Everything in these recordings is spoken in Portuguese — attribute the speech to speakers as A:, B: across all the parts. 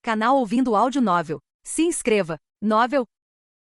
A: Canal Ouvindo Áudio Novel. Se inscreva. Novel.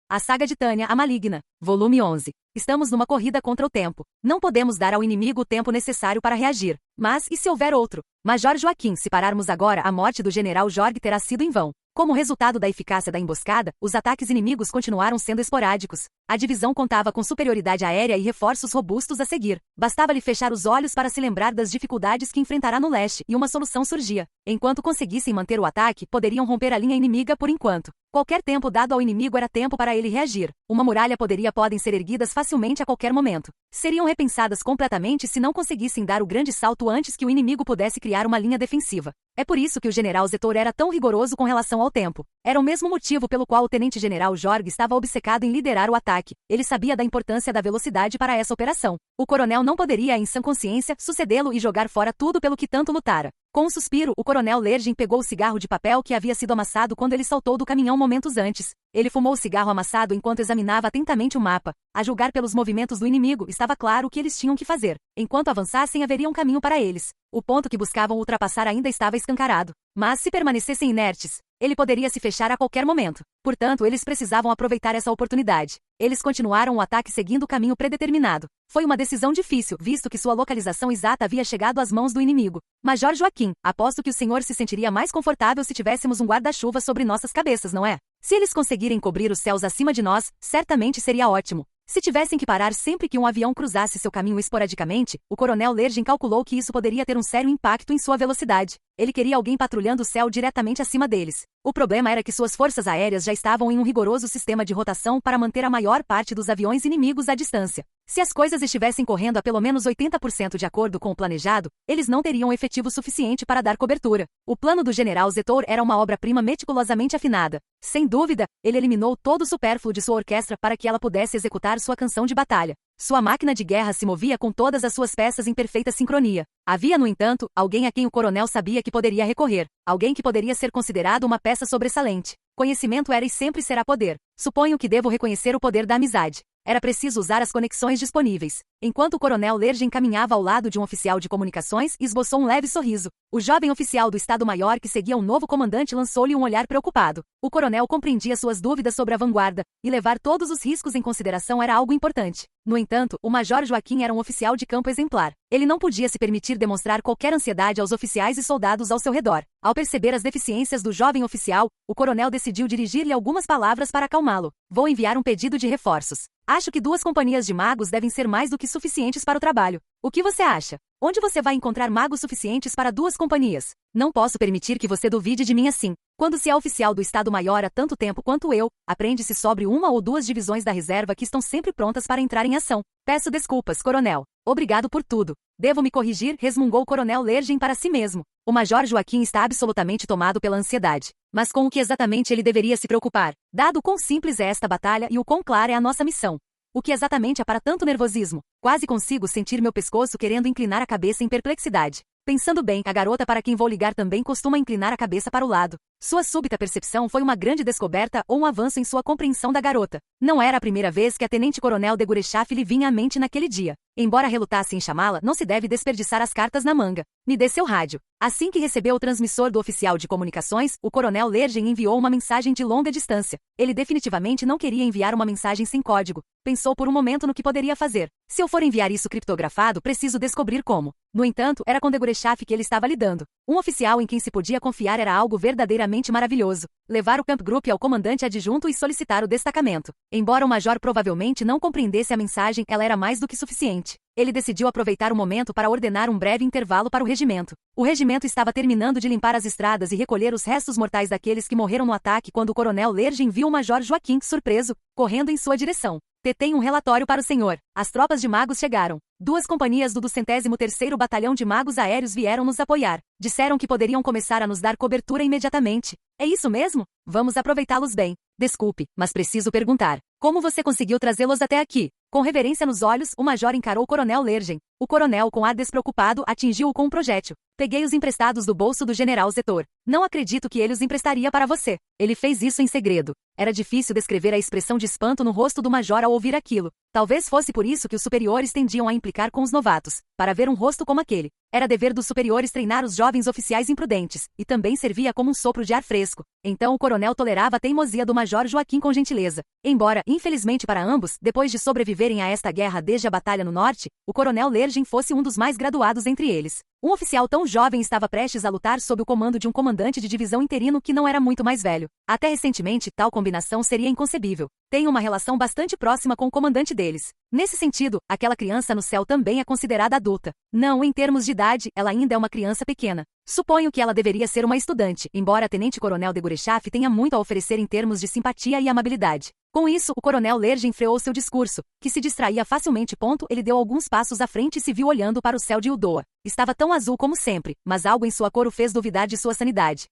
A: A Saga de Tânia, a Maligna. Volume 11. Estamos numa corrida contra o tempo. Não podemos dar ao inimigo o tempo necessário para reagir. Mas, e se houver outro? Major Joaquim, se pararmos agora, a morte do general Jorge terá sido em vão. Como resultado da eficácia da emboscada, os ataques inimigos continuaram sendo esporádicos. A divisão contava com superioridade aérea e reforços robustos a seguir. Bastava-lhe fechar os olhos para se lembrar das dificuldades que enfrentará no leste, e uma solução surgia. Enquanto conseguissem manter o ataque, poderiam romper a linha inimiga por enquanto. Qualquer tempo dado ao inimigo era tempo para ele reagir. Uma muralha podem ser erguidas facilmente a qualquer momento. Seriam repensadas completamente se não conseguissem dar o grande salto antes que o inimigo pudesse criar uma linha defensiva. É por isso que o general Zetor era tão rigoroso com relação ao tempo. Era o mesmo motivo pelo qual o tenente-general Jorge estava obcecado em liderar o ataque. Ele sabia da importância da velocidade para essa operação. O coronel não poderia, em sã consciência, sucedê-lo e jogar fora tudo pelo que tanto lutara. Com um suspiro, o coronel Lergin pegou o cigarro de papel que havia sido amassado quando ele saltou do caminhão momentos antes. Ele fumou o cigarro amassado enquanto examinava atentamente o mapa. A julgar pelos movimentos do inimigo, estava claro o que eles tinham que fazer. Enquanto avançassem, haveria um caminho para eles. O ponto que buscavam ultrapassar ainda estava escancarado. Mas se permanecessem inertes, ele poderia se fechar a qualquer momento. Portanto, eles precisavam aproveitar essa oportunidade. Eles continuaram o ataque seguindo o caminho predeterminado. Foi uma decisão difícil, visto que sua localização exata havia chegado às mãos do inimigo. Major Joaquim, aposto que o senhor se sentiria mais confortável se tivéssemos um guarda-chuva sobre nossas cabeças, não é? Se eles conseguirem cobrir os céus acima de nós, certamente seria ótimo. Se tivessem que parar sempre que um avião cruzasse seu caminho esporadicamente, o coronel Lergin calculou que isso poderia ter um sério impacto em sua velocidade. Ele queria alguém patrulhando o céu diretamente acima deles. O problema era que suas forças aéreas já estavam em um rigoroso sistema de rotação para manter a maior parte dos aviões inimigos à distância. Se as coisas estivessem correndo a pelo menos 80% de acordo com o planejado, eles não teriam efetivo suficiente para dar cobertura. O plano do general Zetor era uma obra-prima meticulosamente afinada. Sem dúvida, ele eliminou todo o supérfluo de sua orquestra para que ela pudesse executar sua canção de batalha. Sua máquina de guerra se movia com todas as suas peças em perfeita sincronia. Havia, no entanto, alguém a quem o coronel sabia que poderia recorrer. Alguém que poderia ser considerado uma peça sobressalente. Conhecimento era e sempre será poder. Suponho que devo reconhecer o poder da amizade. Era preciso usar as conexões disponíveis. Enquanto o coronel Lergin caminhava ao lado de um oficial de comunicações, esboçou um leve sorriso. O jovem oficial do Estado-Maior que seguia o novo comandante lançou-lhe um olhar preocupado. O coronel compreendia suas dúvidas sobre a vanguarda, e levar todos os riscos em consideração era algo importante. No entanto, o Major Joaquim era um oficial de campo exemplar. Ele não podia se permitir demonstrar qualquer ansiedade aos oficiais e soldados ao seu redor. Ao perceber as deficiências do jovem oficial, o coronel decidiu dirigir-lhe algumas palavras para acalmá-lo. Vou enviar um pedido de reforços. Acho que 2 companhias de magos devem ser mais do que suficientes para o trabalho. O que você acha? Onde você vai encontrar magos suficientes para 2 companhias? Não posso permitir que você duvide de mim assim. Quando se é oficial do Estado-Maior há tanto tempo quanto eu, aprende-se sobre 1 ou 2 divisões da reserva que estão sempre prontas para entrar em ação. Peço desculpas, coronel. Obrigado por tudo. Devo me corrigir, resmungou o coronel Lergin para si mesmo. O Major Joaquim está absolutamente tomado pela ansiedade. Mas com o que exatamente ele deveria se preocupar? Dado o quão simples é esta batalha e o quão clara é a nossa missão. O que exatamente é para tanto nervosismo? Quase consigo sentir meu pescoço querendo inclinar a cabeça em perplexidade. Pensando bem, a garota para quem vou ligar também costuma inclinar a cabeça para o lado. Sua súbita percepção foi uma grande descoberta ou um avanço em sua compreensão da garota. Não era a primeira vez que a tenente-coronel de Gurechaf lhe vinha à mente naquele dia. Embora relutasse em chamá-la, não se deve desperdiçar as cartas na manga. Me dê seu rádio. Assim que recebeu o transmissor do oficial de comunicações, o coronel Lergin enviou uma mensagem de longa distância. Ele definitivamente não queria enviar uma mensagem sem código. Pensou por um momento no que poderia fazer. Se eu for enviar isso criptografado, preciso descobrir como. No entanto, era com de Gurechaf que ele estava lidando. Um oficial em quem se podia confiar era algo verdadeiramente maravilhoso. Levar o Camp Group ao comandante adjunto e solicitar o destacamento. Embora o major provavelmente não compreendesse a mensagem, ela era mais do que suficiente. Ele decidiu aproveitar o momento para ordenar um breve intervalo para o regimento. O regimento estava terminando de limpar as estradas e recolher os restos mortais daqueles que morreram no ataque quando o coronel Lergin viu o Major Joaquim, surpreso, correndo em sua direção. Tem um relatório para o senhor. As tropas de magos chegaram. 2 companhias do 203º Batalhão de Magos Aéreos vieram nos apoiar. Disseram que poderiam começar a nos dar cobertura imediatamente. É isso mesmo? Vamos aproveitá-los bem. Desculpe, mas preciso perguntar. Como você conseguiu trazê-los até aqui? Com reverência nos olhos, o major encarou o coronel Lergen. O coronel, com ar despreocupado, atingiu-o com um projétil. Peguei os emprestados do bolso do general Zetor. Não acredito que ele os emprestaria para você. Ele fez isso em segredo. Era difícil descrever a expressão de espanto no rosto do major ao ouvir aquilo. Talvez fosse por isso que os superiores tendiam a implicar com os novatos, para ver um rosto como aquele. Era dever dos superiores treinar os jovens oficiais imprudentes, e também servia como um sopro de ar fresco. Então o coronel tolerava a teimosia do major Joaquim com gentileza. Embora, infelizmente para ambos, depois de sobreviverem a esta guerra desde a batalha no norte, o coronel Lergen fosse um dos mais graduados entre eles. Um oficial tão jovem estava prestes a lutar sob o comando de um comandante de divisão interino que não era muito mais velho. Até recentemente, tal combinação seria inconcebível. Tem uma relação bastante próxima com o comandante deles. Nesse sentido, aquela criança no céu também é considerada adulta. Não, em termos de idade, ela ainda é uma criança pequena. Suponho que ela deveria ser uma estudante, embora a tenente-coronel de Gurechaf tenha muito a oferecer em termos de simpatia e amabilidade. Com isso, o coronel Lergen freou seu discurso, que se distraía facilmente. Ele deu alguns passos à frente e se viu olhando para o céu de Uldoa. Estava tão azul como sempre, mas algo em sua cor o fez duvidar de sua sanidade.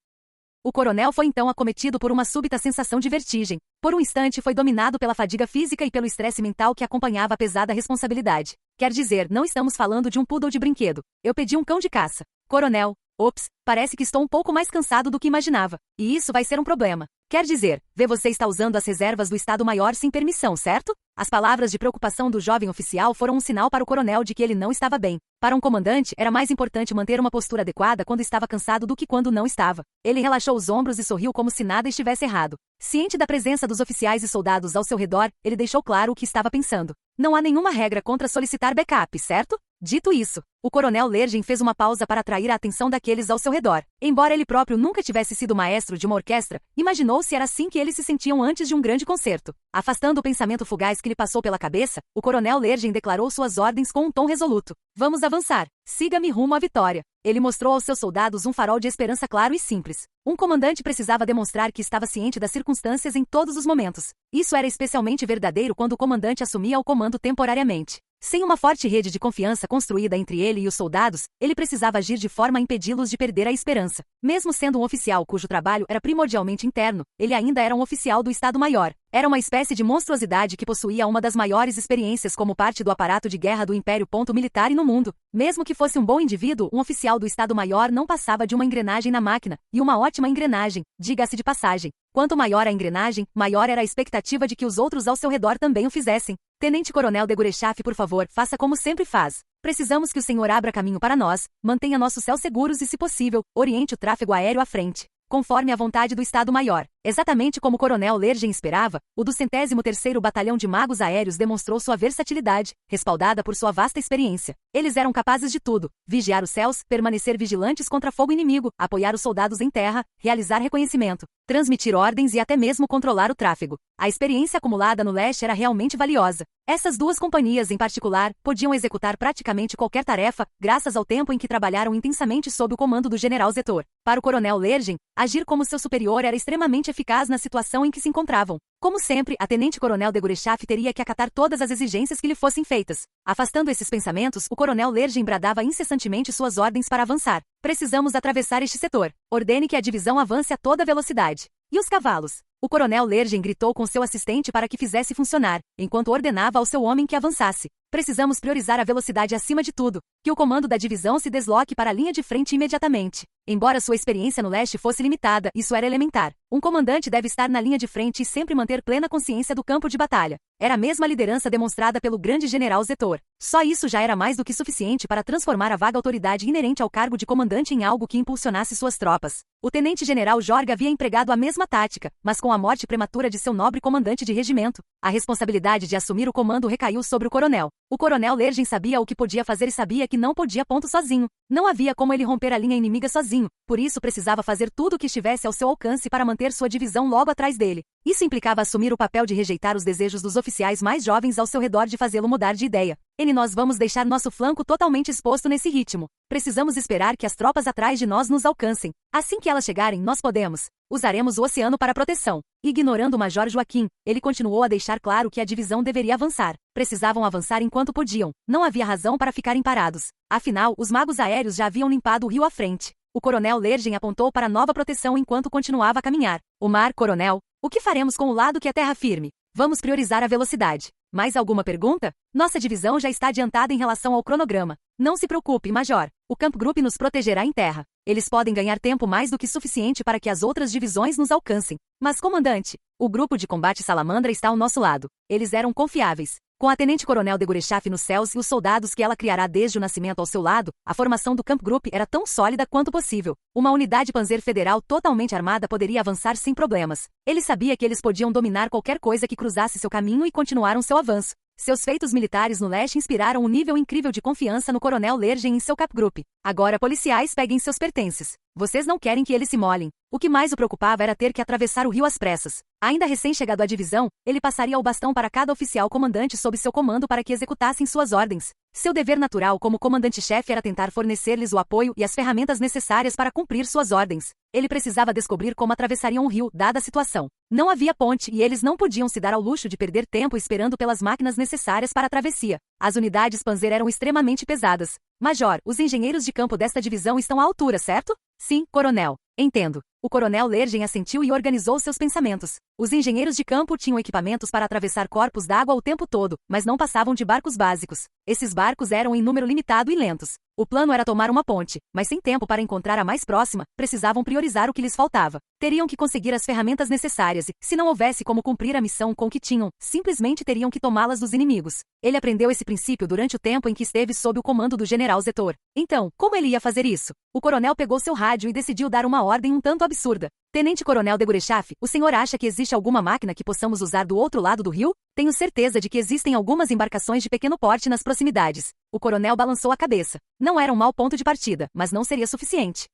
A: O coronel foi então acometido por uma súbita sensação de vertigem. Por um instante foi dominado pela fadiga física e pelo estresse mental que acompanhava a pesada responsabilidade. Quer dizer, não estamos falando de um poodle de brinquedo. Eu pedi um cão de caça. Coronel, ops, parece que estou um pouco mais cansado do que imaginava. E isso vai ser um problema. Quer dizer, você está usando as reservas do Estado-Maior sem permissão, certo? As palavras de preocupação do jovem oficial foram um sinal para o coronel de que ele não estava bem. Para um comandante, era mais importante manter uma postura adequada quando estava cansado do que quando não estava. Ele relaxou os ombros e sorriu como se nada estivesse errado. Ciente da presença dos oficiais e soldados ao seu redor, ele deixou claro o que estava pensando. Não há nenhuma regra contra solicitar backup, certo? Dito isso, o coronel Lergen fez uma pausa para atrair a atenção daqueles ao seu redor. Embora ele próprio nunca tivesse sido maestro de uma orquestra, imaginou se era assim que eles se sentiam antes de um grande concerto. Afastando o pensamento fugaz que lhe passou pela cabeça, o coronel Lergen declarou suas ordens com um tom resoluto. Vamos avançar. Siga-me rumo à vitória. Ele mostrou aos seus soldados um farol de esperança claro e simples. Um comandante precisava demonstrar que estava ciente das circunstâncias em todos os momentos. Isso era especialmente verdadeiro quando o comandante assumia o comando temporariamente. Sem uma forte rede de confiança construída entre ele e os soldados, ele precisava agir de forma a impedi-los de perder a esperança. Mesmo sendo um oficial cujo trabalho era primordialmente interno, ele ainda era um oficial do Estado-Maior. Era uma espécie de monstruosidade que possuía uma das maiores experiências como parte do aparato de guerra do Império Militar e no mundo. Mesmo que fosse um bom indivíduo, um oficial do Estado-Maior não passava de uma engrenagem na máquina, e uma ótima engrenagem, diga-se de passagem. Quanto maior a engrenagem, maior era a expectativa de que os outros ao seu redor também o fizessem. Tenente-coronel de Gurechaf, por favor, faça como sempre faz. Precisamos que o senhor abra caminho para nós, mantenha nossos céus seguros e, se possível, oriente o tráfego aéreo à frente. Conforme a vontade do Estado-Maior. Exatamente como o coronel Lergen esperava, o do 103º Batalhão de Magos Aéreos demonstrou sua versatilidade, respaldada por sua vasta experiência. Eles eram capazes de tudo: vigiar os céus, permanecer vigilantes contra fogo inimigo, apoiar os soldados em terra, realizar reconhecimento, transmitir ordens e até mesmo controlar o tráfego. A experiência acumulada no leste era realmente valiosa. Essas duas companhias, em particular, podiam executar praticamente qualquer tarefa, graças ao tempo em que trabalharam intensamente sob o comando do general Zetor. Para o coronel Lergen, agir como seu superior era extremamente eficaz na situação em que se encontravam. Como sempre, a tenente-coronel de Gurechaf teria que acatar todas as exigências que lhe fossem feitas. Afastando esses pensamentos, o coronel Lergen bradava incessantemente suas ordens para avançar. Precisamos atravessar este setor. Ordene que a divisão avance a toda velocidade. E os cavalos? O coronel Lergen gritou com seu assistente para que fizesse funcionar, enquanto ordenava ao seu homem que avançasse. Precisamos priorizar a velocidade acima de tudo. Que o comando da divisão se desloque para a linha de frente imediatamente. Embora sua experiência no leste fosse limitada, isso era elementar. Um comandante deve estar na linha de frente e sempre manter plena consciência do campo de batalha. Era a mesma liderança demonstrada pelo grande general Zetor. Só isso já era mais do que suficiente para transformar a vaga autoridade inerente ao cargo de comandante em algo que impulsionasse suas tropas. O tenente-general Jorge havia empregado a mesma tática, mas com a morte prematura de seu nobre comandante de regimento, a responsabilidade de assumir o comando recaiu sobre o coronel. O coronel Lergen sabia o que podia fazer e sabia que não podia sozinho. Não havia como ele romper a linha inimiga sozinho, por isso precisava fazer tudo o que estivesse ao seu alcance para manter sua divisão logo atrás dele. Isso implicava assumir o papel de rejeitar os desejos dos oficiais mais jovens ao seu redor de fazê-lo mudar de ideia. Nós vamos deixar nosso flanco totalmente exposto nesse ritmo. Precisamos esperar que as tropas atrás de nós nos alcancem. Assim que elas chegarem, nós podemos. Usaremos o oceano para proteção. Ignorando o Major Joaquim, ele continuou a deixar claro que a divisão deveria avançar. Precisavam avançar enquanto podiam. Não havia razão para ficarem parados. Afinal, os magos aéreos já haviam limpado o rio à frente. o coronel Lergen apontou para a nova proteção enquanto continuava a caminhar. O mar, coronel. O que faremos com o lado que é terra firme? Vamos priorizar a velocidade. Mais alguma pergunta? Nossa divisão já está adiantada em relação ao cronograma. Não se preocupe, Major. O Camp Group nos protegerá em terra. Eles podem ganhar tempo mais do que suficiente para que as outras divisões nos alcancem. Mas, comandante, o grupo de combate Salamandra está ao nosso lado. Eles eram confiáveis. Com a Tenente-Coronel de Gurechaf nos céus e os soldados que ela criará desde o nascimento ao seu lado, a formação do Camp Group era tão sólida quanto possível. Uma unidade Panzer federal totalmente armada poderia avançar sem problemas. Ele sabia que eles podiam dominar qualquer coisa que cruzasse seu caminho e continuaram seu avanço. Seus feitos militares no leste inspiraram um nível incrível de confiança no coronel Lergen e seu Camp Group. Agora, policiais, peguem seus pertences. Vocês não querem que eles se molhem. O que mais o preocupava era ter que atravessar o rio às pressas. Ainda recém-chegado à divisão, ele passaria o bastão para cada oficial comandante sob seu comando para que executassem suas ordens. Seu dever natural como comandante-chefe era tentar fornecer-lhes o apoio e as ferramentas necessárias para cumprir suas ordens. Ele precisava descobrir como atravessariam o rio, dada a situação. Não havia ponte e eles não podiam se dar ao luxo de perder tempo esperando pelas máquinas necessárias para a travessia. As unidades Panzer eram extremamente pesadas. Major, os engenheiros de campo desta divisão estão à altura, certo? Sim, coronel. Entendo. O coronel Lergen assentiu e organizou seus pensamentos. Os engenheiros de campo tinham equipamentos para atravessar corpos d'água o tempo todo, mas não passavam de barcos básicos. Esses barcos eram em número limitado e lentos. O plano era tomar uma ponte, mas sem tempo para encontrar a mais próxima, precisavam priorizar o que lhes faltava. Teriam que conseguir as ferramentas necessárias e, se não houvesse como cumprir a missão com o que tinham, simplesmente teriam que tomá-las dos inimigos. Ele aprendeu esse princípio durante o tempo em que esteve sob o comando do general Zetor. Então, como ele ia fazer isso? O coronel pegou seu rádio e decidiu dar uma ordem um tanto absurda. Tenente-Coronel de Gurechaf, o senhor acha que existe alguma máquina que possamos usar do outro lado do rio? Tenho certeza de que existem algumas embarcações de pequeno porte nas proximidades. O coronel balançou a cabeça. Não era um mau ponto de partida, mas não seria suficiente.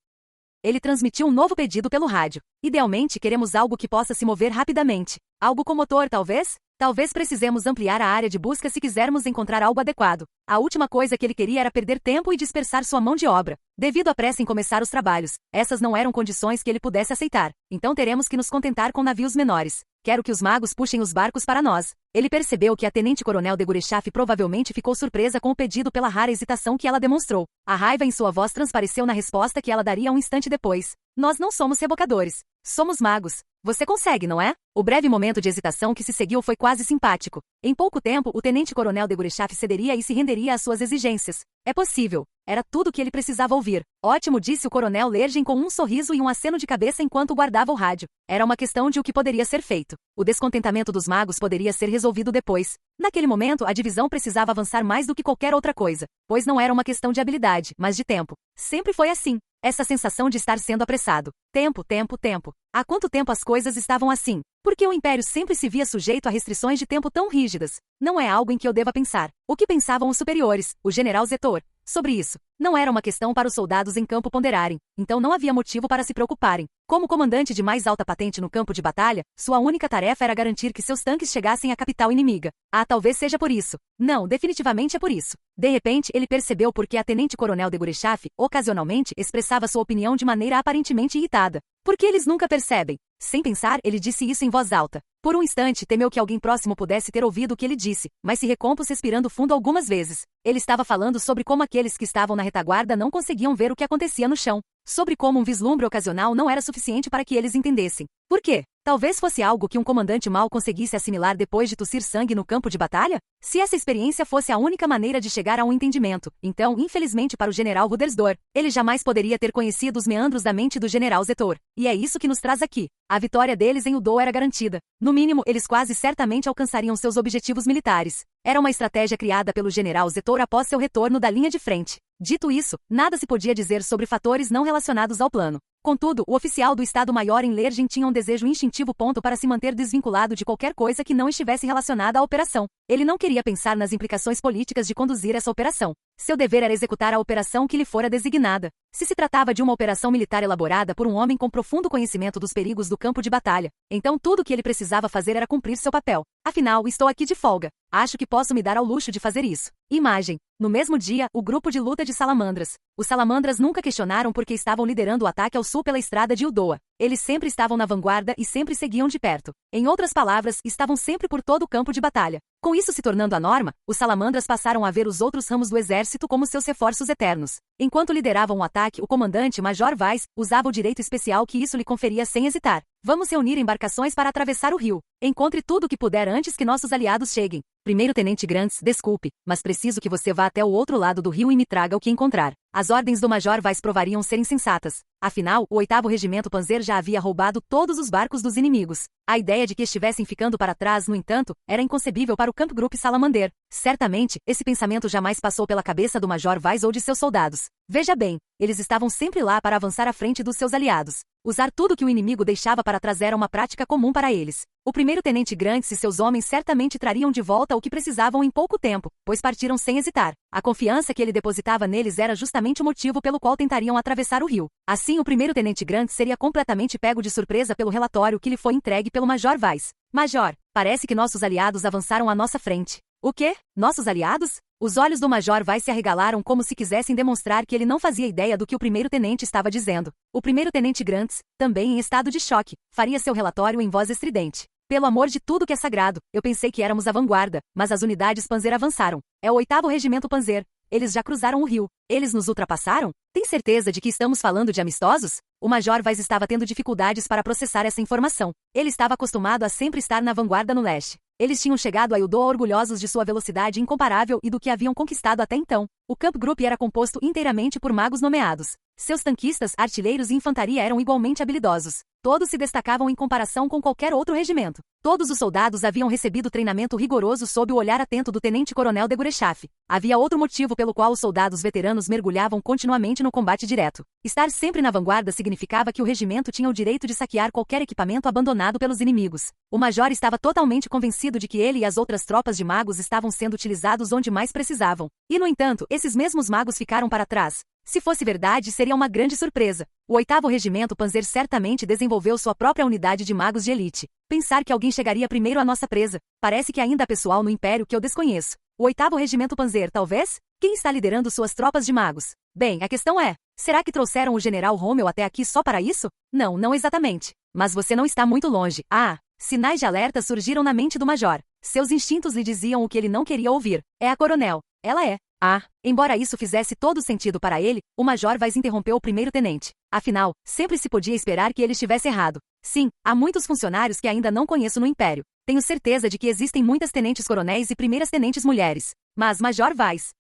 A: Ele transmitiu um novo pedido pelo rádio. Idealmente, queremos algo que possa se mover rapidamente. Algo com motor, talvez? Talvez precisemos ampliar a área de busca se quisermos encontrar algo adequado. A última coisa que ele queria era perder tempo e dispersar sua mão de obra. Devido à pressa em começar os trabalhos, essas não eram condições que ele pudesse aceitar. Então teremos que nos contentar com navios menores. Quero que os magos puxem os barcos para nós. Ele percebeu que a Tenente-Coronel de Gurechaf provavelmente ficou surpresa com o pedido pela rara hesitação que ela demonstrou. A raiva em sua voz transpareceu na resposta que ela daria um instante depois. Nós não somos rebocadores. Somos magos. Você consegue, não é? O breve momento de hesitação que se seguiu foi quase simpático. Em pouco tempo, o Tenente-Coronel de Gurechaf cederia e se renderia às suas exigências. É possível. Era tudo o que ele precisava ouvir. Ótimo, disse o coronel Lergen com um sorriso e um aceno de cabeça enquanto guardava o rádio. Era uma questão de o que poderia ser feito. O descontentamento dos magos poderia ser resolvido depois. Naquele momento, a divisão precisava avançar mais do que qualquer outra coisa, pois não era uma questão de habilidade, mas de tempo. Sempre foi assim. Essa sensação de estar sendo apressado. Tempo, tempo, tempo. Há quanto tempo as coisas estavam assim? Por que o Império sempre se via sujeito a restrições de tempo tão rígidas? Não é algo em que eu deva pensar. O que pensavam os superiores, o general Zetor, sobre isso? Não era uma questão para os soldados em campo ponderarem, então não havia motivo para se preocuparem. Como comandante de mais alta patente no campo de batalha, sua única tarefa era garantir que seus tanques chegassem à capital inimiga. Ah, talvez seja por isso. Não, definitivamente é por isso. De repente, ele percebeu por que a Tenente-Coronel de Gurechaf, ocasionalmente, expressava sua opinião de maneira aparentemente irritada. Porque eles nunca percebem. Sem pensar, ele disse isso em voz alta. Por um instante, temeu que alguém próximo pudesse ter ouvido o que ele disse, mas se recompôs respirando fundo algumas vezes. Ele estava falando sobre como aqueles que estavam na retaguarda não conseguiam ver o que acontecia no chão. Sobre como um vislumbre ocasional não era suficiente para que eles entendessem. Por quê? Talvez fosse algo que um comandante mal conseguisse assimilar depois de tossir sangue no campo de batalha? Se essa experiência fosse a única maneira de chegar a um entendimento, então, infelizmente para o general Rudersdorf, ele jamais poderia ter conhecido os meandros da mente do general Zetor. E é isso que nos traz aqui. A vitória deles em Udo era garantida. No mínimo, eles quase certamente alcançariam seus objetivos militares. Era uma estratégia criada pelo general Zetor após seu retorno da linha de frente. Dito isso, nada se podia dizer sobre fatores não relacionados ao plano. Contudo, o oficial do Estado-Maior em Lergen tinha um desejo instintivo para se manter desvinculado de qualquer coisa que não estivesse relacionada à operação. Ele não queria pensar nas implicações políticas de conduzir essa operação. Seu dever era executar a operação que lhe fora designada. Se tratava de uma operação militar elaborada por um homem com profundo conhecimento dos perigos do campo de batalha, então tudo o que ele precisava fazer era cumprir seu papel. Afinal, estou aqui de folga. Acho que posso me dar ao luxo de fazer isso. Imagem. No mesmo dia, o grupo de luta de salamandras. Os salamandras nunca questionaram por que estavam liderando o ataque aos sul pela estrada de Uldoa. Eles sempre estavam na vanguarda e sempre seguiam de perto. Em outras palavras, estavam sempre por todo o campo de batalha. Com isso se tornando a norma, os salamandras passaram a ver os outros ramos do exército como seus reforços eternos. Enquanto lideravam o ataque, o comandante Major Weiss usava o direito especial que isso lhe conferia sem hesitar. Vamos reunir embarcações para atravessar o rio. Encontre tudo o que puder antes que nossos aliados cheguem. Primeiro-tenente Grants, desculpe, mas preciso que você vá até o outro lado do rio e me traga o que encontrar. As ordens do Major Weiss provariam ser insensatas. Afinal, o 8º Regimento Panzer já havia roubado todos os barcos dos inimigos. A ideia de que estivessem ficando para trás, no entanto, era inconcebível para o Kampfgruppe Salamander. Certamente, esse pensamento jamais passou pela cabeça do Major Weiss ou de seus soldados. Veja bem, eles estavam sempre lá para avançar à frente dos seus aliados. Usar tudo que o inimigo deixava para trás era uma prática comum para eles. O primeiro-tenente Grants e seus homens certamente trariam de volta o que precisavam em pouco tempo, pois partiram sem hesitar. A confiança que ele depositava neles era justamente o motivo pelo qual tentariam atravessar o rio. Assim, o primeiro-tenente Grants seria completamente pego de surpresa pelo relatório que lhe foi entregue pelo Major Weiss. Major, parece que nossos aliados avançaram à nossa frente. O quê? Nossos aliados? Os olhos do Major Weiss se arregalaram como se quisessem demonstrar que ele não fazia ideia do que o primeiro-tenente estava dizendo. O primeiro-tenente Grants, também em estado de choque, faria seu relatório em voz estridente. Pelo amor de tudo que é sagrado, eu pensei que éramos a vanguarda, mas as unidades Panzer avançaram. É o 8º Regimento Panzer. Eles já cruzaram o rio. Eles nos ultrapassaram? Tem certeza de que estamos falando de amistosos? O Major Weiss estava tendo dificuldades para processar essa informação. Ele estava acostumado a sempre estar na vanguarda no leste. Eles tinham chegado a Uldoa orgulhosos de sua velocidade incomparável e do que haviam conquistado até então. O Kampfgruppe era composto inteiramente por magos nomeados. Seus tanquistas, artilheiros e infantaria eram igualmente habilidosos. Todos se destacavam em comparação com qualquer outro regimento. Todos os soldados haviam recebido treinamento rigoroso sob o olhar atento do tenente-coronel de Gurechaff. Havia outro motivo pelo qual os soldados veteranos mergulhavam continuamente no combate direto. Estar sempre na vanguarda significava que o regimento tinha o direito de saquear qualquer equipamento abandonado pelos inimigos. O major estava totalmente convencido de que ele e as outras tropas de magos estavam sendo utilizados onde mais precisavam. E, no entanto, esses mesmos magos ficaram para trás. Se fosse verdade, seria uma grande surpresa. O 8º Regimento Panzer certamente desenvolveu sua própria unidade de magos de elite. Pensar que alguém chegaria primeiro à nossa presa. Parece que ainda há pessoal no Império que eu desconheço. O 8º Regimento Panzer, talvez? Quem está liderando suas tropas de magos? Bem, a questão é, será que trouxeram o General Rommel até aqui só para isso? Não, não exatamente. Mas você não está muito longe. Ah, sinais de alerta surgiram na mente do Major. Seus instintos lhe diziam o que ele não queria ouvir. É a coronel. Ela é. Ah, embora isso fizesse todo sentido para ele, o Major Weiss interrompeu o primeiro-tenente. Afinal, sempre se podia esperar que ele estivesse errado. Sim, há muitos funcionários que ainda não conheço no Império. Tenho certeza de que existem muitas tenentes-coronéis e primeiras-tenentes mulheres. Mas, Major Weiss,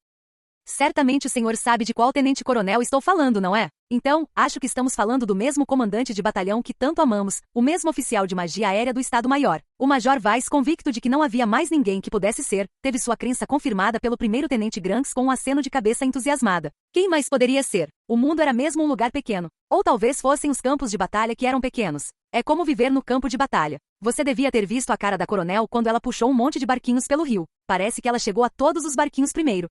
A: certamente o senhor sabe de qual tenente-coronel estou falando, não é? Então, acho que estamos falando do mesmo comandante de batalhão que tanto amamos, o mesmo oficial de magia aérea do Estado-Maior. O Major Weiss, convicto de que não havia mais ninguém que pudesse ser, teve sua crença confirmada pelo primeiro-tenente Grants com um aceno de cabeça entusiasmada. Quem mais poderia ser? O mundo era mesmo um lugar pequeno. Ou talvez fossem os campos de batalha que eram pequenos. É como viver no campo de batalha. Você devia ter visto a cara da coronel quando ela puxou um monte de barquinhos pelo rio. Parece que ela chegou a todos os barquinhos primeiro.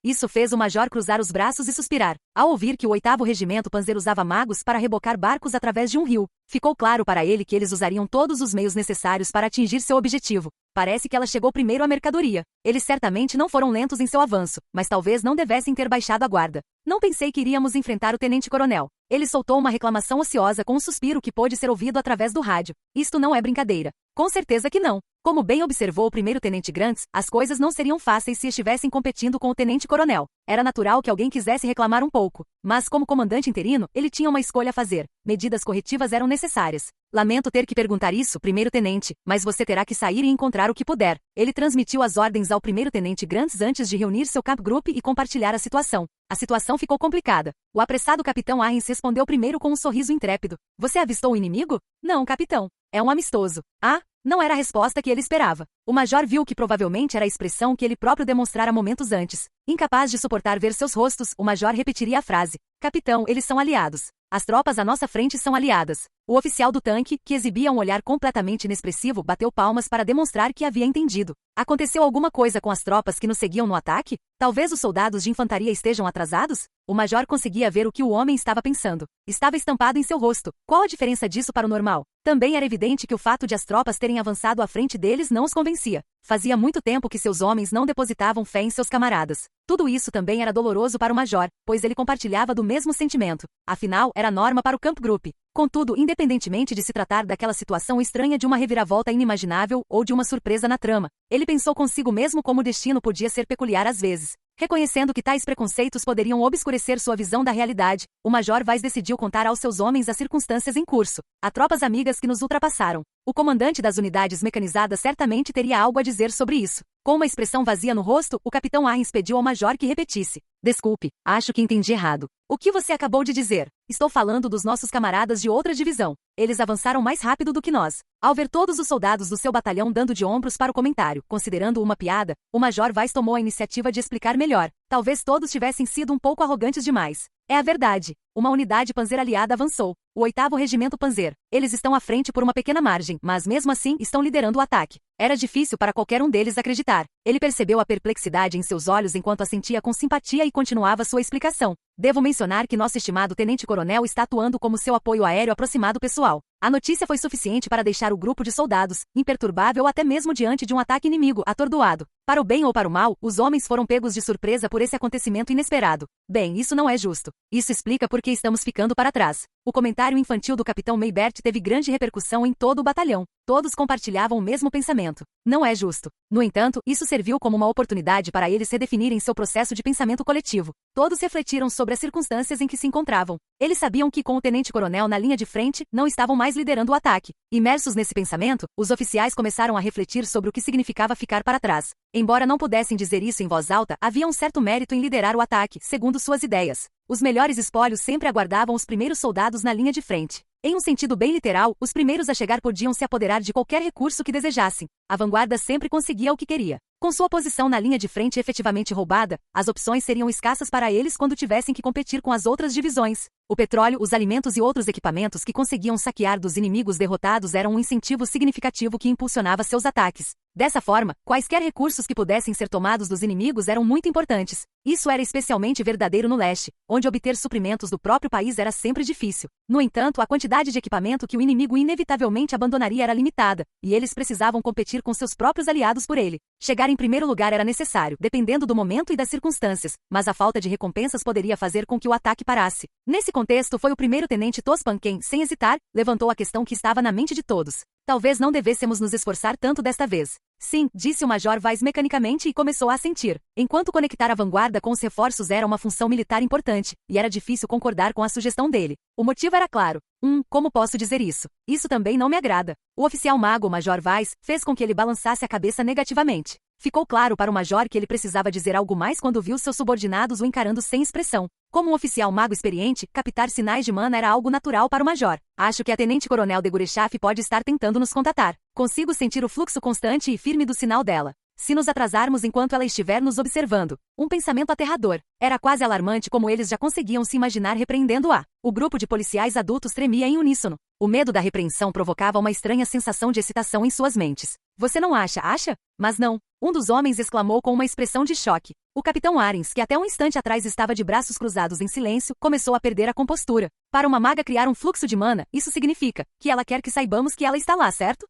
A: Isso fez o major cruzar os braços e suspirar. Ao ouvir que o 8º Regimento Panzer usava magos para rebocar barcos através de um rio, ficou claro para ele que eles usariam todos os meios necessários para atingir seu objetivo. Parece que ela chegou primeiro à mercadoria. Eles certamente não foram lentos em seu avanço, mas talvez não devessem ter baixado a guarda. Não pensei que iríamos enfrentar o tenente-coronel. Ele soltou uma reclamação ociosa com um suspiro que pôde ser ouvido através do rádio. Isto não é brincadeira. Com certeza que não. Como bem observou o primeiro-tenente Grants, as coisas não seriam fáceis se estivessem competindo com o tenente-coronel. Era natural que alguém quisesse reclamar um pouco. Mas como comandante interino, ele tinha uma escolha a fazer. Medidas corretivas eram necessárias. Lamento ter que perguntar isso, primeiro-tenente, mas você terá que sair e encontrar o que puder. Ele transmitiu as ordens ao primeiro-tenente Grants antes de reunir seu Kampfgruppe e compartilhar a situação. A situação ficou complicada. O apressado capitão Arrens respondeu primeiro com um sorriso intrépido. Você avistou o inimigo? Não, capitão. É um amistoso. Ah, não era a resposta que ele esperava. O major viu que provavelmente era a expressão que ele próprio demonstrara momentos antes. Incapaz de suportar ver seus rostos, o major repetiria a frase. Capitão, eles são aliados. As tropas à nossa frente são aliadas. O oficial do tanque, que exibia um olhar completamente inexpressivo, bateu palmas para demonstrar que havia entendido. Aconteceu alguma coisa com as tropas que nos seguiam no ataque? Talvez os soldados de infantaria estejam atrasados? O major conseguia ver o que o homem estava pensando. Estava estampado em seu rosto. Qual a diferença disso para o normal? Também era evidente que o fato de as tropas terem avançado à frente deles não os convencia. Fazia muito tempo que seus homens não depositavam fé em seus camaradas. Tudo isso também era doloroso para o major, pois ele compartilhava do mesmo sentimento. Afinal, era norma para o Camp Group. Contudo, independentemente de se tratar daquela situação estranha de uma reviravolta inimaginável ou de uma surpresa na trama, ele pensou consigo mesmo como o destino podia ser peculiar às vezes. Reconhecendo que tais preconceitos poderiam obscurecer sua visão da realidade, o Major Vaz decidiu contar aos seus homens as circunstâncias em curso. Há tropas amigas que nos ultrapassaram. O comandante das unidades mecanizadas certamente teria algo a dizer sobre isso. Com uma expressão vazia no rosto, o capitão Arrens pediu ao major que repetisse. Desculpe, acho que entendi errado. O que você acabou de dizer? Estou falando dos nossos camaradas de outra divisão. Eles avançaram mais rápido do que nós. Ao ver todos os soldados do seu batalhão dando de ombros para o comentário, considerando uma piada, o Major Vaz tomou a iniciativa de explicar melhor. Talvez todos tivessem sido um pouco arrogantes demais. É a verdade. Uma unidade panzer aliada avançou. O 8º Regimento Panzer. Eles estão à frente por uma pequena margem, mas mesmo assim estão liderando o ataque. Era difícil para qualquer um deles acreditar. Ele percebeu a perplexidade em seus olhos enquanto assentia com simpatia e continuava sua explicação. Devo mencionar que nosso estimado tenente-coronel está atuando como seu apoio aéreo aproximado pessoal. A notícia foi suficiente para deixar o grupo de soldados, imperturbável até mesmo diante de um ataque inimigo, atordoado. Para o bem ou para o mal, os homens foram pegos de surpresa por esse acontecimento inesperado. Bem, isso não é justo. Isso explica por que estamos ficando para trás. O comentário infantil do capitão Maybert teve grande repercussão em todo o batalhão. Todos compartilhavam o mesmo pensamento. Não é justo. No entanto, isso serviu como uma oportunidade para eles redefinirem seu processo de pensamento coletivo. Todos refletiram sobre as circunstâncias em que se encontravam. Eles sabiam que, com o tenente-coronel na linha de frente, não estavam mais liderando o ataque. Imersos nesse pensamento, os oficiais começaram a refletir sobre o que significava ficar para trás. Embora não pudessem dizer isso em voz alta, havia um certo mérito em liderar o ataque, segundo suas ideias. Os melhores espólios sempre aguardavam os primeiros soldados na linha de frente. Em um sentido bem literal, os primeiros a chegar podiam se apoderar de qualquer recurso que desejassem. A vanguarda sempre conseguia o que queria. Com sua posição na linha de frente efetivamente roubada, as opções seriam escassas para eles quando tivessem que competir com as outras divisões. O petróleo, os alimentos e outros equipamentos que conseguiam saquear dos inimigos derrotados eram um incentivo significativo que impulsionava seus ataques. Dessa forma, quaisquer recursos que pudessem ser tomados dos inimigos eram muito importantes. Isso era especialmente verdadeiro no leste, onde obter suprimentos do próprio país era sempre difícil. No entanto, a quantidade de equipamento que o inimigo inevitavelmente abandonaria era limitada, e eles precisavam competir com seus próprios aliados por ele. Chegar em primeiro lugar era necessário, dependendo do momento e das circunstâncias, mas a falta de recompensas poderia fazer com que o ataque parasse. Nesse contexto, foi o primeiro-tenente Tospan quem, sem hesitar, levantou a questão que estava na mente de todos. Talvez não devêssemos nos esforçar tanto desta vez. Sim, disse o Major Vaz mecanicamente e começou a assentir. Enquanto conectar a vanguarda com os reforços era uma função militar importante, e era difícil concordar com a sugestão dele. O motivo era claro. Como posso dizer isso? Isso também não me agrada. O oficial mago Major Vaz fez com que ele balançasse a cabeça negativamente. Ficou claro para o major que ele precisava dizer algo mais quando viu seus subordinados o encarando sem expressão. Como um oficial mago experiente, captar sinais de mana era algo natural para o major. Acho que a tenente-coronel de Gurechaf pode estar tentando nos contatar. Consigo sentir o fluxo constante e firme do sinal dela. Se nos atrasarmos enquanto ela estiver nos observando. Um pensamento aterrador. Era quase alarmante como eles já conseguiam se imaginar repreendendo-a. O grupo de policiais adultos tremia em uníssono. O medo da repreensão provocava uma estranha sensação de excitação em suas mentes. Você não acha? Mas não. Um dos homens exclamou com uma expressão de choque. O capitão Arrens, que até um instante atrás estava de braços cruzados em silêncio, começou a perder a compostura. Para uma maga criar um fluxo de mana, isso significa que ela quer que saibamos que ela está lá, certo?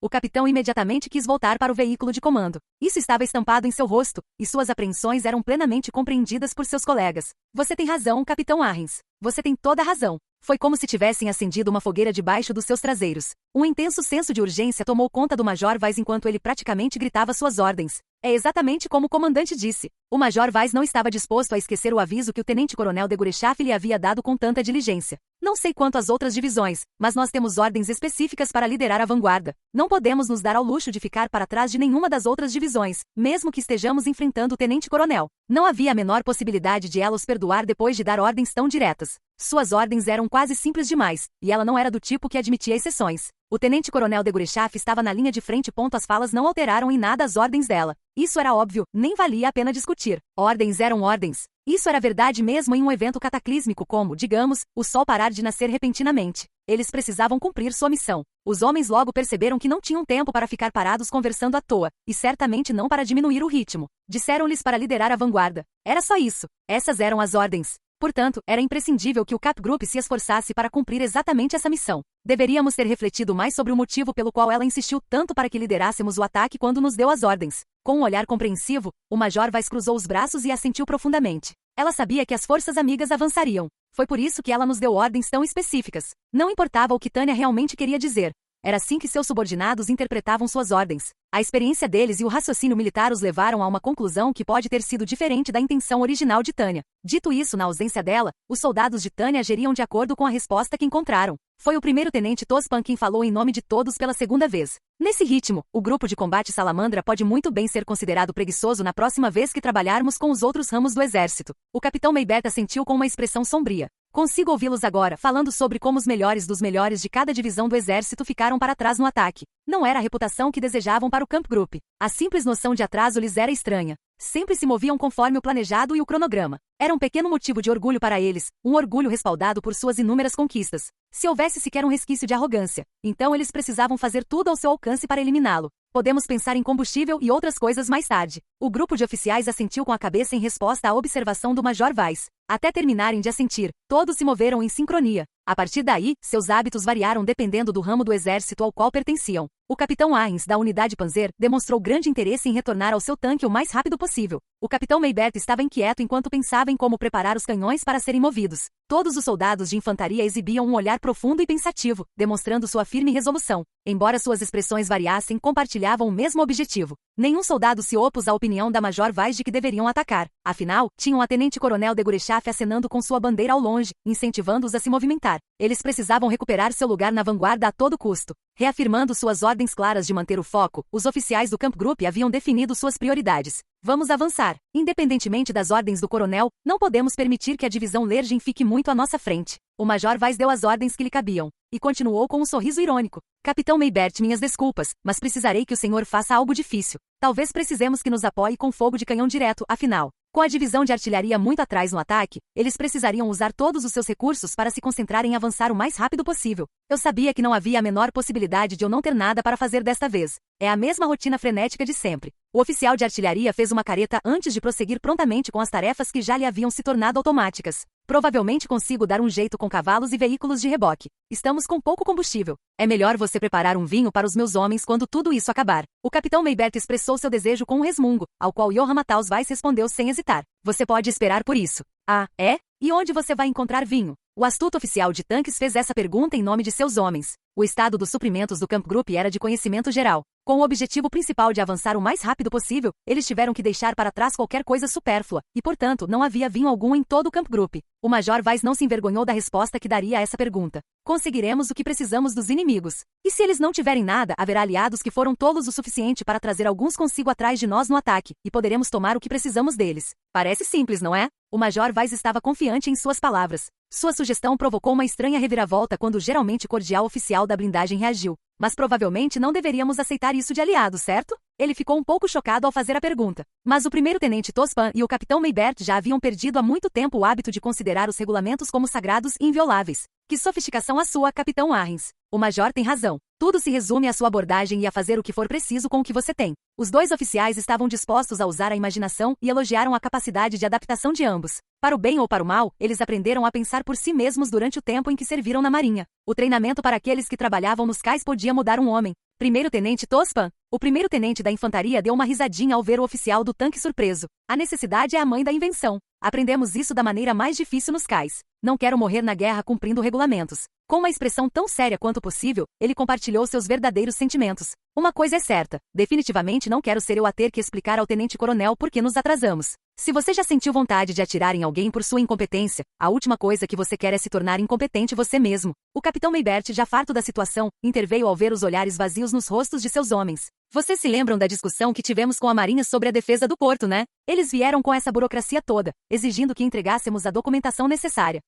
A: O capitão imediatamente quis voltar para o veículo de comando. Isso estava estampado em seu rosto, e suas apreensões eram plenamente compreendidas por seus colegas. Você tem razão, capitão Arrens. Você tem toda a razão. Foi como se tivessem acendido uma fogueira debaixo dos seus traseiros. Um intenso senso de urgência tomou conta do Major Vaz enquanto ele praticamente gritava suas ordens. É exatamente como o comandante disse. O Major Vaz não estava disposto a esquecer o aviso que o tenente-coronel de Gurechaf lhe havia dado com tanta diligência. Não sei quanto às outras divisões, mas nós temos ordens específicas para liderar a vanguarda. Não podemos nos dar ao luxo de ficar para trás de nenhuma das outras divisões, mesmo que estejamos enfrentando o tenente-coronel. Não havia a menor possibilidade de ela os perdoar depois de dar ordens tão diretas. Suas ordens eram quase simples demais, e ela não era do tipo que admitia exceções. O tenente-coronel de Gurechaf estava na linha de frente. As falas não alteraram em nada as ordens dela. Isso era óbvio, nem valia a pena discutir. Ordens eram ordens. Isso era verdade mesmo em um evento cataclísmico como, digamos, o sol parar de nascer repentinamente. Eles precisavam cumprir sua missão. Os homens logo perceberam que não tinham tempo para ficar parados conversando à toa, e certamente não para diminuir o ritmo. Disseram-lhes para liderar a vanguarda. Era só isso. Essas eram as ordens. Portanto, era imprescindível que o Cap Group se esforçasse para cumprir exatamente essa missão. Deveríamos ter refletido mais sobre o motivo pelo qual ela insistiu tanto para que liderássemos o ataque quando nos deu as ordens. Com um olhar compreensivo, o Major Vaz cruzou os braços e assentiu profundamente. Ela sabia que as forças amigas avançariam. Foi por isso que ela nos deu ordens tão específicas. Não importava o que Tânia realmente queria dizer. Era assim que seus subordinados interpretavam suas ordens. A experiência deles e o raciocínio militar os levaram a uma conclusão que pode ter sido diferente da intenção original de Tânia. Dito isso, na ausência dela, os soldados de Tânia agiriam de acordo com a resposta que encontraram. Foi o primeiro-tenente Tospan quem falou em nome de todos pela segunda vez. Nesse ritmo, o grupo de combate Salamandra pode muito bem ser considerado preguiçoso na próxima vez que trabalharmos com os outros ramos do exército. O capitão Maybeth assentiu com uma expressão sombria. Consigo ouvi-los agora, falando sobre como os melhores dos melhores de cada divisão do exército ficaram para trás no ataque. Não era a reputação que desejavam para o Camp Group. A simples noção de atraso lhes era estranha. Sempre se moviam conforme o planejado e o cronograma. Era um pequeno motivo de orgulho para eles, um orgulho respaldado por suas inúmeras conquistas. Se houvesse sequer um resquício de arrogância, então eles precisavam fazer tudo ao seu alcance para eliminá-lo. Podemos pensar em combustível e outras coisas mais tarde. O grupo de oficiais assentiu com a cabeça em resposta à observação do Major Vaz. Até terminarem de assentir, todos se moveram em sincronia. A partir daí, seus hábitos variaram dependendo do ramo do exército ao qual pertenciam. O capitão Ahns, da unidade Panzer, demonstrou grande interesse em retornar ao seu tanque o mais rápido possível. O capitão Maybeth estava inquieto enquanto pensava em como preparar os canhões para serem movidos. Todos os soldados de infantaria exibiam um olhar profundo e pensativo, demonstrando sua firme resolução. Embora suas expressões variassem, compartilhavam o mesmo objetivo. Nenhum soldado se opôs à opinião da Major Vaz de que deveriam atacar. Afinal, tinham a tenente-coronel de Gurechaf acenando com sua bandeira ao longe, incentivando-os a se movimentar. Eles precisavam recuperar seu lugar na vanguarda a todo custo. Reafirmando suas ordens claras de manter o foco, os oficiais do Camp Group haviam definido suas prioridades. Vamos avançar. Independentemente das ordens do coronel, não podemos permitir que a divisão Lergen fique muito à nossa frente. O Major Vaz deu as ordens que lhe cabiam, e continuou com um sorriso irônico. Capitão Maybeth, minhas desculpas, mas precisarei que o senhor faça algo difícil. Talvez precisemos que nos apoie com fogo de canhão direto, afinal. Com a divisão de artilharia muito atrás no ataque, eles precisariam usar todos os seus recursos para se concentrar em avançar o mais rápido possível. Eu sabia que não havia a menor possibilidade de eu não ter nada para fazer desta vez. É a mesma rotina frenética de sempre. O oficial de artilharia fez uma careta antes de prosseguir prontamente com as tarefas que já lhe haviam se tornado automáticas. Provavelmente consigo dar um jeito com cavalos e veículos de reboque. Estamos com pouco combustível. É melhor você preparar um vinho para os meus homens quando tudo isso acabar. O capitão Maybeth expressou seu desejo com um resmungo, ao qual Johann Matthaus Weiss respondeu sem hesitar. Você pode esperar por isso. Ah, é? E onde você vai encontrar vinho? O astuto oficial de tanques fez essa pergunta em nome de seus homens. O estado dos suprimentos do Camp Group era de conhecimento geral. Com o objetivo principal de avançar o mais rápido possível, eles tiveram que deixar para trás qualquer coisa supérflua, e portanto, não havia vinho algum em todo o Camp Group. O Major Vaz não se envergonhou da resposta que daria a essa pergunta. Conseguiremos o que precisamos dos inimigos. E se eles não tiverem nada, haverá aliados que foram tolos o suficiente para trazer alguns consigo atrás de nós no ataque, e poderemos tomar o que precisamos deles. Parece simples, não é? O Major Vaz estava confiante em suas palavras. Sua sugestão provocou uma estranha reviravolta quando o geralmente cordial oficial da blindagem reagiu. Mas provavelmente não deveríamos aceitar isso de aliado, certo? Ele ficou um pouco chocado ao fazer a pergunta. Mas o primeiro-tenente Tospan e o capitão Maybeth já haviam perdido há muito tempo o hábito de considerar os regulamentos como sagrados e invioláveis. Que sofisticação a sua, capitão Ahns. O major tem razão. Tudo se resume à sua abordagem e a fazer o que for preciso com o que você tem. Os dois oficiais estavam dispostos a usar a imaginação e elogiaram a capacidade de adaptação de ambos. Para o bem ou para o mal, eles aprenderam a pensar por si mesmos durante o tempo em que serviram na marinha. O treinamento para aqueles que trabalhavam nos cais podia mudar um homem. Primeiro-tenente Tospan. O primeiro-tenente da infantaria deu uma risadinha ao ver o oficial do tanque surpreso. A necessidade é a mãe da invenção. Aprendemos isso da maneira mais difícil nos cais. Não quero morrer na guerra cumprindo regulamentos. Com uma expressão tão séria quanto possível, ele compartilhou seus verdadeiros sentimentos. Uma coisa é certa, definitivamente não quero ser eu a ter que explicar ao tenente-coronel por que nos atrasamos. Se você já sentiu vontade de atirar em alguém por sua incompetência, a última coisa que você quer é se tornar incompetente você mesmo. O capitão Maybeth, já farto da situação, interveio ao ver os olhares vazios nos rostos de seus homens. Vocês se lembram da discussão que tivemos com a Marinha sobre a defesa do porto, né? Eles vieram com essa burocracia toda, exigindo que entregássemos a documentação necessária.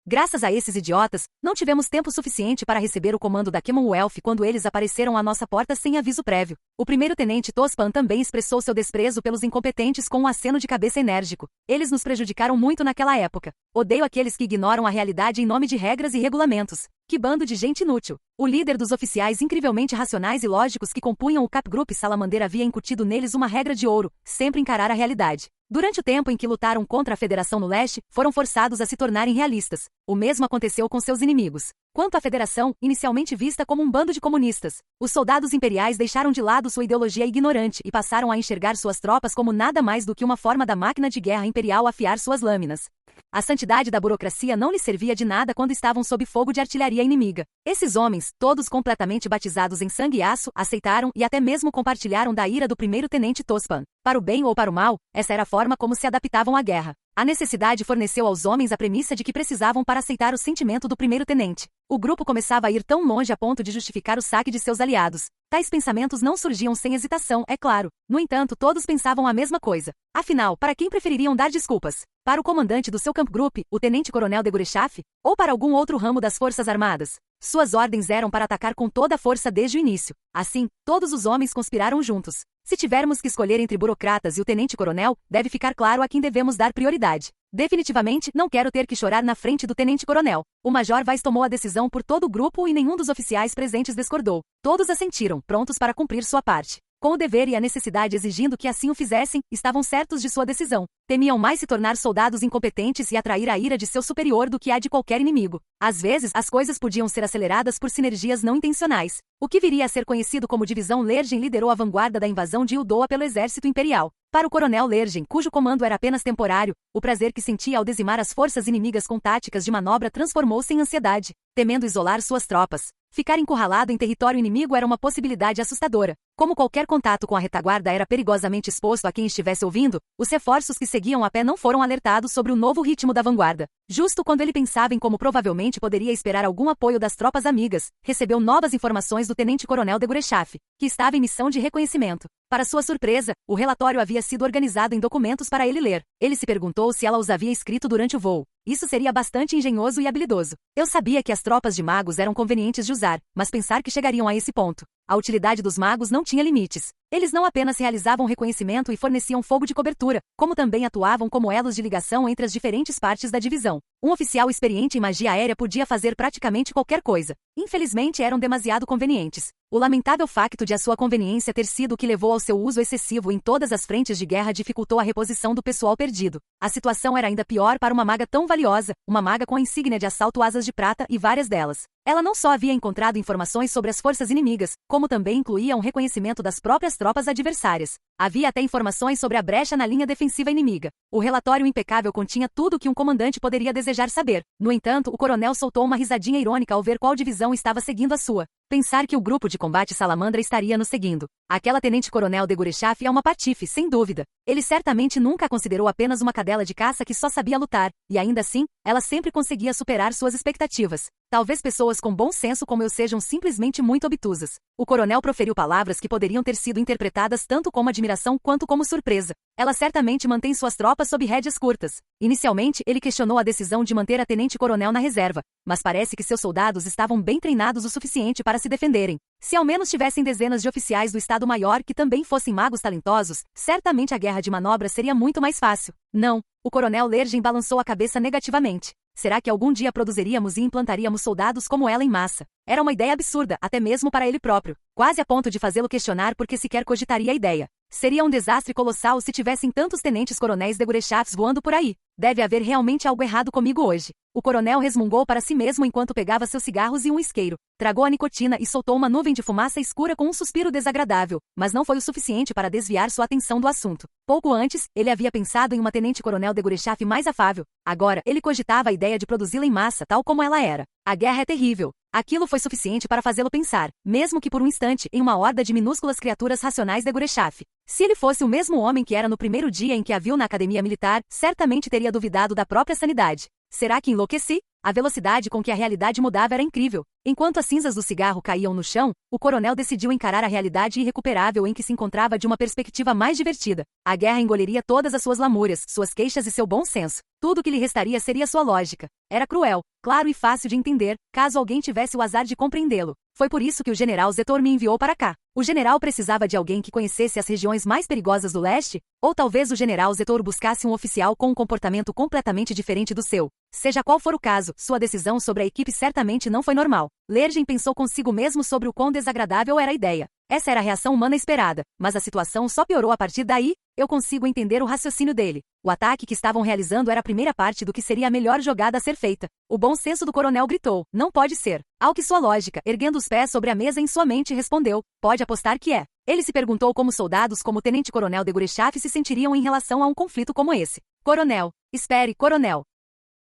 A: Graças a esses idiotas, não tivemos tempo suficiente para receber o comando da Commonwealth quando eles apareceram à nossa porta sem aviso prévio. O primeiro-tenente Tospan também expressou seu desprezo pelos incompetentes com um aceno de cabeça enérgico. Eles nos prejudicaram muito naquela época. Odeio aqueles que ignoram a realidade em nome de regras e regulamentos. Que bando de gente inútil! O líder dos oficiais incrivelmente racionais e lógicos que compunham o Capgroup Salamander havia incutido neles uma regra de ouro: sempre encarar a realidade. Durante o tempo em que lutaram contra a Federação no leste, foram forçados a se tornarem realistas. O mesmo aconteceu com seus inimigos. Quanto à Federação, inicialmente vista como um bando de comunistas, os soldados imperiais deixaram de lado sua ideologia ignorante e passaram a enxergar suas tropas como nada mais do que uma forma da máquina de guerra imperial afiar suas lâminas. A santidade da burocracia não lhes servia de nada quando estavam sob fogo de artilharia inimiga. Esses homens, todos completamente batizados em sangue e aço, aceitaram e até mesmo compartilharam da ira do primeiro-tenente Tospan. Para o bem ou para o mal, essa era a forma como se adaptavam à guerra. A necessidade forneceu aos homens a premissa de que precisavam para aceitar o sentimento do primeiro-tenente. O grupo começava a ir tão longe a ponto de justificar o saque de seus aliados. Tais pensamentos não surgiam sem hesitação, é claro. No entanto, todos pensavam a mesma coisa. Afinal, para quem prefeririam dar desculpas? Para o comandante do seu Kampfgruppe, o tenente-coronel de Gurechaf? Ou para algum outro ramo das Forças Armadas? Suas ordens eram para atacar com toda a força desde o início. Assim, todos os homens conspiraram juntos. Se tivermos que escolher entre burocratas e o tenente-coronel, deve ficar claro a quem devemos dar prioridade. Definitivamente, não quero ter que chorar na frente do tenente-coronel. O major Weiss tomou a decisão por todo o grupo e nenhum dos oficiais presentes discordou. Todos assentiram, prontos para cumprir sua parte. Com o dever e a necessidade exigindo que assim o fizessem, estavam certos de sua decisão. Temiam mais se tornar soldados incompetentes e atrair a ira de seu superior do que a de qualquer inimigo. Às vezes, as coisas podiam ser aceleradas por sinergias não intencionais. O que viria a ser conhecido como Divisão Lergen liderou a vanguarda da invasão de Uldoa pelo exército imperial. Para o coronel Lergen, cujo comando era apenas temporário, o prazer que sentia ao dizimar as forças inimigas com táticas de manobra transformou-se em ansiedade, temendo isolar suas tropas. Ficar encurralado em território inimigo era uma possibilidade assustadora. Como qualquer contato com a retaguarda era perigosamente exposto a quem estivesse ouvindo, os reforços que seguiam a pé não foram alertados sobre o novo ritmo da vanguarda. Justo quando ele pensava em como provavelmente poderia esperar algum apoio das tropas amigas, recebeu novas informações do tenente-coronel de Gurechaf, que estava em missão de reconhecimento. Para sua surpresa, o relatório havia sido organizado em documentos para ele ler. Ele se perguntou se ela os havia escrito durante o voo. Isso seria bastante engenhoso e habilidoso. Eu sabia que as tropas de magos eram convenientes de usar, mas pensar que chegariam a esse ponto. A utilidade dos magos não tinha limites. Eles não apenas realizavam reconhecimento e forneciam fogo de cobertura, como também atuavam como elos de ligação entre as diferentes partes da divisão. Um oficial experiente em magia aérea podia fazer praticamente qualquer coisa. Infelizmente, eram demasiado convenientes. O lamentável facto de a sua conveniência ter sido o que levou ao seu uso excessivo em todas as frentes de guerra dificultou a reposição do pessoal perdido. A situação era ainda pior para uma maga tão valiosa, uma maga com a insígnia de assalto Asas de Prata e várias delas. Ela não só havia encontrado informações sobre as forças inimigas, como também incluía um reconhecimento das próprias tropas adversárias. Havia até informações sobre a brecha na linha defensiva inimiga. O relatório impecável continha tudo o que um comandante poderia desejar saber. No entanto, o coronel soltou uma risadinha irônica ao ver qual divisão estava seguindo a sua. Pensar que o grupo de combate Salamandra estaria nos seguindo. Aquela tenente-coronel de Gurechaf é uma patife, sem dúvida. Ele certamente nunca a considerou apenas uma cadela de caça que só sabia lutar, e ainda assim, ela sempre conseguia superar suas expectativas. Talvez pessoas com bom senso como eu sejam simplesmente muito obtusas. O coronel proferiu palavras que poderiam ter sido interpretadas tanto como admiração quanto como surpresa. Ela certamente mantém suas tropas sob rédeas curtas. Inicialmente, ele questionou a decisão de manter a tenente-coronel na reserva, mas parece que seus soldados estavam bem treinados o suficiente para se defenderem. Se ao menos tivessem dezenas de oficiais do Estado-Maior que também fossem magos talentosos, certamente a guerra de manobra seria muito mais fácil. Não, o coronel Lergen balançou a cabeça negativamente. Será que algum dia produziríamos e implantaríamos soldados como ela em massa? Era uma ideia absurda, até mesmo para ele próprio, quase a ponto de fazê-lo questionar porque sequer cogitaria a ideia. Seria um desastre colossal se tivessem tantos tenentes-coronéis de Gurechafs voando por aí. Deve haver realmente algo errado comigo hoje. O coronel resmungou para si mesmo enquanto pegava seus cigarros e um isqueiro. Tragou a nicotina e soltou uma nuvem de fumaça escura com um suspiro desagradável, mas não foi o suficiente para desviar sua atenção do assunto. Pouco antes, ele havia pensado em uma tenente-coronel de Gurechaf mais afável. Agora, ele cogitava a ideia de produzi-la em massa tal como ela era. A guerra é terrível. Aquilo foi suficiente para fazê-lo pensar, mesmo que por um instante, em uma horda de minúsculas criaturas racionais de Gurechaf. Se ele fosse o mesmo homem que era no primeiro dia em que a viu na academia militar, certamente teria duvidado da própria sanidade. Será que enlouqueci? A velocidade com que a realidade mudava era incrível. Enquanto as cinzas do cigarro caíam no chão, o coronel decidiu encarar a realidade irrecuperável em que se encontrava de uma perspectiva mais divertida. A guerra engoliria todas as suas lamúrias, suas queixas e seu bom senso. Tudo o que lhe restaria seria sua lógica. Era cruel, claro e fácil de entender, caso alguém tivesse o azar de compreendê-lo. Foi por isso que o general Zetor me enviou para cá. O general precisava de alguém que conhecesse as regiões mais perigosas do leste? Ou talvez o general Zetor buscasse um oficial com um comportamento completamente diferente do seu. Seja qual for o caso, sua decisão sobre a equipe certamente não foi normal. Lergen pensou consigo mesmo sobre o quão desagradável era a ideia. Essa era a reação humana esperada, mas a situação só piorou a partir daí. Eu consigo entender o raciocínio dele. O ataque que estavam realizando era a primeira parte do que seria a melhor jogada a ser feita. O bom senso do coronel gritou: não pode ser. Ao que sua lógica, erguendo os pés sobre a mesa em sua mente, respondeu: pode apostar que é. Ele se perguntou como soldados como o tenente-coronel de Gurechaf se sentiriam em relação a um conflito como esse. Coronel. Espere, coronel.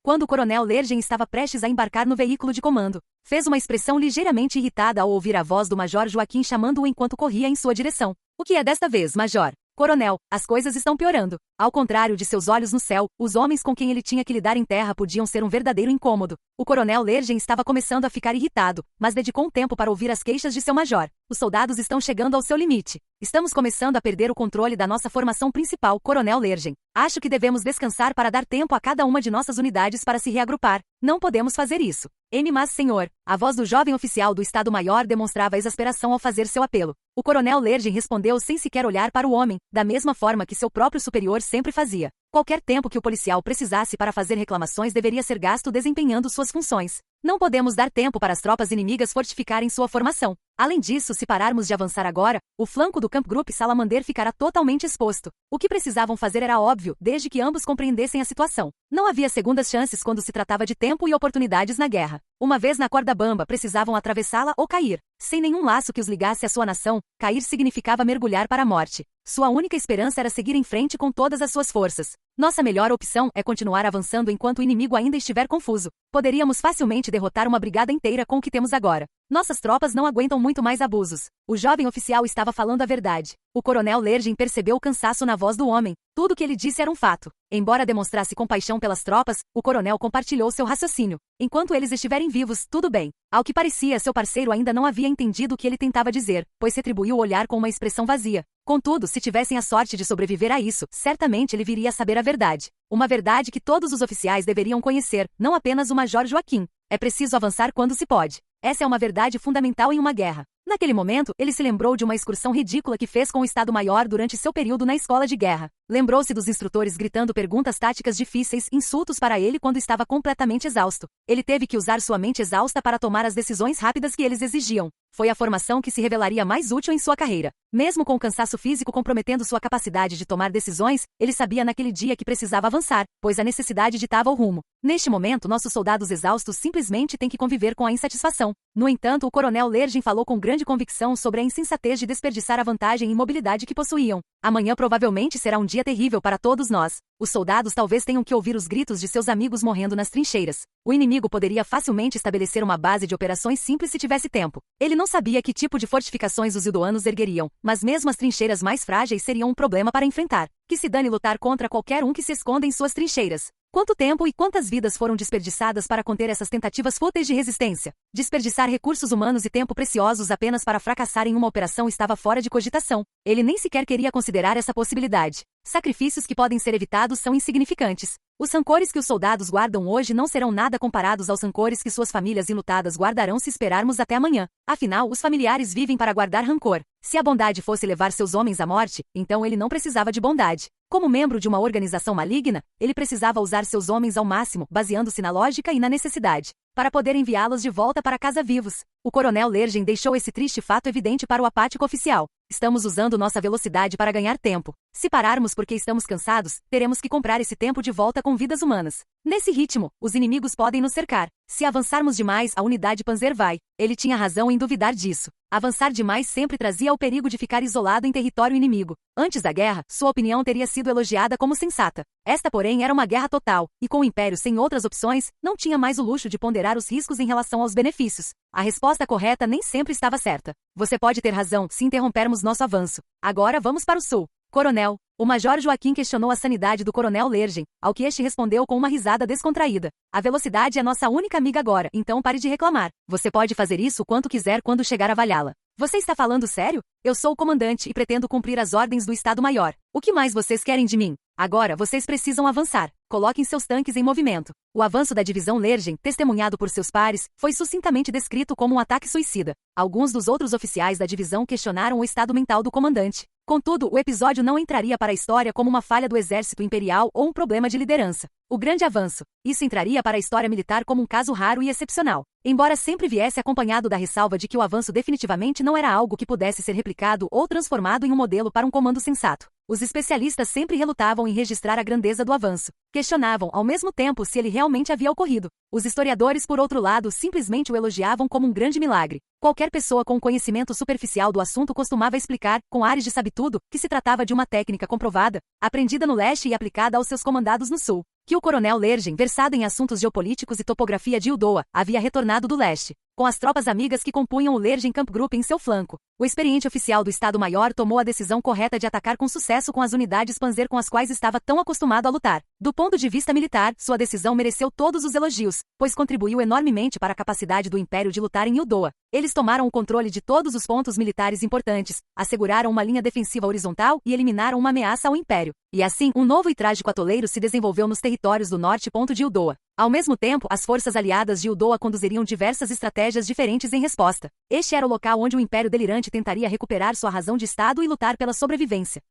A: Quando o coronel Lergen estava prestes a embarcar no veículo de comando, fez uma expressão ligeiramente irritada ao ouvir a voz do major Joaquim chamando-o enquanto corria em sua direção. O que é desta vez, major? Coronel, as coisas estão piorando. Ao contrário de seus olhos no céu, os homens com quem ele tinha que lidar em terra podiam ser um verdadeiro incômodo. O coronel Lergen estava começando a ficar irritado, mas dedicou um tempo para ouvir as queixas de seu major. Os soldados estão chegando ao seu limite. Estamos começando a perder o controle da nossa formação principal, coronel Lergen. Acho que devemos descansar para dar tempo a cada uma de nossas unidades para se reagrupar. Não podemos fazer isso. Mas senhor, a voz do jovem oficial do Estado-Maior demonstrava exasperação ao fazer seu apelo. O coronel Lergen respondeu sem sequer olhar para o homem, da mesma forma que seu próprio superior sempre fazia. Qualquer tempo que o policial precisasse para fazer reclamações deveria ser gasto desempenhando suas funções. Não podemos dar tempo para as tropas inimigas fortificarem sua formação. Além disso, se pararmos de avançar agora, o flanco do Kampfgruppe Salamander ficará totalmente exposto. O que precisavam fazer era óbvio, desde que ambos compreendessem a situação. Não havia segundas chances quando se tratava de tempo e oportunidades na guerra. Uma vez na corda bamba, precisavam atravessá-la ou cair. Sem nenhum laço que os ligasse à sua nação, cair significava mergulhar para a morte. Sua única esperança era seguir em frente com todas as suas forças. Nossa melhor opção é continuar avançando enquanto o inimigo ainda estiver confuso. Poderíamos facilmente derrotar uma brigada inteira com o que temos agora. Nossas tropas não aguentam muito mais abusos. O jovem oficial estava falando a verdade. O coronel Lergen percebeu o cansaço na voz do homem. Tudo o que ele disse era um fato. Embora demonstrasse compaixão pelas tropas, o coronel compartilhou seu raciocínio. Enquanto eles estiverem vivos, tudo bem. Ao que parecia, seu parceiro ainda não havia entendido o que ele tentava dizer, pois retribuiu o olhar com uma expressão vazia. Contudo, se tivessem a sorte de sobreviver a isso, certamente ele viria a saber a verdade. Uma verdade que todos os oficiais deveriam conhecer, não apenas o major Joaquim. É preciso avançar quando se pode. Essa é uma verdade fundamental em uma guerra. Naquele momento, ele se lembrou de uma excursão ridícula que fez com o Estado-Maior durante seu período na escola de guerra. Lembrou-se dos instrutores gritando perguntas táticas difíceis, insultos para ele quando estava completamente exausto. Ele teve que usar sua mente exausta para tomar as decisões rápidas que eles exigiam. Foi a formação que se revelaria mais útil em sua carreira. Mesmo com o cansaço físico comprometendo sua capacidade de tomar decisões, ele sabia naquele dia que precisava avançar, pois a necessidade ditava o rumo. Neste momento, nossos soldados exaustos simplesmente têm que conviver com a insatisfação. No entanto, o coronel Lergen falou com grande convicção sobre a insensatez de desperdiçar a vantagem e mobilidade que possuíam. Amanhã provavelmente será um dia terrível para todos nós. Os soldados talvez tenham que ouvir os gritos de seus amigos morrendo nas trincheiras. O inimigo poderia facilmente estabelecer uma base de operações simples se tivesse tempo. Ele não sabia que tipo de fortificações os ildoanos ergueriam, mas mesmo as trincheiras mais frágeis seriam um problema para enfrentar. Que se dane lutar contra qualquer um que se esconda em suas trincheiras. Quanto tempo e quantas vidas foram desperdiçadas para conter essas tentativas fúteis de resistência? Desperdiçar recursos humanos e tempo preciosos apenas para fracassar em uma operação estava fora de cogitação. Ele nem sequer queria considerar essa possibilidade. Sacrifícios que podem ser evitados são insignificantes. Os rancores que os soldados guardam hoje não serão nada comparados aos rancores que suas famílias enlutadas guardarão se esperarmos até amanhã. Afinal, os familiares vivem para guardar rancor. Se a bondade fosse levar seus homens à morte, então ele não precisava de bondade. Como membro de uma organização maligna, ele precisava usar seus homens ao máximo, baseando-se na lógica e na necessidade, para poder enviá-los de volta para casa vivos. O coronel Lergen deixou esse triste fato evidente para o apático oficial. Estamos usando nossa velocidade para ganhar tempo. Se pararmos porque estamos cansados, teremos que comprar esse tempo de volta com vidas humanas. Nesse ritmo, os inimigos podem nos cercar. Se avançarmos demais, a unidade Panzer vai. Ele tinha razão em duvidar disso. Avançar demais sempre trazia o perigo de ficar isolado em território inimigo. Antes da guerra, sua opinião teria sido elogiada como sensata. Esta, porém, era uma guerra total, e com o Império sem outras opções, não tinha mais o luxo de ponderar os riscos em relação aos benefícios. A resposta correta nem sempre estava certa. Você pode ter razão se interrompermos nosso avanço. Agora vamos para o sul. Coronel, o major Joaquim questionou a sanidade do coronel Lergen, ao que este respondeu com uma risada descontraída. A velocidade é nossa única amiga agora, então pare de reclamar. Você pode fazer isso quanto quiser quando chegar a Valhalla. Você está falando sério? Eu sou o comandante e pretendo cumprir as ordens do Estado-Maior. O que mais vocês querem de mim? Agora vocês precisam avançar. Coloquem seus tanques em movimento. O avanço da divisão Lergen, testemunhado por seus pares, foi sucintamente descrito como um ataque suicida. Alguns dos outros oficiais da divisão questionaram o estado mental do comandante. Contudo, o episódio não entraria para a história como uma falha do exército imperial ou um problema de liderança. O grande avanço. Isso entraria para a história militar como um caso raro e excepcional. Embora sempre viesse acompanhado da ressalva de que o avanço definitivamente não era algo que pudesse ser replicado ou transformado em um modelo para um comando sensato. Os especialistas sempre relutavam em registrar a grandeza do avanço. Questionavam, ao mesmo tempo, se ele realmente havia ocorrido. Os historiadores, por outro lado, simplesmente o elogiavam como um grande milagre. Qualquer pessoa com conhecimento superficial do assunto costumava explicar, com ares de sabe-tudo, que se tratava de uma técnica comprovada, aprendida no leste e aplicada aos seus comandados no sul. Que o coronel Lergen, versado em assuntos geopolíticos e topografia de Uldoa, havia retornado do leste, com as tropas amigas que compunham o Lergen Kampfgruppe em seu flanco. O experiente oficial do Estado-Maior tomou a decisão correta de atacar com sucesso com as unidades Panzer com as quais estava tão acostumado a lutar. Do ponto de vista militar, sua decisão mereceu todos os elogios, pois contribuiu enormemente para a capacidade do Império de lutar em Uldoa. Eles tomaram o controle de todos os pontos militares importantes, asseguraram uma linha defensiva horizontal e eliminaram uma ameaça ao Império. E assim, um novo e trágico atoleiro se desenvolveu nos territórios do norte de Uldoa. Ao mesmo tempo, as forças aliadas de Uldoa conduziriam diversas estratégias diferentes em resposta. Este era o local onde o Império Delirante tentaria recuperar sua razão de Estado e lutar pela sobrevivência.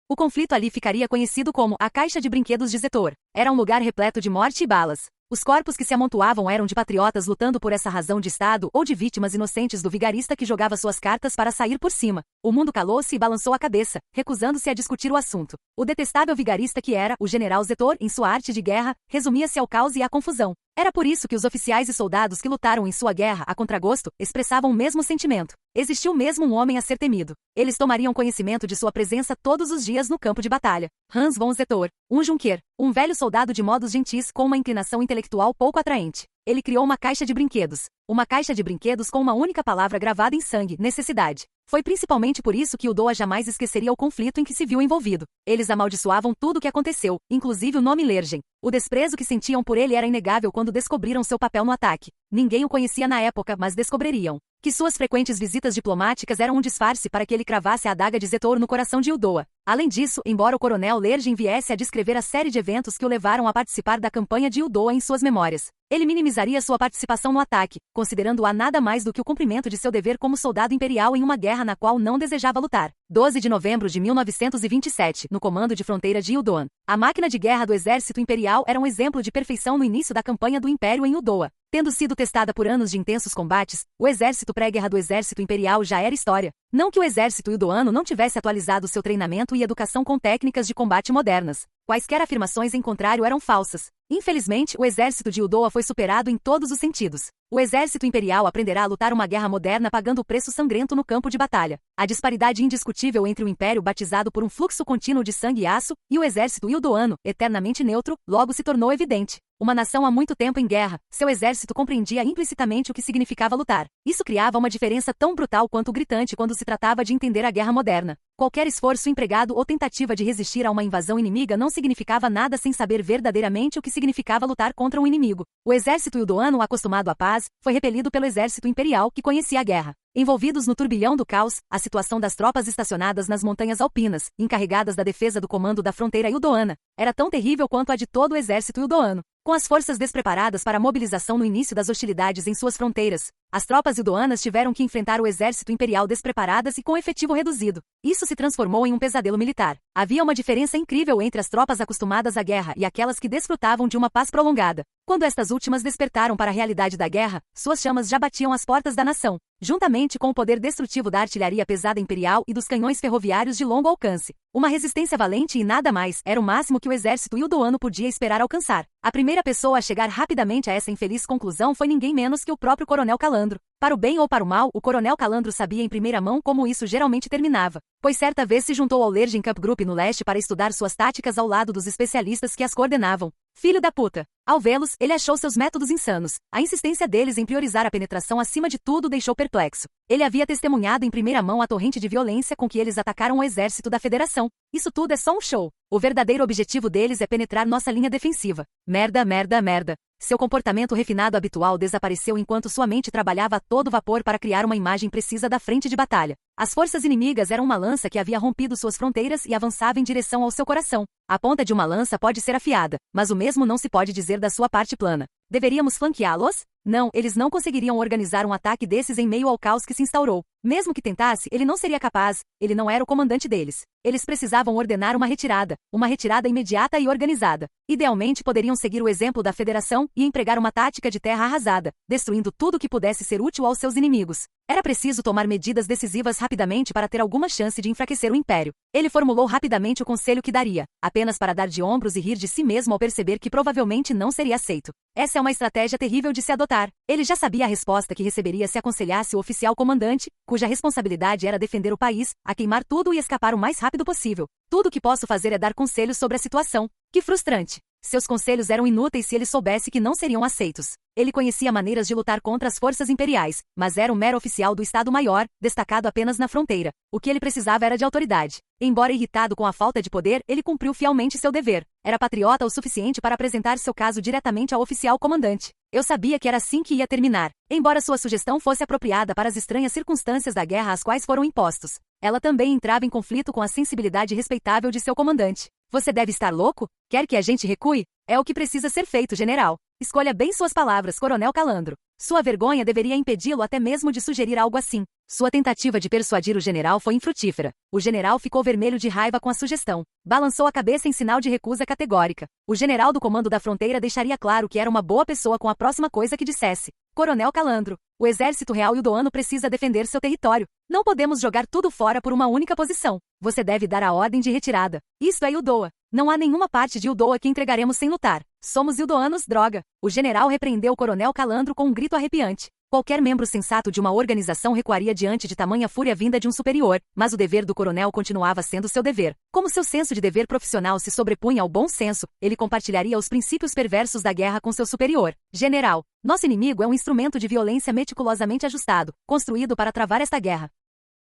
A: O conflito ali ficaria conhecido como a Caixa de Brinquedos de Zetor. Era um lugar repleto de morte e balas. Os corpos que se amontoavam eram de patriotas lutando por essa razão de Estado ou de vítimas inocentes do vigarista que jogava suas cartas para sair por cima. O mundo calou-se e balançou a cabeça, recusando-se a discutir o assunto. O detestável vigarista que era o general Zetor, em sua arte de guerra, resumia-se ao caos e à confusão. Era por isso que os oficiais e soldados que lutaram em sua guerra a contragosto expressavam o mesmo sentimento. Existiu mesmo um homem a ser temido. Eles tomariam conhecimento de sua presença todos os dias no campo de batalha. Hans von Zetor, um Junker, um velho soldado de modos gentis com uma inclinação intelectual pouco atraente. Ele criou uma caixa de brinquedos. Uma caixa de brinquedos com uma única palavra gravada em sangue, necessidade. Foi principalmente por isso que Uldoa jamais esqueceria o conflito em que se viu envolvido. Eles amaldiçoavam tudo o que aconteceu, inclusive o nome Lergen. O desprezo que sentiam por ele era inegável quando descobriram seu papel no ataque. Ninguém o conhecia na época, mas descobririam. Que suas frequentes visitas diplomáticas eram um disfarce para que ele cravasse a adaga de Zetor no coração de Uldoa. Além disso, embora o coronel Lergen viesse a descrever a série de eventos que o levaram a participar da campanha de Uldoa em suas memórias, ele minimizaria sua participação no ataque, considerando-a nada mais do que o cumprimento de seu dever como soldado imperial em uma guerra na qual não desejava lutar. 12 de novembro de 1927, no comando de fronteira de Uldoan. A máquina de guerra do exército imperial era um exemplo de perfeição no início da campanha do Império em Uldoa. Tendo sido testada por anos de intensos combates, o exército pré-guerra do exército imperial já era história. Não que o exército uldoano não tivesse atualizado seu treinamento e educação com técnicas de combate modernas. Quaisquer afirmações em contrário eram falsas. Infelizmente, o exército de Uldoa foi superado em todos os sentidos. O exército imperial aprenderá a lutar uma guerra moderna pagando o preço sangrento no campo de batalha. A disparidade indiscutível entre o império batizado por um fluxo contínuo de sangue e aço e o exército uldoano, eternamente neutro, logo se tornou evidente. Uma nação há muito tempo em guerra, seu exército compreendia implicitamente o que significava lutar. Isso criava uma diferença tão brutal quanto gritante quando se tratava de entender a guerra moderna. Qualquer esforço empregado ou tentativa de resistir a uma invasão inimiga não significava nada sem saber verdadeiramente o que significava lutar contra um inimigo. O exército uldoano, acostumado à paz, foi repelido pelo exército imperial, que conhecia a guerra. Envolvidos no turbilhão do caos, a situação das tropas estacionadas nas montanhas alpinas, encarregadas da defesa do comando da fronteira uldoana, era tão terrível quanto a de todo o exército uldoano. Com as forças despreparadas para a mobilização no início das hostilidades em suas fronteiras, as tropas uldoanas tiveram que enfrentar o exército imperial despreparadas e com efetivo reduzido. Isso se transformou em um pesadelo militar. Havia uma diferença incrível entre as tropas acostumadas à guerra e aquelas que desfrutavam de uma paz prolongada. Quando estas últimas despertaram para a realidade da guerra, suas chamas já batiam as portas da nação, juntamente com o poder destrutivo da artilharia pesada imperial e dos canhões ferroviários de longo alcance. Uma resistência valente e nada mais era o máximo que o exército uldoano podia esperar alcançar. A primeira pessoa a chegar rapidamente a essa infeliz conclusão foi ninguém menos que o próprio coronel Calandro. Para o bem ou para o mal, o coronel Calandro sabia em primeira mão como isso geralmente terminava, pois certa vez se juntou ao Lergen Kampfgruppe no leste para estudar suas táticas ao lado dos especialistas que as coordenavam. Filho da puta! Ao vê-los, ele achou seus métodos insanos. A insistência deles em priorizar a penetração acima de tudo o deixou perplexo. Ele havia testemunhado em primeira mão a torrente de violência com que eles atacaram o exército da Federação. Isso tudo é só um show. O verdadeiro objetivo deles é penetrar nossa linha defensiva. Merda, merda, merda. Seu comportamento refinado habitual desapareceu enquanto sua mente trabalhava a todo vapor para criar uma imagem precisa da frente de batalha. As forças inimigas eram uma lança que havia rompido suas fronteiras e avançava em direção ao seu coração. A ponta de uma lança pode ser afiada, mas o mesmo não se pode dizer da sua parte plana. Deveríamos flanqueá-los? Não, eles não conseguiriam organizar um ataque desses em meio ao caos que se instaurou. Mesmo que tentasse, ele não seria capaz, ele não era o comandante deles. Eles precisavam ordenar uma retirada imediata e organizada. Idealmente poderiam seguir o exemplo da Federação e empregar uma tática de terra arrasada, destruindo tudo que pudesse ser útil aos seus inimigos. Era preciso tomar medidas decisivas rapidamente para ter alguma chance de enfraquecer o Império. Ele formulou rapidamente o conselho que daria, apenas para dar de ombros e rir de si mesmo ao perceber que provavelmente não seria aceito. Essa é uma estratégia terrível de se adotar. Ele já sabia a resposta que receberia se aconselhasse o oficial comandante, cuja responsabilidade era defender o país, a queimar tudo e escapar o mais rápido possível. Tudo o que posso fazer é dar conselhos sobre a situação. Que frustrante! Seus conselhos eram inúteis se ele soubesse que não seriam aceitos. Ele conhecia maneiras de lutar contra as forças imperiais, mas era um mero oficial do Estado-Maior, destacado apenas na fronteira. O que ele precisava era de autoridade. Embora irritado com a falta de poder, ele cumpriu fielmente seu dever. Era patriota o suficiente para apresentar seu caso diretamente ao oficial comandante. Eu sabia que era assim que ia terminar. Embora sua sugestão fosse apropriada para as estranhas circunstâncias da guerra às quais foram impostos, ela também entrava em conflito com a sensibilidade respeitável de seu comandante. Você deve estar louco? Quer que a gente recue? É o que precisa ser feito, general. Escolha bem suas palavras, Coronel Calandro. Sua vergonha deveria impedi-lo até mesmo de sugerir algo assim. Sua tentativa de persuadir o general foi infrutífera. O general ficou vermelho de raiva com a sugestão. Balançou a cabeça em sinal de recusa categórica. O general do comando da fronteira deixaria claro que era uma boa pessoa com a próxima coisa que dissesse. Coronel Calandro, o exército real ildoano precisa defender seu território. Não podemos jogar tudo fora por uma única posição. Você deve dar a ordem de retirada. Isto é Ildoa. Não há nenhuma parte de Ildoa que entregaremos sem lutar. Somos ildoanos, droga. O general repreendeu o Coronel Calandro com um grito arrepiante. Qualquer membro sensato de uma organização recuaria diante de tamanha fúria vinda de um superior, mas o dever do coronel continuava sendo seu dever. Como seu senso de dever profissional se sobrepunha ao bom senso, ele compartilharia os princípios perversos da guerra com seu superior. General, nosso inimigo é um instrumento de violência meticulosamente ajustado, construído para travar esta guerra.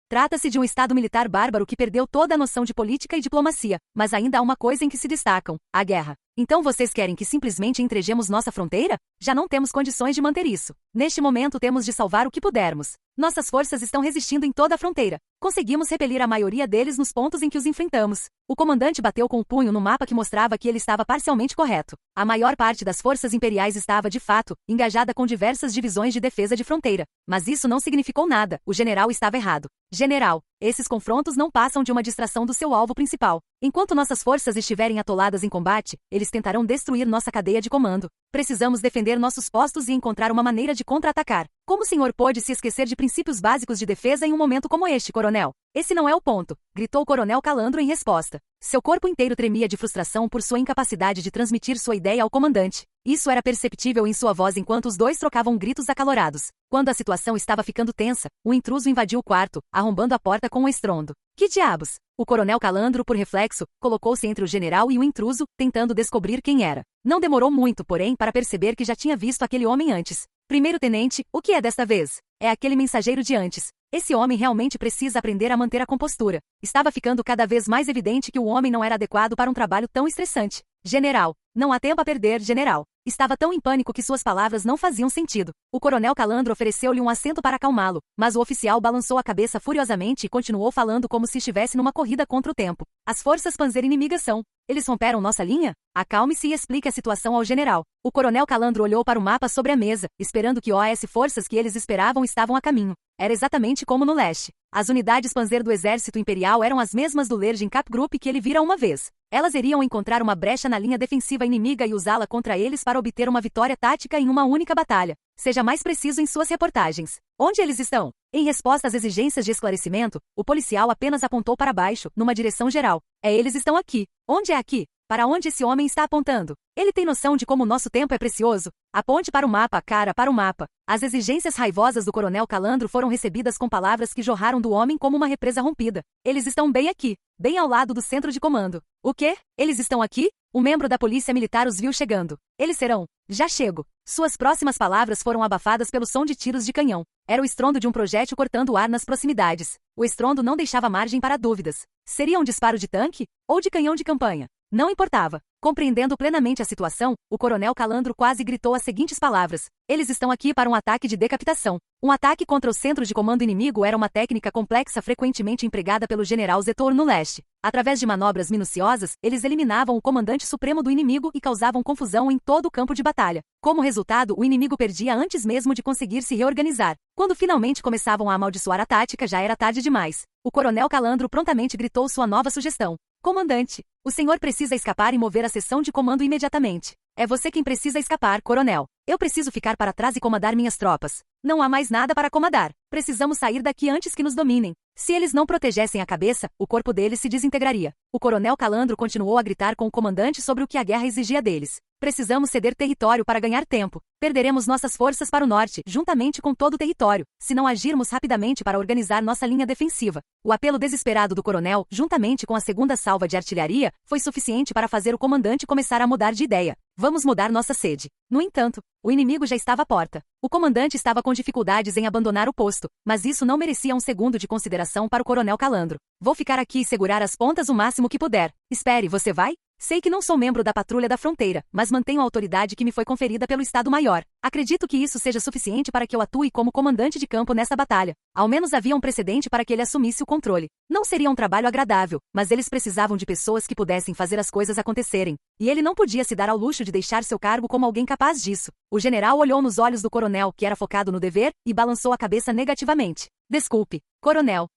A: Trata-se de um Estado militar bárbaro que perdeu toda a noção de política e diplomacia, mas ainda há uma coisa em que se destacam: a guerra. Então vocês querem que simplesmente entregemos nossa fronteira? Já não temos condições de manter isso. Neste momento temos de salvar o que pudermos. Nossas forças estão resistindo em toda a fronteira. Conseguimos repelir a maioria deles nos pontos em que os enfrentamos. O comandante bateu com o punho no mapa que mostrava que ele estava parcialmente correto. A maior parte das forças imperiais estava, de fato, engajada com diversas divisões de defesa de fronteira. Mas isso não significou nada. O general estava errado. General, esses confrontos não passam de uma distração do seu alvo principal. Enquanto nossas forças estiverem atoladas em combate, eles tentarão destruir nossa cadeia de comando. Precisamos defender nossos postos e encontrar uma maneira de contra-atacar. Como o senhor pôde se esquecer de princípios básicos de defesa em um momento como este, coronel? Esse não é o ponto, gritou o Coronel Calandro em resposta. Seu corpo inteiro tremia de frustração por sua incapacidade de transmitir sua ideia ao comandante. Isso era perceptível em sua voz enquanto os dois trocavam gritos acalorados. Quando a situação estava ficando tensa, o intruso invadiu o quarto, arrombando a porta com um estrondo. Que diabos? O Coronel Calandro, por reflexo, colocou-se entre o general e o intruso, tentando descobrir quem era. Não demorou muito, porém, para perceber que já tinha visto aquele homem antes. Primeiro-tenente, o que é desta vez? É aquele mensageiro de antes. Esse homem realmente precisa aprender a manter a compostura. Estava ficando cada vez mais evidente que o homem não era adequado para um trabalho tão estressante. General, não há tempo a perder, general. Estava tão em pânico que suas palavras não faziam sentido. O Coronel Calandro ofereceu-lhe um assento para acalmá-lo, mas o oficial balançou a cabeça furiosamente e continuou falando como se estivesse numa corrida contra o tempo. As forças panzer inimigas são. Eles romperam nossa linha? Acalme-se e explique a situação ao general. O Coronel Calandro olhou para o mapa sobre a mesa, esperando que as forças que eles esperavam estavam a caminho. Era exatamente como no leste. As unidades panzer do exército imperial eram as mesmas do Lergen Kampfgruppe que ele vira uma vez. Elas iriam encontrar uma brecha na linha defensiva inimiga e usá-la contra eles para obter uma vitória tática em uma única batalha. Seja mais preciso em suas reportagens. Onde eles estão? Em resposta às exigências de esclarecimento, o policial apenas apontou para baixo, numa direção geral. Eles estão aqui. Onde é aqui? Para onde esse homem está apontando? Ele tem noção de como nosso tempo é precioso? Aponte para o mapa, cara, para o mapa. As exigências raivosas do Coronel Calandro foram recebidas com palavras que jorraram do homem como uma represa rompida. Eles estão bem aqui, bem ao lado do centro de comando. O quê? Eles estão aqui? Um membro da polícia militar os viu chegando. Eles serão. Já chego. Suas próximas palavras foram abafadas pelo som de tiros de canhão. Era o estrondo de um projétil cortando o ar nas proximidades. O estrondo não deixava margem para dúvidas. Seria um disparo de tanque? Ou de canhão de campanha? Não importava. Compreendendo plenamente a situação, o coronel Calandro quase gritou as seguintes palavras: eles estão aqui para um ataque de decapitação. Um ataque contra o centro de comando inimigo era uma técnica complexa frequentemente empregada pelo general Zetor no leste. Através de manobras minuciosas, eles eliminavam o comandante supremo do inimigo e causavam confusão em todo o campo de batalha. Como resultado, o inimigo perdia antes mesmo de conseguir se reorganizar. Quando finalmente começavam a amaldiçoar a tática, já era tarde demais. O coronel Calandro prontamente gritou sua nova sugestão: comandante, o senhor precisa escapar e mover a seção de comando imediatamente. É você quem precisa escapar, coronel. Eu preciso ficar para trás e comandar minhas tropas. Não há mais nada para comandar. Precisamos sair daqui antes que nos dominem. Se eles não protegessem a cabeça, o corpo deles se desintegraria. O coronel Calandro continuou a gritar com o comandante sobre o que a guerra exigia deles. Precisamos ceder território para ganhar tempo. Perderemos nossas forças para o norte, juntamente com todo o território, se não agirmos rapidamente para organizar nossa linha defensiva. O apelo desesperado do coronel, juntamente com a segunda salva de artilharia, foi suficiente para fazer o comandante começar a mudar de ideia. Vamos mudar nossa sede. No entanto, o inimigo já estava à porta. O comandante estava com dificuldades em abandonar o posto, mas isso não merecia um segundo de consideração para o coronel Calandro. Vou ficar aqui e segurar as pontas o máximo que puder. Espere, você vai? Sei que não sou membro da patrulha da fronteira, mas mantenho a autoridade que me foi conferida pelo Estado-Maior. Acredito que isso seja suficiente para que eu atue como comandante de campo nessa batalha. Ao menos havia um precedente para que ele assumisse o controle. Não seria um trabalho agradável, mas eles precisavam de pessoas que pudessem fazer as coisas acontecerem. E ele não podia se dar ao luxo de deixar seu cargo como alguém capaz disso. O general olhou nos olhos do coronel, que era focado no dever, e balançou a cabeça negativamente. Desculpe, coronel,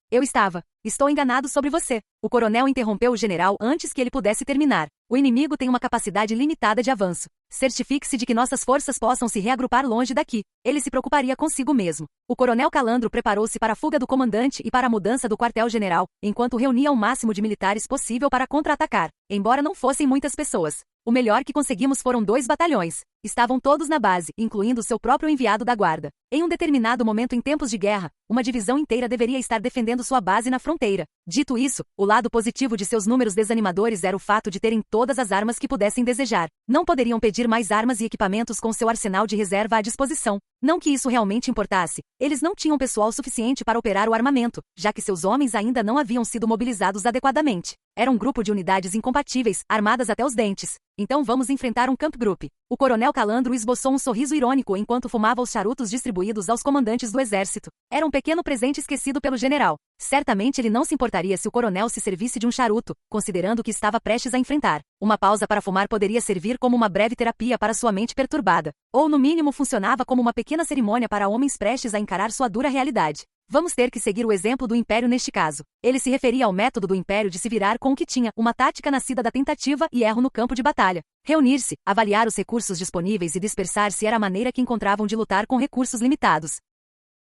A: estou enganado sobre você. O coronel interrompeu o general antes que ele pudesse terminar. O inimigo tem uma capacidade limitada de avanço. Certifique-se de que nossas forças possam se reagrupar longe daqui. Ele se preocuparia consigo mesmo. O coronel Calandro preparou-se para a fuga do comandante e para a mudança do quartel-general, enquanto reunia o máximo de militares possível para contra-atacar, embora não fossem muitas pessoas. O melhor que conseguimos foram 2 batalhões. Estavam todos na base, incluindo seu próprio enviado da guarda. Em um determinado momento em tempos de guerra, uma divisão inteira deveria estar defendendo sua base na fronteira. Dito isso, o lado positivo de seus números desanimadores era o fato de terem todas as armas que pudessem desejar. Não poderiam pedir mais armas e equipamentos com seu arsenal de reserva à disposição. Não que isso realmente importasse. Eles não tinham pessoal suficiente para operar o armamento, já que seus homens ainda não haviam sido mobilizados adequadamente. Era um grupo de unidades incompatíveis, armadas até os dentes. Então vamos enfrentar um Camp Group. O coronel Calandro esboçou um sorriso irônico enquanto fumava os charutos distribuídos aos comandantes do exército. Era um pequeno presente esquecido pelo general. Certamente ele não se importaria se o coronel se servisse de um charuto, considerando o que estava prestes a enfrentar. Uma pausa para fumar poderia servir como uma breve terapia para sua mente perturbada. Ou no mínimo funcionava como uma pequena cerimônia para homens prestes a encarar sua dura realidade. Vamos ter que seguir o exemplo do Império neste caso. Ele se referia ao método do Império de se virar com o que tinha, uma tática nascida da tentativa e erro no campo de batalha. Reunir-se, avaliar os recursos disponíveis e dispersar-se era a maneira que encontravam de lutar com recursos limitados.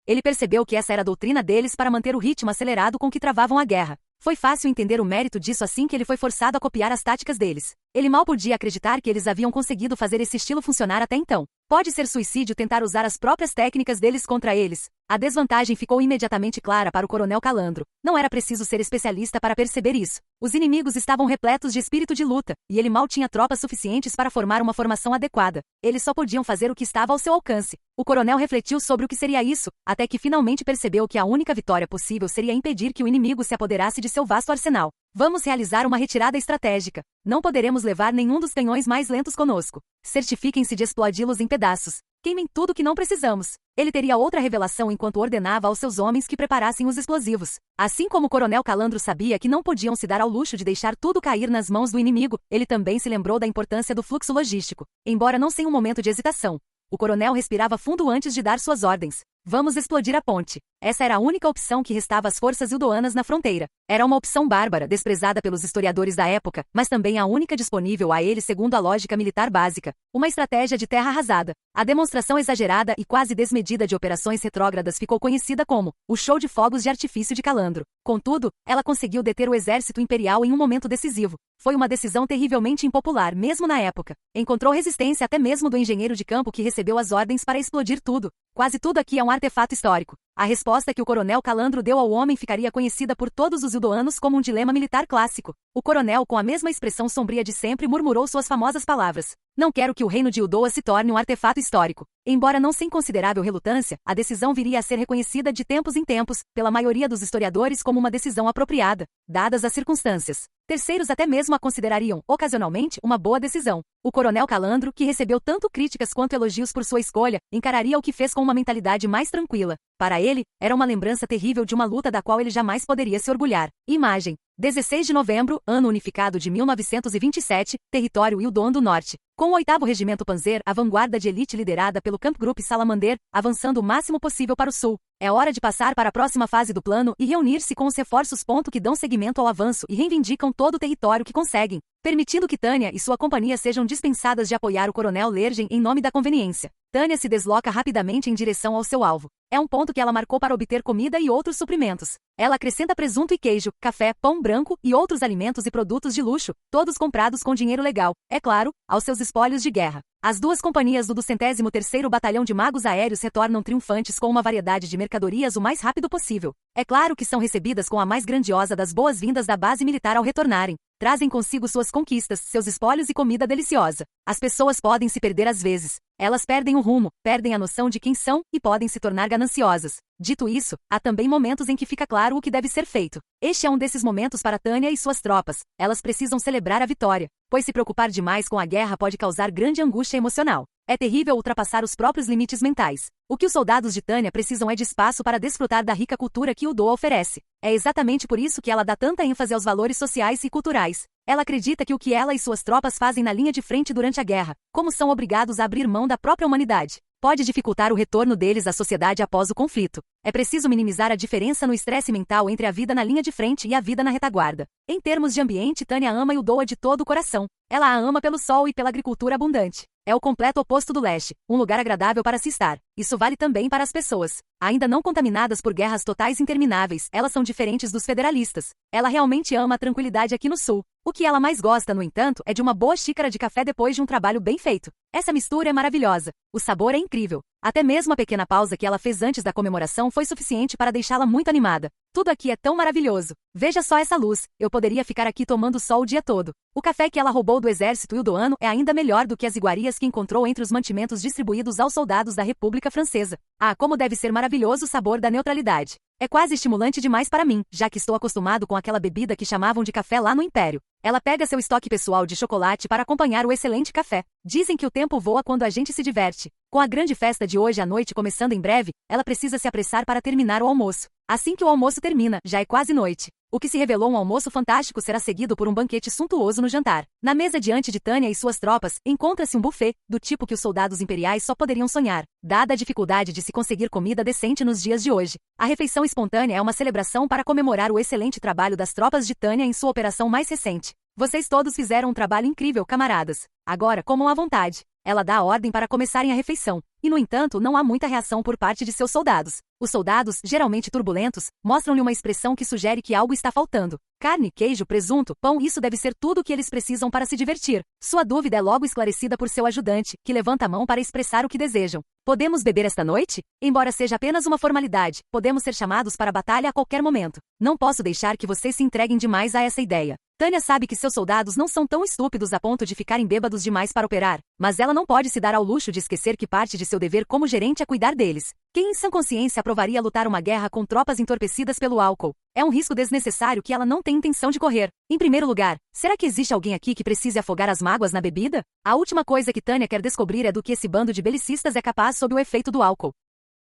A: Ele percebeu que essa era a doutrina deles para manter o ritmo acelerado com que travavam a guerra. Foi fácil entender o mérito disso assim que ele foi forçado a copiar as táticas deles. Ele mal podia acreditar que eles haviam conseguido fazer esse estilo funcionar até então. Pode ser suicídio tentar usar as próprias técnicas deles contra eles. A desvantagem ficou imediatamente clara para o coronel Calandro. Não era preciso ser especialista para perceber isso. Os inimigos estavam repletos de espírito de luta, e ele mal tinha tropas suficientes para formar uma formação adequada. Eles só podiam fazer o que estava ao seu alcance. O coronel refletiu sobre o que seria isso, até que finalmente percebeu que a única vitória possível seria impedir que o inimigo se apoderasse de seu vasto arsenal. Vamos realizar uma retirada estratégica. Não poderemos levar nenhum dos canhões mais lentos conosco. Certifiquem-se de explodi-los em pedaços. Queimem tudo que não precisamos. Ele teria outra revelação enquanto ordenava aos seus homens que preparassem os explosivos. Assim como o coronel Calandro sabia que não podiam se dar ao luxo de deixar tudo cair nas mãos do inimigo, ele também se lembrou da importância do fluxo logístico. Embora não sem um momento de hesitação, o coronel respirava fundo antes de dar suas ordens. Vamos explodir a ponte. Essa era a única opção que restava às forças ildoanas na fronteira. Era uma opção bárbara, desprezada pelos historiadores da época, mas também a única disponível a ele segundo a lógica militar básica. Uma estratégia de terra arrasada. A demonstração exagerada e quase desmedida de operações retrógradas ficou conhecida como o show de fogos de artifício de Calandro. Contudo, ela conseguiu deter o exército imperial em um momento decisivo. Foi uma decisão terrivelmente impopular, mesmo na época. Encontrou resistência até mesmo do engenheiro de campo que recebeu as ordens para explodir tudo. Quase tudo aqui é um artefato histórico. A resposta que o coronel Calandro deu ao homem ficaria conhecida por todos os ildoanos como um dilema militar clássico. O coronel, com a mesma expressão sombria de sempre, murmurou suas famosas palavras. Não quero que o reino de Uldoa se torne um artefato histórico. Embora não sem considerável relutância, a decisão viria a ser reconhecida de tempos em tempos, pela maioria dos historiadores como uma decisão apropriada, dadas as circunstâncias. Terceiros até mesmo a considerariam, ocasionalmente, uma boa decisão. O coronel Calandro, que recebeu tanto críticas quanto elogios por sua escolha, encararia o que fez com uma mentalidade mais tranquila. Para ele, era uma lembrança terrível de uma luta da qual ele jamais poderia se orgulhar. Imagem. 16 de novembro, ano unificado de 1927, território Ildon do Norte. Com o 8º Regimento Panzer, a vanguarda de elite liderada pelo Kampfgruppe Salamander, avançando o máximo possível para o sul. É hora de passar para a próxima fase do plano e reunir-se com os reforços. Que dão seguimento ao avanço e reivindicam todo o território que conseguem, permitindo que Tânia e sua companhia sejam dispensadas de apoiar o coronel Lergen em nome da conveniência. Tânia se desloca rapidamente em direção ao seu alvo. É um ponto que ela marcou para obter comida e outros suprimentos. Ela acrescenta presunto e queijo, café, pão branco e outros alimentos e produtos de luxo, todos comprados com dinheiro legal, é claro, aos seus espólios de guerra. As duas companhias do 203º Batalhão de Magos Aéreos retornam triunfantes com uma variedade de mercadorias o mais rápido possível. É claro que são recebidas com a mais grandiosa das boas-vindas da base militar ao retornarem. Trazem consigo suas conquistas, seus espólios e comida deliciosa. As pessoas podem se perder às vezes. Elas perdem o rumo, perdem a noção de quem são e podem se tornar gananciosas. Dito isso, há também momentos em que fica claro o que deve ser feito. Este é um desses momentos para Tânia e suas tropas. Elas precisam celebrar a vitória, pois se preocupar demais com a guerra pode causar grande angústia emocional. É terrível ultrapassar os próprios limites mentais. O que os soldados de Tânia precisam é de espaço para desfrutar da rica cultura que Uldoa oferece. É exatamente por isso que ela dá tanta ênfase aos valores sociais e culturais. Ela acredita que o que ela e suas tropas fazem na linha de frente durante a guerra, como são obrigados a abrir mão da própria humanidade, pode dificultar o retorno deles à sociedade após o conflito. É preciso minimizar a diferença no estresse mental entre a vida na linha de frente e a vida na retaguarda. Em termos de ambiente, Tânia ama Uldoa de todo o coração. Ela a ama pelo sol e pela agricultura abundante. É o completo oposto do leste, um lugar agradável para se estar. Isso vale também para as pessoas. Ainda não contaminadas por guerras totais intermináveis, elas são diferentes dos federalistas. Ela realmente ama a tranquilidade aqui no sul. O que ela mais gosta, no entanto, é de uma boa xícara de café depois de um trabalho bem feito. Essa mistura é maravilhosa. O sabor é incrível. Até mesmo a pequena pausa que ela fez antes da comemoração foi suficiente para deixá-la muito animada. Tudo aqui é tão maravilhoso. Veja só essa luz. Eu poderia ficar aqui tomando sol o dia todo. O café que ela roubou do exército ildoano é ainda melhor do que as iguarias que encontrou entre os mantimentos distribuídos aos soldados da República Francesa. Ah, como deve ser maravilhoso o sabor da neutralidade. É quase estimulante demais para mim, já que estou acostumado com aquela bebida que chamavam de café lá no Império. Ela pega seu estoque pessoal de chocolate para acompanhar o excelente café. Dizem que o tempo voa quando a gente se diverte. Com a grande festa de hoje à noite começando em breve, ela precisa se apressar para terminar o almoço. Assim que o almoço termina, já é quase noite. O que se revelou um almoço fantástico será seguido por um banquete suntuoso no jantar. Na mesa diante de Tânia e suas tropas, encontra-se um buffet, do tipo que os soldados imperiais só poderiam sonhar, dada a dificuldade de se conseguir comida decente nos dias de hoje. A refeição espontânea é uma celebração para comemorar o excelente trabalho das tropas de Tânia em sua operação mais recente. Vocês todos fizeram um trabalho incrível, camaradas. Agora, comam à vontade. Ela dá a ordem para começarem a refeição, e no entanto não há muita reação por parte de seus soldados. Os soldados, geralmente turbulentos, mostram-lhe uma expressão que sugere que algo está faltando. Carne, queijo, presunto, pão, isso deve ser tudo o que eles precisam para se divertir. Sua dúvida é logo esclarecida por seu ajudante, que levanta a mão para expressar o que desejam. Podemos beber esta noite? Embora seja apenas uma formalidade, podemos ser chamados para a batalha a qualquer momento. Não posso deixar que vocês se entreguem demais a essa ideia. Tânia sabe que seus soldados não são tão estúpidos a ponto de ficarem bêbados demais para operar, mas ela não pode se dar ao luxo de esquecer que parte de seu dever como gerente é cuidar deles. Quem em sã consciência aprovaria lutar uma guerra com tropas entorpecidas pelo álcool? É um risco desnecessário que ela não tem intenção de correr. Em primeiro lugar, será que existe alguém aqui que precise afogar as mágoas na bebida? A última coisa que Tânia quer descobrir é do que esse bando de belicistas é capaz sob o efeito do álcool.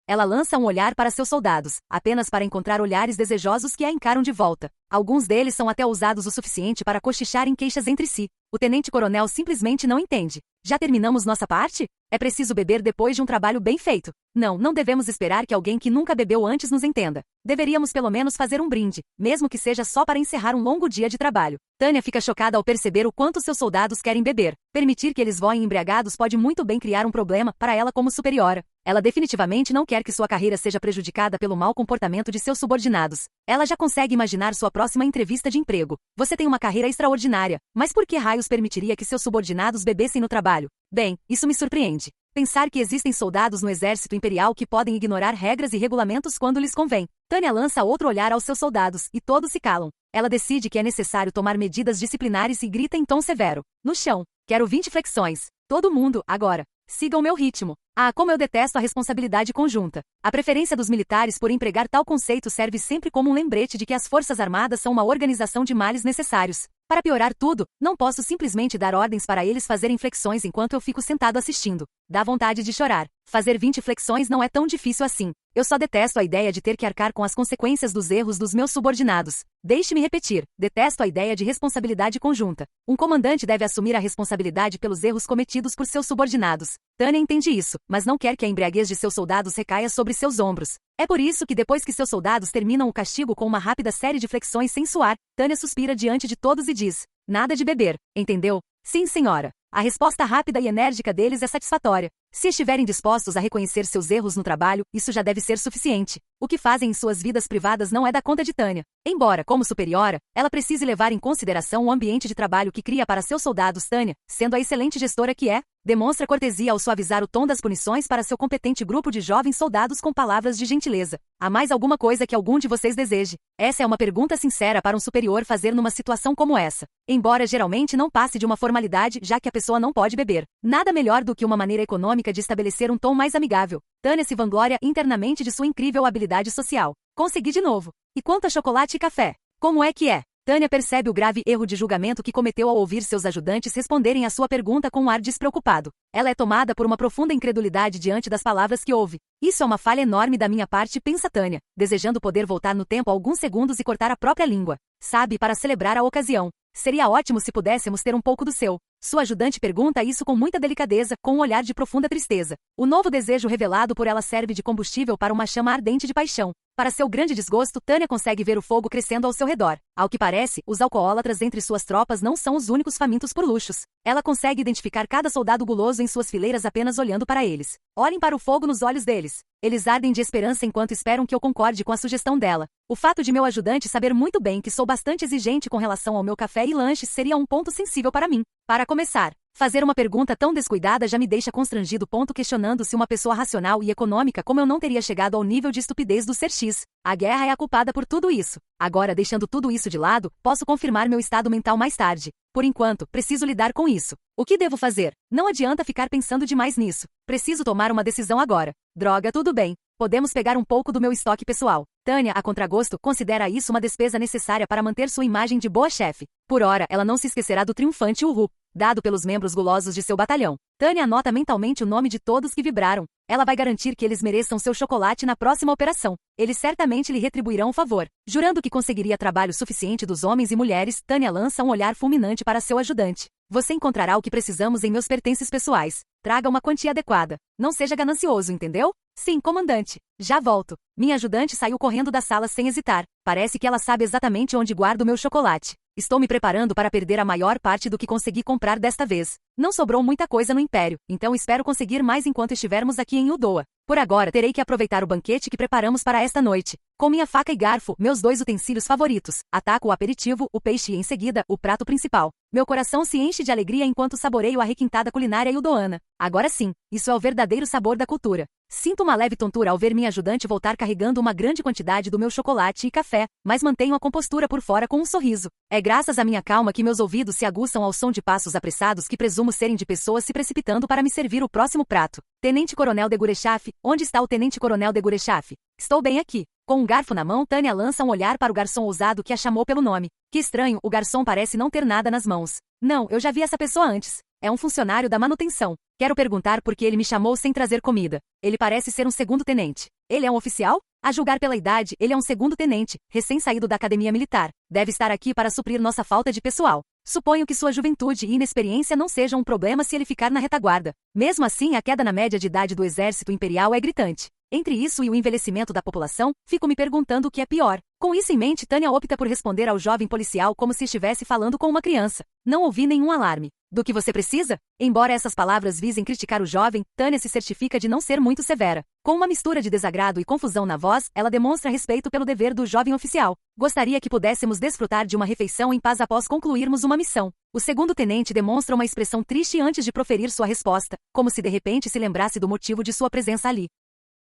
A: Ela lança um olhar para seus soldados, apenas para encontrar olhares desejosos que a encaram de volta. Alguns deles são até ousados o suficiente para cochicharem queixas entre si. O tenente-coronel simplesmente não entende. Já terminamos nossa parte? É preciso beber depois de um trabalho bem feito. Não devemos esperar que alguém que nunca bebeu antes nos entenda. Deveríamos pelo menos fazer um brinde, mesmo que seja só para encerrar um longo dia de trabalho. Tânia fica chocada ao perceber o quanto seus soldados querem beber. Permitir que eles voem embriagados pode muito bem criar um problema para ela como superiora. Ela definitivamente não quer que sua carreira seja prejudicada pelo mau comportamento de seus subordinados. Ela já consegue imaginar sua próxima entrevista de emprego. Você tem uma carreira extraordinária, mas por que raios permitiria que seus subordinados bebessem no trabalho? Bem, isso me surpreende. Pensar que existem soldados no exército imperial que podem ignorar regras e regulamentos quando lhes convém. Tânia lança outro olhar aos seus soldados, e todos se calam. Ela decide que é necessário tomar medidas disciplinares e grita em tom severo. No chão. Quero 20 flexões. Todo mundo, agora. Siga o meu ritmo. Ah, como eu detesto a responsabilidade conjunta. A preferência dos militares por empregar tal conceito serve sempre como um lembrete de que as Forças Armadas são uma organização de males necessários. Para piorar tudo, não posso simplesmente dar ordens para eles fazerem flexões enquanto eu fico sentado assistindo. Dá vontade de chorar. Fazer 20 flexões não é tão difícil assim. Eu só detesto a ideia de ter que arcar com as consequências dos erros dos meus subordinados. Deixe-me repetir, detesto a ideia de responsabilidade conjunta. Um comandante deve assumir a responsabilidade pelos erros cometidos por seus subordinados. Tânia entende isso, mas não quer que a embriaguez de seus soldados recaia sobre seus ombros. É por isso que depois que seus soldados terminam o castigo com uma rápida série de flexões sem suar, Tânia suspira diante de todos e diz: nada de beber, entendeu? Sim, senhora. A resposta rápida e enérgica deles é satisfatória. Se estiverem dispostos a reconhecer seus erros no trabalho, isso já deve ser suficiente. O que fazem em suas vidas privadas não é da conta de Tânia. Embora, como superiora, ela precise levar em consideração o ambiente de trabalho que cria para seus soldados, Tânia, sendo a excelente gestora que é, demonstra cortesia ao suavizar o tom das punições para seu competente grupo de jovens soldados com palavras de gentileza. Há mais alguma coisa que algum de vocês deseje? Essa é uma pergunta sincera para um superior fazer numa situação como essa. Embora geralmente não passe de uma formalidade, já que a pessoa não pode beber. Nada melhor do que uma maneira econômica de estabelecer um tom mais amigável. Tânia se vangloria internamente de sua incrível habilidade social. Consegui de novo. E quanto a chocolate e café? Como é que é? Tânia percebe o grave erro de julgamento que cometeu ao ouvir seus ajudantes responderem à sua pergunta com um ar despreocupado. Ela é tomada por uma profunda incredulidade diante das palavras que ouve. Isso é uma falha enorme da minha parte, pensa Tânia, desejando poder voltar no tempo alguns segundos e cortar a própria língua. Sabe, para celebrar a ocasião. Seria ótimo se pudéssemos ter um pouco do seu. Sua ajudante pergunta isso com muita delicadeza, com um olhar de profunda tristeza. O novo desejo revelado por ela serve de combustível para uma chama ardente de paixão. Para seu grande desgosto, Tânia consegue ver o fogo crescendo ao seu redor. Ao que parece, os alcoólatras entre suas tropas não são os únicos famintos por luxos. Ela consegue identificar cada soldado guloso em suas fileiras apenas olhando para eles. Olhem para o fogo nos olhos deles. Eles ardem de esperança enquanto esperam que eu concorde com a sugestão dela. O fato de meu ajudante saber muito bem que sou bastante exigente com relação ao meu café e lanches seria um ponto sensível para mim. Para começar, fazer uma pergunta tão descuidada já me deixa constrangido. Questionando se uma pessoa racional e econômica como eu não teria chegado ao nível de estupidez do ser X. A guerra é a culpada por tudo isso. Agora, deixando tudo isso de lado, posso confirmar meu estado mental mais tarde. Por enquanto, preciso lidar com isso. O que devo fazer? Não adianta ficar pensando demais nisso. Preciso tomar uma decisão agora. Droga, tudo bem. Podemos pegar um pouco do meu estoque pessoal. Tânia, a contragosto, considera isso uma despesa necessária para manter sua imagem de boa chefe. Por ora, ela não se esquecerá do triunfante uhul, dado pelos membros gulosos de seu batalhão. Tânia anota mentalmente o nome de todos que vibraram. Ela vai garantir que eles mereçam seu chocolate na próxima operação. Eles certamente lhe retribuirão o favor. Jurando que conseguiria trabalho suficiente dos homens e mulheres, Tânia lança um olhar fulminante para seu ajudante. Você encontrará o que precisamos em meus pertences pessoais. Traga uma quantia adequada. Não seja ganancioso, entendeu? Sim, comandante. Já volto. Minha ajudante saiu correndo da sala sem hesitar. Parece que ela sabe exatamente onde guardo meu chocolate. Estou me preparando para perder a maior parte do que consegui comprar desta vez. Não sobrou muita coisa no Império, então espero conseguir mais enquanto estivermos aqui em Udoa. Por agora, terei que aproveitar o banquete que preparamos para esta noite. Com minha faca e garfo, meus dois utensílios favoritos, ataco o aperitivo, o peixe e em seguida, o prato principal. Meu coração se enche de alegria enquanto saboreio a requintada culinária udoana. Agora sim, isso é o verdadeiro sabor da cultura. Sinto uma leve tontura ao ver minha ajudante voltar carregando uma grande quantidade do meu chocolate e café, mas mantenho a compostura por fora com um sorriso. É graças à minha calma que meus ouvidos se aguçam ao som de passos apressados que presumo serem de pessoas se precipitando para me servir o próximo prato. Tenente Coronel de Gurechaf, onde está o Tenente Coronel de Gurechaf? Estou bem aqui. Com um garfo na mão, Tânia lança um olhar para o garçom ousado que a chamou pelo nome. Que estranho, o garçom parece não ter nada nas mãos. Não, eu já vi essa pessoa antes. É um funcionário da manutenção. Quero perguntar por que ele me chamou sem trazer comida. Ele parece ser um segundo tenente. Ele é um oficial? A julgar pela idade, ele é um segundo tenente, recém-saído da academia militar. Deve estar aqui para suprir nossa falta de pessoal. Suponho que sua juventude e inexperiência não sejam um problema se ele ficar na retaguarda. Mesmo assim, a queda na média de idade do exército imperial é gritante. Entre isso e o envelhecimento da população, fico me perguntando o que é pior. Com isso em mente, Tânia opta por responder ao jovem policial como se estivesse falando com uma criança. Não ouvi nenhum alarme. Do que você precisa? Embora essas palavras visem criticar o jovem, Tânia se certifica de não ser muito severa. Com uma mistura de desagrado e confusão na voz, ela demonstra respeito pelo dever do jovem oficial. Gostaria que pudéssemos desfrutar de uma refeição em paz após concluirmos uma missão. O segundo tenente demonstra uma expressão triste antes de proferir sua resposta, como se de repente se lembrasse do motivo de sua presença ali.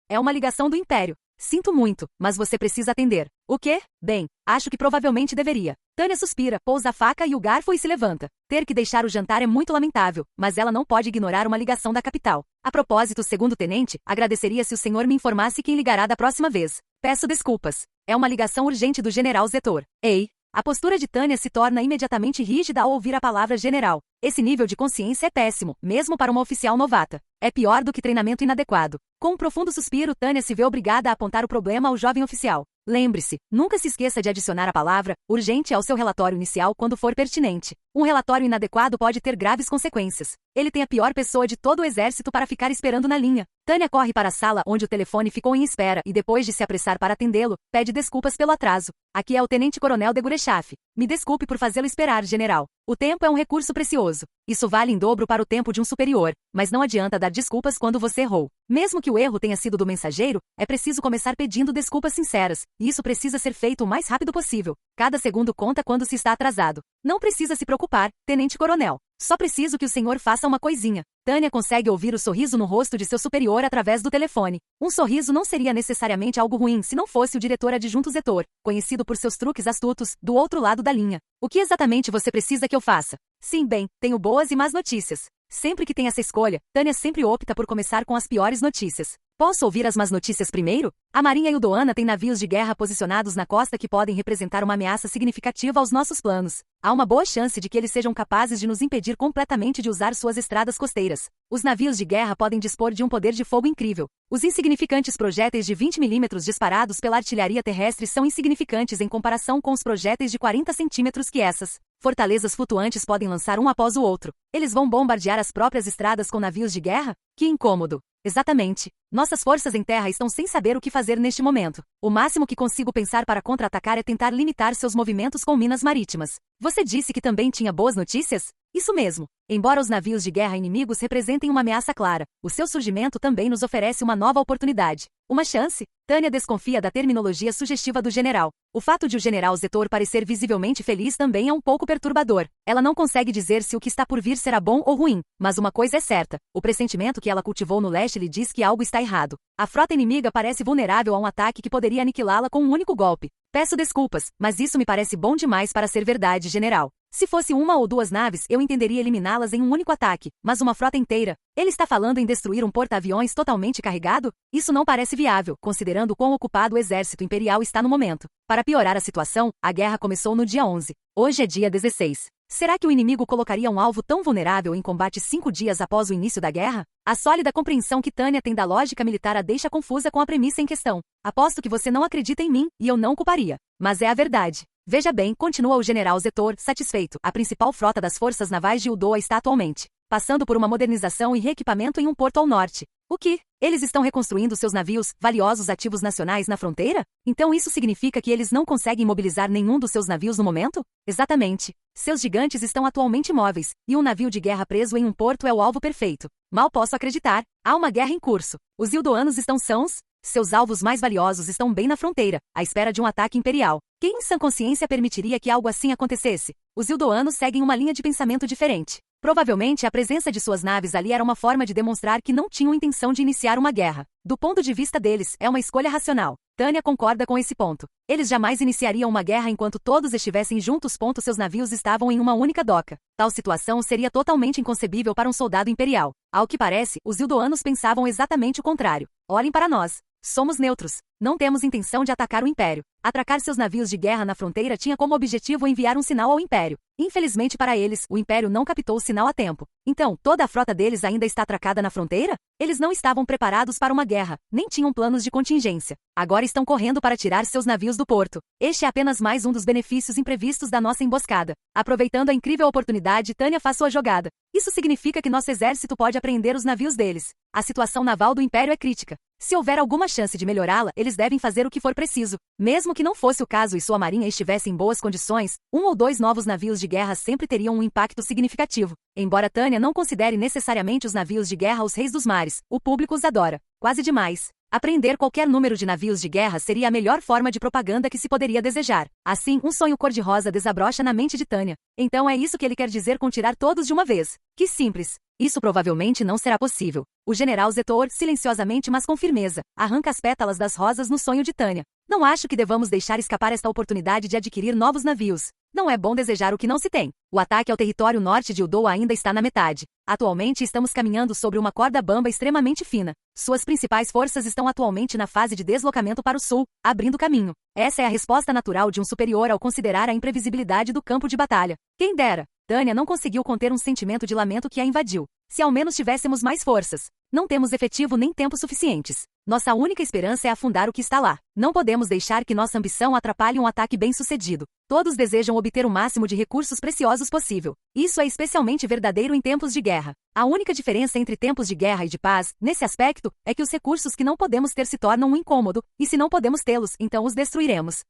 A: É uma ligação do Império. Sinto muito, mas você precisa atender. O quê? Bem, acho que provavelmente deveria. Tânia suspira, pousa a faca e o garfo e se levanta. Ter que deixar o jantar é muito lamentável, mas ela não pode ignorar uma ligação da capital. A propósito, segundo o tenente, agradeceria se o senhor me informasse quem ligará da próxima vez. Peço desculpas. É uma ligação urgente do general Zetor. Ei! A postura de Tânia se torna imediatamente rígida ao ouvir a palavra general. Esse nível de consciência é péssimo, mesmo para uma oficial novata. É pior do que treinamento inadequado. Com um profundo suspiro, Tânia se vê obrigada a apontar o problema ao jovem oficial. Lembre-se, nunca se esqueça de adicionar a palavra urgente ao seu relatório inicial quando for pertinente. Um relatório inadequado pode ter graves consequências. Ele tem a pior pessoa de todo o exército para ficar esperando na linha. Tânia corre para a sala onde o telefone ficou em espera e depois de se apressar para atendê-lo, pede desculpas pelo atraso. Aqui é o tenente-coronel de Gurechaf. Me desculpe por fazê-lo esperar, general. O tempo é um recurso precioso. Isso vale em dobro para o tempo de um superior, mas não adianta dar desculpas quando você errou. Mesmo que o erro tenha sido do mensageiro, é preciso começar pedindo desculpas sinceras, e isso precisa ser feito o mais rápido possível. Cada segundo conta quando se está atrasado. Não precisa se preocupar, tenente-coronel. Só preciso que o senhor faça uma coisinha. Tânia consegue ouvir o sorriso no rosto de seu superior através do telefone. Um sorriso não seria necessariamente algo ruim se não fosse o diretor adjunto Zetor, conhecido por seus truques astutos, do outro lado da linha. O que exatamente você precisa que eu faça? Sim, bem, tenho boas e más notícias. Sempre que tem essa escolha, Tânia sempre opta por começar com as piores notícias. Posso ouvir as más notícias primeiro? A Marinha Eldoana tem navios de guerra posicionados na costa que podem representar uma ameaça significativa aos nossos planos. Há uma boa chance de que eles sejam capazes de nos impedir completamente de usar suas estradas costeiras. Os navios de guerra podem dispor de um poder de fogo incrível. Os insignificantes projéteis de 20 milímetros disparados pela artilharia terrestre são insignificantes em comparação com os projéteis de 40 centímetros que essas fortalezas flutuantes podem lançar um após o outro. Eles vão bombardear as próprias estradas com navios de guerra? Que incômodo! Exatamente. Nossas forças em terra estão sem saber o que fazer neste momento. O máximo que consigo pensar para contra-atacar é tentar limitar seus movimentos com minas marítimas. Você disse que também tinha boas notícias? Isso mesmo. Embora os navios de guerra inimigos representem uma ameaça clara, o seu surgimento também nos oferece uma nova oportunidade. Uma chance? Tânia desconfia da terminologia sugestiva do general. O fato de o general Zetor parecer visivelmente feliz também é um pouco perturbador. Ela não consegue dizer se o que está por vir será bom ou ruim, mas uma coisa é certa. O pressentimento que ela cultivou no leste lhe diz que algo está errado. A frota inimiga parece vulnerável a um ataque que poderia aniquilá-la com um único golpe. Peço desculpas, mas isso me parece bom demais para ser verdade, general. Se fosse uma ou duas naves, eu entenderia eliminá-las em um único ataque, mas uma frota inteira? Ele está falando em destruir um porta-aviões totalmente carregado? Isso não parece viável, considerando quão ocupado o exército imperial está no momento. Para piorar a situação, a guerra começou no dia 11. Hoje é dia 16. Será que o inimigo colocaria um alvo tão vulnerável em combate 5 dias após o início da guerra? A sólida compreensão que Tânia tem da lógica militar a deixa confusa com a premissa em questão. Aposto que você não acredita em mim, e eu não culparia. Mas é a verdade. Veja bem, continua o general Zetor, satisfeito. A principal frota das forças navais de Uldoa está atualmente passando por uma modernização e reequipamento em um porto ao norte. O que? Eles estão reconstruindo seus navios, valiosos ativos nacionais na fronteira? Então isso significa que eles não conseguem mobilizar nenhum dos seus navios no momento? Exatamente. Seus gigantes estão atualmente imóveis, e um navio de guerra preso em um porto é o alvo perfeito. Mal posso acreditar. Há uma guerra em curso. Os ildoanos estão sãos? Seus alvos mais valiosos estão bem na fronteira, à espera de um ataque imperial. Quem em sã consciência permitiria que algo assim acontecesse? Os ildoanos seguem uma linha de pensamento diferente. Provavelmente a presença de suas naves ali era uma forma de demonstrar que não tinham intenção de iniciar uma guerra. Do ponto de vista deles, é uma escolha racional. Tânia concorda com esse ponto. Eles jamais iniciariam uma guerra enquanto todos estivessem juntos. Seus navios estavam em uma única doca. Tal situação seria totalmente inconcebível para um soldado imperial. Ao que parece, os ildoanos pensavam exatamente o contrário. Olhem para nós. Somos neutros. Não temos intenção de atacar o Império. Atracar seus navios de guerra na fronteira tinha como objetivo enviar um sinal ao Império. Infelizmente para eles, o Império não captou o sinal a tempo. Então, toda a frota deles ainda está atracada na fronteira? Eles não estavam preparados para uma guerra, nem tinham planos de contingência. Agora estão correndo para tirar seus navios do porto. Este é apenas mais um dos benefícios imprevistos da nossa emboscada. Aproveitando a incrível oportunidade, Tânia faz sua jogada. Isso significa que nosso exército pode apreender os navios deles. A situação naval do Império é crítica. Se houver alguma chance de melhorá-la, eles devem fazer o que for preciso. Mesmo que não fosse o caso e sua marinha estivesse em boas condições, 1 ou 2 novos navios de guerra sempre teriam um impacto significativo. Embora Tânia não considere necessariamente os navios de guerra os reis dos mares, o público os adora. Quase demais. Apreender qualquer número de navios de guerra seria a melhor forma de propaganda que se poderia desejar. Assim, um sonho cor-de-rosa desabrocha na mente de Tânia. Então é isso que ele quer dizer com tirar todos de uma vez. Que simples. Isso provavelmente não será possível. O general Zetor, silenciosamente mas com firmeza, arranca as pétalas das rosas no sonho de Tânia. Não acho que devamos deixar escapar esta oportunidade de adquirir novos navios. Não é bom desejar o que não se tem. O ataque ao território norte de Udoa ainda está na metade. Atualmente estamos caminhando sobre uma corda bamba extremamente fina. Suas principais forças estão atualmente na fase de deslocamento para o sul, abrindo caminho. Essa é a resposta natural de um superior ao considerar a imprevisibilidade do campo de batalha. Quem dera! Tânia não conseguiu conter um sentimento de lamento que a invadiu. Se ao menos tivéssemos mais forças. Não temos efetivo nem tempo suficientes. Nossa única esperança é afundar o que está lá. Não podemos deixar que nossa ambição atrapalhe um ataque bem-sucedido. Todos desejam obter o máximo de recursos preciosos possível. Isso é especialmente verdadeiro em tempos de guerra. A única diferença entre tempos de guerra e de paz, nesse aspecto, é que os recursos que não podemos ter se tornam um incômodo, e se não podemos tê-los, então os destruiremos.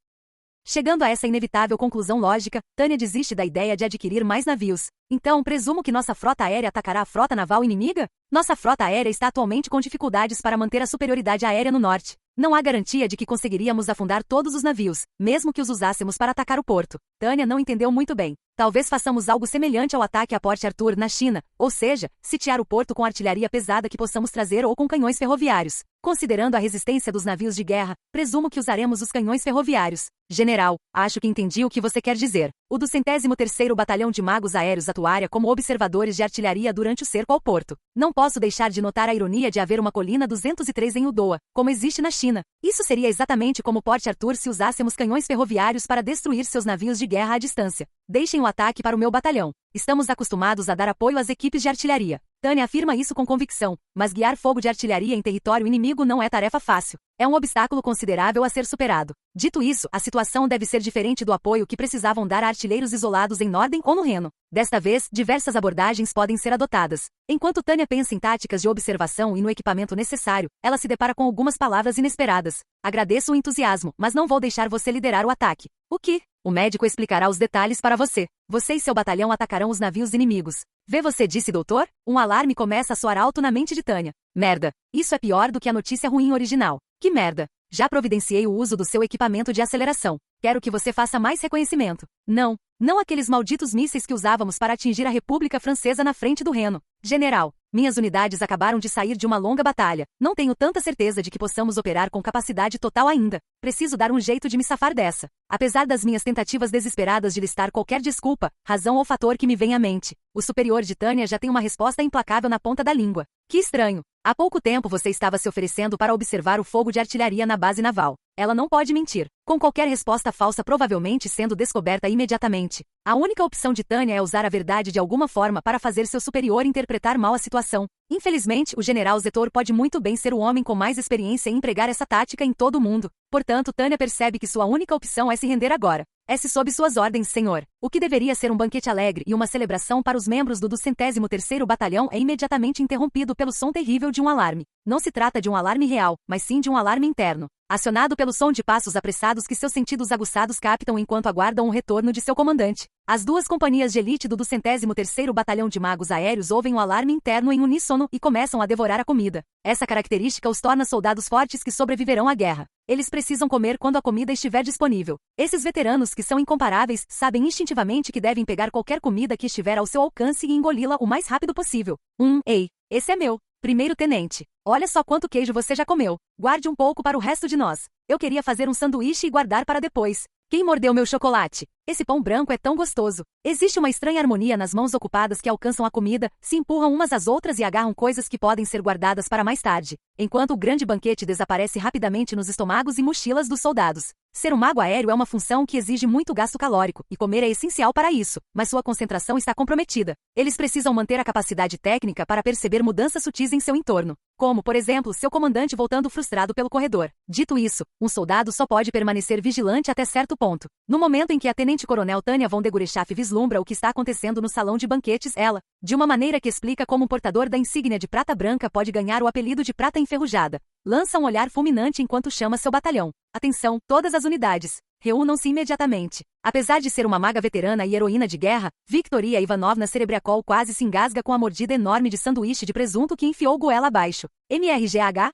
A: Chegando a essa inevitável conclusão lógica, Tânia desiste da ideia de adquirir mais navios. Então, presumo que nossa frota aérea atacará a frota naval inimiga? Nossa frota aérea está atualmente com dificuldades para manter a superioridade aérea no norte. Não há garantia de que conseguiríamos afundar todos os navios, mesmo que os usássemos para atacar o porto. Tânia não entendeu muito bem. Talvez façamos algo semelhante ao ataque a Port Arthur, na China, ou seja, sitiar o porto com artilharia pesada que possamos trazer ou com canhões ferroviários. Considerando a resistência dos navios de guerra, presumo que usaremos os canhões ferroviários. General, acho que entendi o que você quer dizer. O 203º Batalhão de Magos Aéreos atuaria como observadores de artilharia durante o cerco ao porto. Não posso deixar de notar a ironia de haver uma colina 203 em Udoa, como existe na China. Isso seria exatamente como Port Arthur se usássemos canhões ferroviários para destruir seus navios de guerra à distância. Deixem o ataque para o meu batalhão. Estamos acostumados a dar apoio às equipes de artilharia. Tânia afirma isso com convicção, mas guiar fogo de artilharia em território inimigo não é tarefa fácil. É um obstáculo considerável a ser superado. Dito isso, a situação deve ser diferente do apoio que precisavam dar a artilheiros isolados em Norden ou no Reno. Desta vez, diversas abordagens podem ser adotadas. Enquanto Tânia pensa em táticas de observação e no equipamento necessário, ela se depara com algumas palavras inesperadas. Agradeço o entusiasmo, mas não vou deixar você liderar o ataque. O que? O médico explicará os detalhes para você. Você e seu batalhão atacarão os navios inimigos. Vê, você disse, doutor? Um alarme começa a soar alto na mente de Tânia. Merda. Isso é pior do que a notícia ruim original. Que merda. Já providenciei o uso do seu equipamento de aceleração. Quero que você faça mais reconhecimento. Não aqueles malditos mísseis que usávamos para atingir a República Francesa na frente do Reno. General, minhas unidades acabaram de sair de uma longa batalha. Não tenho tanta certeza de que possamos operar com capacidade total ainda. Preciso dar um jeito de me safar dessa. Apesar das minhas tentativas desesperadas de listar qualquer desculpa, razão ou fator que me venha à mente, o superior de Tânia já tem uma resposta implacável na ponta da língua. Que estranho. Há pouco tempo você estava se oferecendo para observar o fogo de artilharia na base naval. Ela não pode mentir. Com qualquer resposta falsa provavelmente sendo descoberta imediatamente. A única opção de Tânia é usar a verdade de alguma forma para fazer seu superior interpretar mal a situação. Infelizmente, o general Zetor pode muito bem ser o homem com mais experiência em empregar essa tática em todo o mundo. Portanto, Tânia percebe que sua única opção é se render agora. É-se sob suas ordens, senhor. O que deveria ser um banquete alegre e uma celebração para os membros do 203º Batalhão é imediatamente interrompido pelo som terrível de um alarme. Não se trata de um alarme real, mas sim de um alarme interno. Acionado pelo som de passos apressados que seus sentidos aguçados captam enquanto aguardam o retorno de seu comandante. As duas companhias de elite do 203º Batalhão de Magos Aéreos ouvem o alarme interno em uníssono e começam a devorar a comida. Essa característica os torna soldados fortes que sobreviverão à guerra. Eles precisam comer quando a comida estiver disponível. Esses veteranos, que são incomparáveis, sabem instintivamente que devem pegar qualquer comida que estiver ao seu alcance e engoli-la o mais rápido possível. Ei, esse é meu. Primeiro tenente. Olha só quanto queijo você já comeu. Guarde um pouco para o resto de nós. Eu queria fazer um sanduíche e guardar para depois. Quem mordeu meu chocolate? Esse pão branco é tão gostoso. Existe uma estranha harmonia nas mãos ocupadas que alcançam a comida, se empurram umas às outras e agarram coisas que podem ser guardadas para mais tarde, enquanto o grande banquete desaparece rapidamente nos estômagos e mochilas dos soldados. Ser um mago aéreo é uma função que exige muito gasto calórico, e comer é essencial para isso, mas sua concentração está comprometida. Eles precisam manter a capacidade técnica para perceber mudanças sutis em seu entorno, como, por exemplo, seu comandante voltando frustrado pelo corredor. Dito isso, um soldado só pode permanecer vigilante até certo ponto. No momento em que a tenente-coronel Tânia von Degurechaf vislumbra o que está acontecendo no salão de banquetes, ela, de uma maneira que explica como um portador da insígnia de prata branca pode ganhar o apelido de prata enferrujada, lança um olhar fulminante enquanto chama seu batalhão. Atenção, todas as unidades. Reúnam-se imediatamente. Apesar de ser uma maga veterana e heroína de guerra, Victoria Ivanovna Serebriakol quase se engasga com a mordida enorme de sanduíche de presunto que enfiou goela abaixo. MRGH?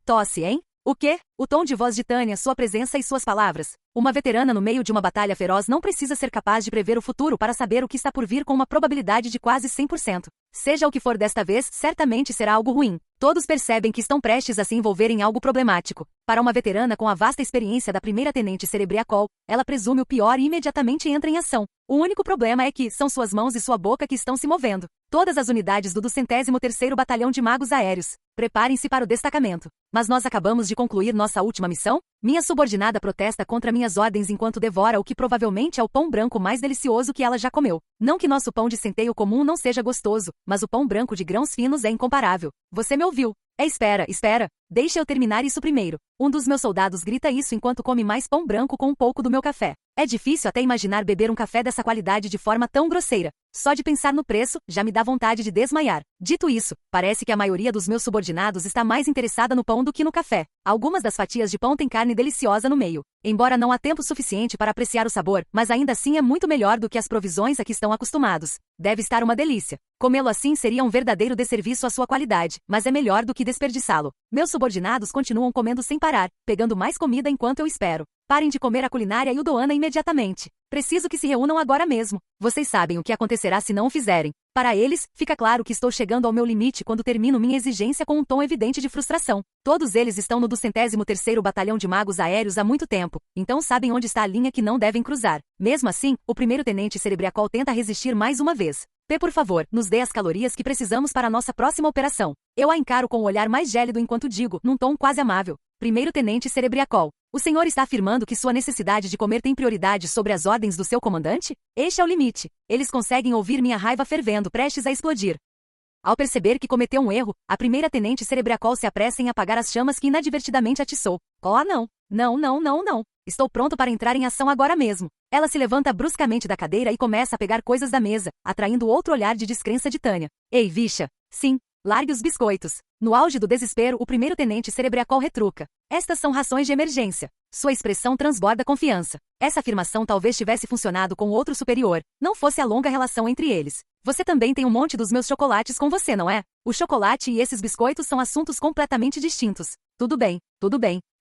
A: Tosse, hein? O quê? O tom de voz de Tânia, sua presença e suas palavras. Uma veterana no meio de uma batalha feroz não precisa ser capaz de prever o futuro para saber o que está por vir com uma probabilidade de quase 100%. Seja o que for desta vez, certamente será algo ruim. Todos percebem que estão prestes a se envolver em algo problemático. Para uma veterana com a vasta experiência da primeira-tenente Cerebriacol, ela presume o pior e imediatamente entra em ação. O único problema é que são suas mãos e sua boca que estão se movendo. Todas as unidades do 203º Batalhão de Magos Aéreos, preparem-se para o destacamento. Mas nós acabamos de concluir nossa última missão? Minha subordinada protesta contra minhas ordens enquanto devora o que provavelmente é o pão branco mais delicioso que ela já comeu. Não que nosso pão de centeio comum não seja gostoso, mas o pão branco de grãos finos é incomparável. Você me ouviu? Espera. Deixa eu terminar isso primeiro. Um dos meus soldados grita isso enquanto come mais pão branco com um pouco do meu café. É difícil até imaginar beber um café dessa qualidade de forma tão grosseira. Só de pensar no preço, já me dá vontade de desmaiar. Dito isso, parece que a maioria dos meus subordinados está mais interessada no pão do que no café. Algumas das fatias de pão têm carne deliciosa no meio. Embora não há tempo suficiente para apreciar o sabor, mas ainda assim é muito melhor do que as provisões a que estão acostumados. Deve estar uma delícia. Comê-lo assim seria um verdadeiro desserviço à sua qualidade, mas é melhor do que desperdiçá-lo. Meus subordinados continuam comendo sem parar, pegando mais comida enquanto eu espero. Parem de comer a culinária e o Doana imediatamente. Preciso que se reúnam agora mesmo. Vocês sabem o que acontecerá se não o fizerem. Para eles, fica claro que estou chegando ao meu limite quando termino minha exigência com um tom evidente de frustração. Todos eles estão no 203º Batalhão de Magos Aéreos há muito tempo, então sabem onde está a linha que não devem cruzar. Mesmo assim, o primeiro-tenente Cerebriacol tenta resistir mais uma vez. Por favor, nos dê as calorias que precisamos para a nossa próxima operação. Eu a encaro com o olhar mais gélido enquanto digo, num tom quase amável. Primeiro-tenente Cerebriacol, o senhor está afirmando que sua necessidade de comer tem prioridade sobre as ordens do seu comandante? Este é o limite. Eles conseguem ouvir minha raiva fervendo, prestes a explodir. Ao perceber que cometeu um erro, a primeira-tenente Cerebriacol se apressa em apagar as chamas que inadvertidamente atiçou. Oh, não. Não. Estou pronto para entrar em ação agora mesmo. Ela se levanta bruscamente da cadeira e começa a pegar coisas da mesa, atraindo outro olhar de descrença de Tânia. Ei, bicha. Sim. Largue os biscoitos. No auge do desespero, o primeiro-tenente Cerebriacol retruca. Estas são rações de emergência. Sua expressão transborda confiança. Essa afirmação talvez tivesse funcionado com outro superior, não fosse a longa relação entre eles. Você também tem um monte dos meus chocolates com você, não é? O chocolate e esses biscoitos são assuntos completamente distintos. Tudo bem.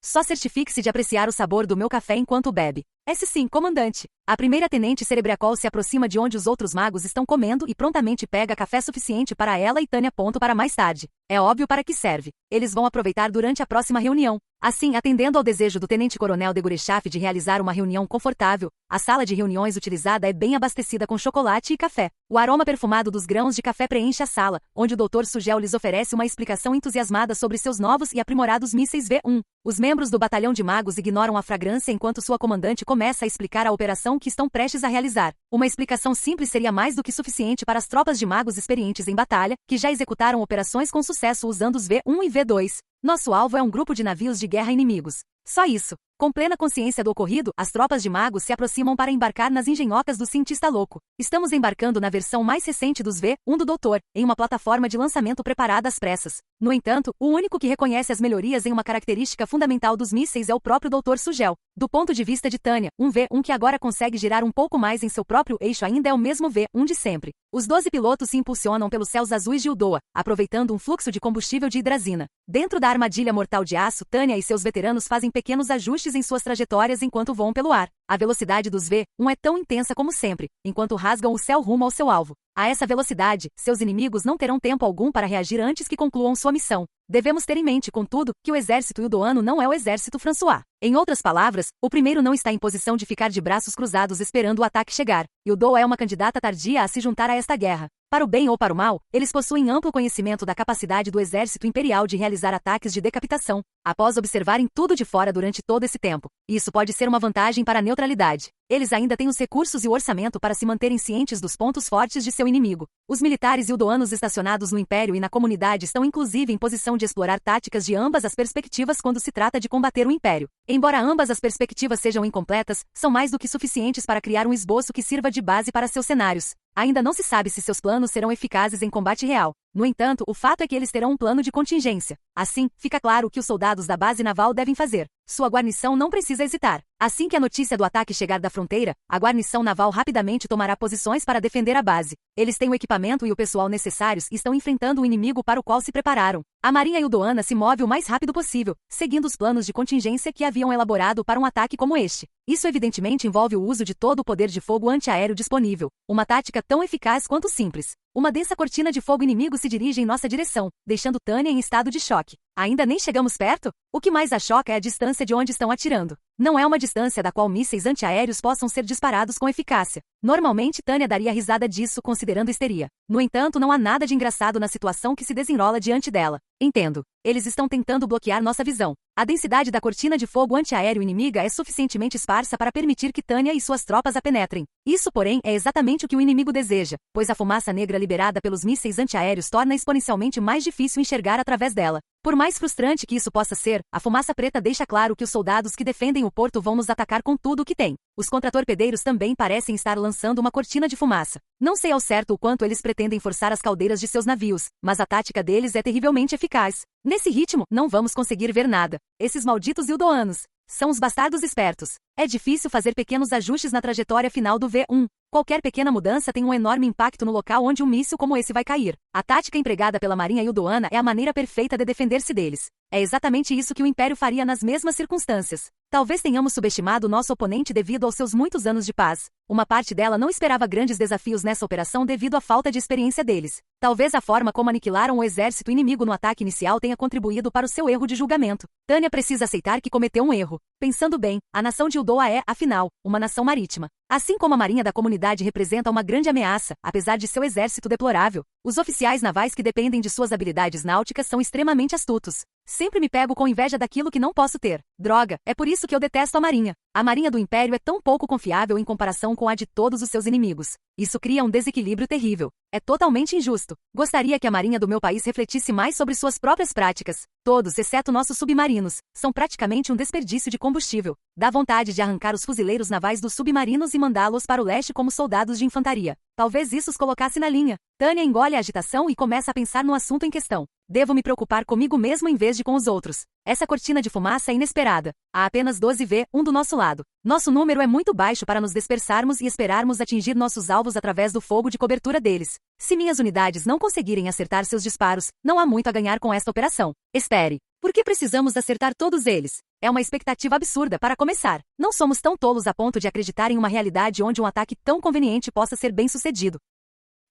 A: Só certifique-se de apreciar o sabor do meu café enquanto bebe. Sim, comandante. A primeira-tenente Cerebriacol se aproxima de onde os outros magos estão comendo e prontamente pega café suficiente para ela e Tânia. Para mais tarde. É óbvio para que serve. Eles vão aproveitar durante a próxima reunião. Assim, atendendo ao desejo do tenente-coronel de Gurechaf de realizar uma reunião confortável, a sala de reuniões utilizada é bem abastecida com chocolate e café. O aroma perfumado dos grãos de café preenche a sala, onde o Dr. Sugel lhes oferece uma explicação entusiasmada sobre seus novos e aprimorados mísseis V1. Os membros do batalhão de magos ignoram a fragrância enquanto sua comandante começa a explicar a operação que estão prestes a realizar. Uma explicação simples seria mais do que suficiente para as tropas de magos experientes em batalha, que já executaram operações com sucesso usando os V1 e V2. Nosso alvo é um grupo de navios de guerra inimigos. Só isso. Com plena consciência do ocorrido, as tropas de magos se aproximam para embarcar nas engenhocas do cientista louco. Estamos embarcando na versão mais recente dos V1 do Doutor, em uma plataforma de lançamento preparada às pressas. No entanto, o único que reconhece as melhorias em uma característica fundamental dos mísseis é o próprio Dr. Sugel. Do ponto de vista de Tânia, um V1 que agora consegue girar um pouco mais em seu próprio eixo ainda é o mesmo V1 de sempre. Os 12 pilotos se impulsionam pelos céus azuis de Uldoa, aproveitando um fluxo de combustível de hidrazina. Dentro da armadilha mortal de aço, Tânia e seus veteranos fazem pequenos ajustes em suas trajetórias enquanto voam pelo ar. A velocidade dos V1 é tão intensa como sempre, enquanto rasgam o céu rumo ao seu alvo. A essa velocidade, seus inimigos não terão tempo algum para reagir antes que concluam sua missão. Devemos ter em mente, contudo, que o exército ildoano não é o exército François. Em outras palavras, o primeiro não está em posição de ficar de braços cruzados esperando o ataque chegar. Ildoa é uma candidata tardia a se juntar a esta guerra. Para o bem ou para o mal, eles possuem amplo conhecimento da capacidade do exército imperial de realizar ataques de decapitação, após observarem tudo de fora durante todo esse tempo. Isso pode ser uma vantagem para a neutralidade. Eles ainda têm os recursos e o orçamento para se manterem cientes dos pontos fortes de seu inimigo. Os militares ildoanos estacionados no Império e na comunidade estão inclusive em posição de explorar táticas de ambas as perspectivas quando se trata de combater o Império. Embora ambas as perspectivas sejam incompletas, são mais do que suficientes para criar um esboço que sirva de base para seus cenários. Ainda não se sabe se seus planos serão eficazes em combate real. No entanto, o fato é que eles terão um plano de contingência. Assim, fica claro o que os soldados da base naval devem fazer. Sua guarnição não precisa hesitar. Assim que a notícia do ataque chegar da fronteira, a guarnição naval rapidamente tomará posições para defender a base. Eles têm o equipamento e o pessoal necessários e estão enfrentando o inimigo para o qual se prepararam. A Marinha Eldoana se move o mais rápido possível, seguindo os planos de contingência que haviam elaborado para um ataque como este. Isso evidentemente envolve o uso de todo o poder de fogo antiaéreo disponível, uma tática tão eficaz quanto simples. Uma densa cortina de fogo inimigo se dirige em nossa direção, deixando Tânia em estado de choque. Ainda nem chegamos perto? O que mais a choca é a distância de onde estão atirando. Não é uma distância da qual mísseis antiaéreos possam ser disparados com eficácia. Normalmente Tânia daria risada disso considerando histeria. No entanto, não há nada de engraçado na situação que se desenrola diante dela. Entendo. Eles estão tentando bloquear nossa visão. A densidade da cortina de fogo antiaéreo inimiga é suficientemente esparsa para permitir que Tânia e suas tropas a penetrem. Isso, porém, é exatamente o que o inimigo deseja, pois a fumaça negra liberada pelos mísseis antiaéreos torna exponencialmente mais difícil enxergar através dela. Por mais frustrante que isso possa ser, a fumaça preta deixa claro que os soldados que defendem o porto vão nos atacar com tudo o que têm. Os contratorpedeiros também parecem estar lançando uma cortina de fumaça. Não sei ao certo o quanto eles pretendem forçar as caldeiras de seus navios, mas a tática deles é terrivelmente eficaz. Nesse ritmo, não vamos conseguir ver nada. Esses malditos Eldoanos são os bastardos espertos. É difícil fazer pequenos ajustes na trajetória final do V1. Qualquer pequena mudança tem um enorme impacto no local onde um míssil como esse vai cair. A tática empregada pela Marinha Eldoana é a maneira perfeita de defender-se deles. É exatamente isso que o Império faria nas mesmas circunstâncias. Talvez tenhamos subestimado nosso oponente devido aos seus muitos anos de paz. Uma parte dela não esperava grandes desafios nessa operação devido à falta de experiência deles. Talvez a forma como aniquilaram o exército inimigo no ataque inicial tenha contribuído para o seu erro de julgamento. Tânia precisa aceitar que cometeu um erro. Pensando bem, a nação de Eldoa é, afinal, uma nação marítima. Assim como a marinha da comunidade representa uma grande ameaça, apesar de seu exército deplorável, os oficiais navais que dependem de suas habilidades náuticas são extremamente astutos. Sempre me pego com inveja daquilo que não posso ter. Droga, é por isso que eu detesto a marinha. A marinha do Império é tão pouco confiável em comparação com a de todos os seus inimigos. Isso cria um desequilíbrio terrível. É totalmente injusto. Gostaria que a marinha do meu país refletisse mais sobre suas próprias práticas. Todos, exceto nossos submarinos, são praticamente um desperdício de combustível. Dá vontade de arrancar os fuzileiros navais dos submarinos e mandá-los para o leste como soldados de infantaria. Talvez isso os colocasse na linha. Tânia engole a agitação e começa a pensar no assunto em questão. Devo me preocupar comigo mesmo em vez de com os outros. Essa cortina de fumaça é inesperada. Há apenas 12 V1 do nosso lado. Nosso número é muito baixo para nos dispersarmos e esperarmos atingir nossos alvos através do fogo de cobertura deles. Se minhas unidades não conseguirem acertar seus disparos, não há muito a ganhar com esta operação. Espere. Por que precisamos acertar todos eles? É uma expectativa absurda para começar. Não somos tão tolos a ponto de acreditar em uma realidade onde um ataque tão conveniente possa ser bem-sucedido.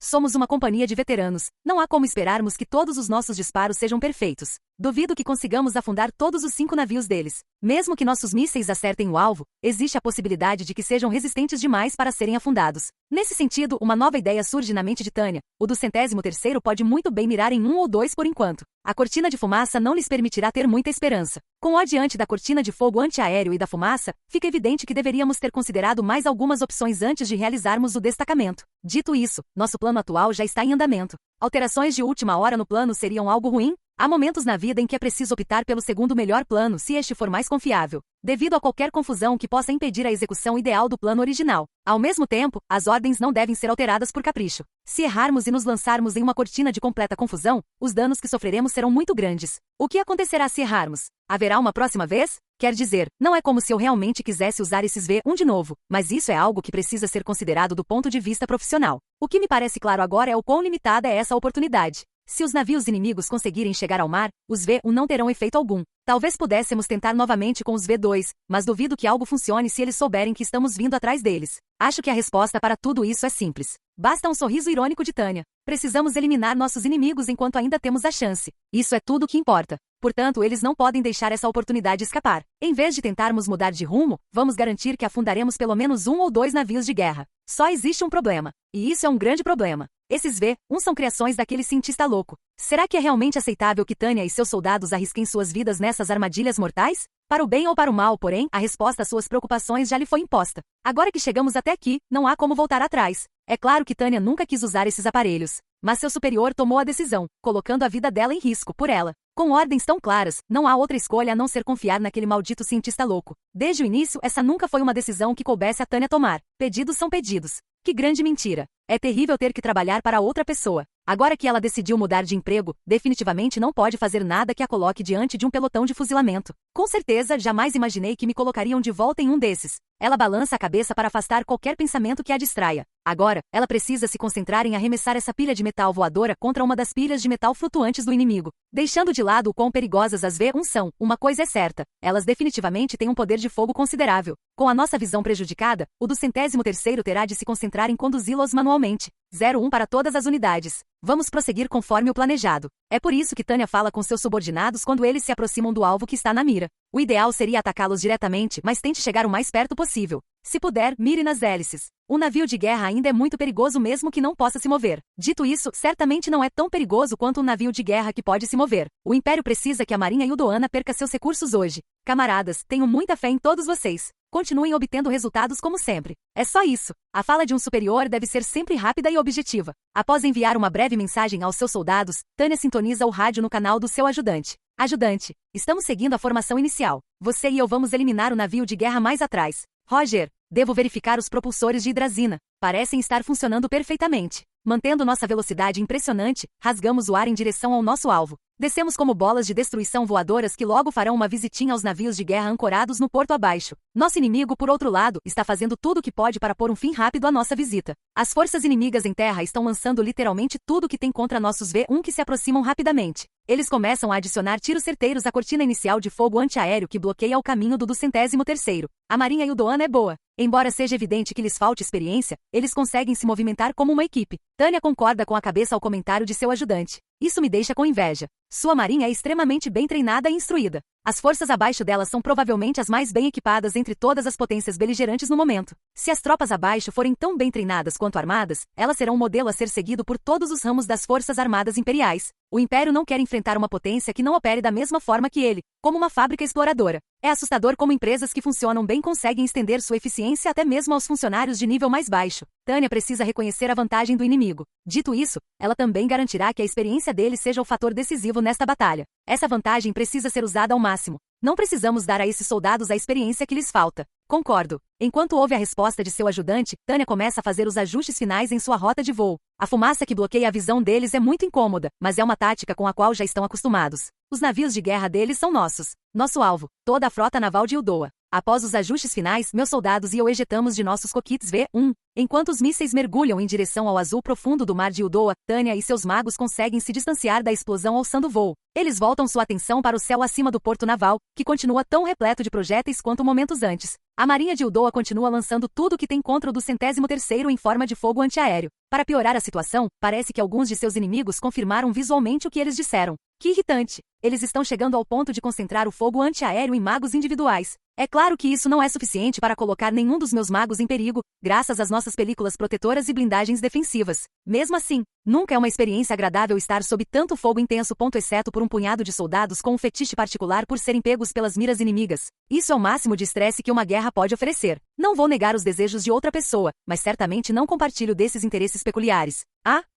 A: Somos uma companhia de veteranos. Não há como esperarmos que todos os nossos disparos sejam perfeitos. Duvido que consigamos afundar todos os 5 navios deles. Mesmo que nossos mísseis acertem o alvo, existe a possibilidade de que sejam resistentes demais para serem afundados. Nesse sentido, uma nova ideia surge na mente de Tânia. O do 103º pode muito bem mirar em 1 ou 2 por enquanto. A cortina de fumaça não lhes permitirá ter muita esperança. Com o adiante da cortina de fogo antiaéreo e da fumaça, fica evidente que deveríamos ter considerado mais algumas opções antes de realizarmos o destacamento. Dito isso, nosso plano atual já está em andamento. Alterações de última hora no plano seriam algo ruim? Há momentos na vida em que é preciso optar pelo segundo melhor plano se este for mais confiável, devido a qualquer confusão que possa impedir a execução ideal do plano original. Ao mesmo tempo, as ordens não devem ser alteradas por capricho. Se errarmos e nos lançarmos em uma cortina de completa confusão, os danos que sofreremos serão muito grandes. O que acontecerá se errarmos? Haverá uma próxima vez? Quer dizer, não é como se eu realmente quisesse usar esses V1 de novo, mas isso é algo que precisa ser considerado do ponto de vista profissional. O que me parece claro agora é o quão limitada é essa oportunidade. Se os navios inimigos conseguirem chegar ao mar, os V1 não terão efeito algum. Talvez pudéssemos tentar novamente com os V2, mas duvido que algo funcione se eles souberem que estamos vindo atrás deles. Acho que a resposta para tudo isso é simples. Basta um sorriso irônico de Tânia. Precisamos eliminar nossos inimigos enquanto ainda temos a chance. Isso é tudo o que importa. Portanto, eles não podem deixar essa oportunidade escapar. Em vez de tentarmos mudar de rumo, vamos garantir que afundaremos pelo menos 1 ou 2 navios de guerra. Só existe um problema. E isso é um grande problema. Esses V1 são criações daquele cientista louco. Será que é realmente aceitável que Tânia e seus soldados arrisquem suas vidas nessas armadilhas mortais? Para o bem ou para o mal, porém, a resposta às suas preocupações já lhe foi imposta. Agora que chegamos até aqui, não há como voltar atrás. É claro que Tânia nunca quis usar esses aparelhos. mas seu superior tomou a decisão, colocando a vida dela em risco por ela. Com ordens tão claras, não há outra escolha a não ser confiar naquele maldito cientista louco. Desde o início, essa nunca foi uma decisão que coubesse a Tânia tomar. Pedidos são pedidos. Que grande mentira. É terrível ter que trabalhar para outra pessoa. Agora que ela decidiu mudar de emprego, definitivamente não pode fazer nada que a coloque diante de um pelotão de fuzilamento. Com certeza, jamais imaginei que me colocariam de volta em um desses. Ela balança a cabeça para afastar qualquer pensamento que a distraia. Agora, ela precisa se concentrar em arremessar essa pilha de metal voadora contra uma das pilhas de metal flutuantes do inimigo. Deixando de lado o quão perigosas as V1 são, uma coisa é certa, elas definitivamente têm um poder de fogo considerável. Com a nossa visão prejudicada, o do 103º terá de se concentrar em conduzi-los manualmente. 01 para todas as unidades. Vamos prosseguir conforme o planejado. É por isso que Tânia fala com seus subordinados quando eles se aproximam do alvo que está na mira. O ideal seria atacá-los diretamente, mas tente chegar o mais perto possível. Se puder, mire nas hélices. Um navio de guerra ainda é muito perigoso mesmo que não possa se mover. Dito isso, certamente não é tão perigoso quanto um navio de guerra que pode se mover. O Império precisa que a Marinha Yudoana perca seus recursos hoje. Camaradas, tenho muita fé em todos vocês. Continuem obtendo resultados como sempre. É só isso. A fala de um superior deve ser sempre rápida e objetiva. Após enviar uma breve mensagem aos seus soldados, Tânia sintoniza o rádio no canal do seu ajudante. Ajudante, estamos seguindo a formação inicial. Você e eu vamos eliminar o navio de guerra mais atrás. Roger, devo verificar os propulsores de hidrazina. Parecem estar funcionando perfeitamente. Mantendo nossa velocidade impressionante, rasgamos o ar em direção ao nosso alvo. Descemos como bolas de destruição voadoras que logo farão uma visitinha aos navios de guerra ancorados no porto abaixo. Nosso inimigo, por outro lado, está fazendo tudo o que pode para pôr um fim rápido à nossa visita. As forças inimigas em terra estão lançando literalmente tudo o que tem contra nossos V1 que se aproximam rapidamente. Eles começam a adicionar tiros certeiros à cortina inicial de fogo antiaéreo que bloqueia o caminho do 103º. A Marinha Yudoana é boa. Embora seja evidente que lhes falte experiência, eles conseguem se movimentar como uma equipe. Tânia concorda com a cabeça ao comentário de seu ajudante. Isso me deixa com inveja. Sua marinha é extremamente bem treinada e instruída. As forças abaixo dela são provavelmente as mais bem equipadas entre todas as potências beligerantes no momento. Se as tropas abaixo forem tão bem treinadas quanto armadas, elas serão um modelo a ser seguido por todos os ramos das forças armadas imperiais. O Império não quer enfrentar uma potência que não opere da mesma forma que ele, como uma fábrica exploradora. É assustador como empresas que funcionam bem conseguem estender sua eficiência até mesmo aos funcionários de nível mais baixo. Tânia precisa reconhecer a vantagem do inimigo. Dito isso, ela também garantirá que a experiência dele seja o fator decisivo nesta batalha. Essa vantagem precisa ser usada ao máximo. Não precisamos dar a esses soldados a experiência que lhes falta. Concordo. Enquanto ouve a resposta de seu ajudante, Tânia começa a fazer os ajustes finais em sua rota de voo. A fumaça que bloqueia a visão deles é muito incômoda, mas é uma tática com a qual já estão acostumados. Os navios de guerra deles são nossos. Nosso alvo, toda a frota naval de Yudoa. Após os ajustes finais, meus soldados e eu ejetamos de nossos coquetes V1. Enquanto os mísseis mergulham em direção ao azul profundo do mar de Yudoa, Tânia e seus magos conseguem se distanciar da explosão alçando voo. Eles voltam sua atenção para o céu acima do porto naval, que continua tão repleto de projéteis quanto momentos antes. A marinha de Yudoa continua lançando tudo o que tem contra o do 103º em forma de fogo antiaéreo. Para piorar a situação, parece que alguns de seus inimigos confirmaram visualmente o que eles disseram. Que irritante! Eles estão chegando ao ponto de concentrar o fogo antiaéreo em magos individuais. É claro que isso não é suficiente para colocar nenhum dos meus magos em perigo, graças às nossas películas protetoras e blindagens defensivas. Mesmo assim, nunca é uma experiência agradável estar sob tanto fogo intenso, exceto por um punhado de soldados com um fetiche particular por serem pegos pelas miras inimigas. Isso é o máximo de estresse que uma guerra pode oferecer. Não vou negar os desejos de outra pessoa, mas certamente não compartilho desses interesses peculiares.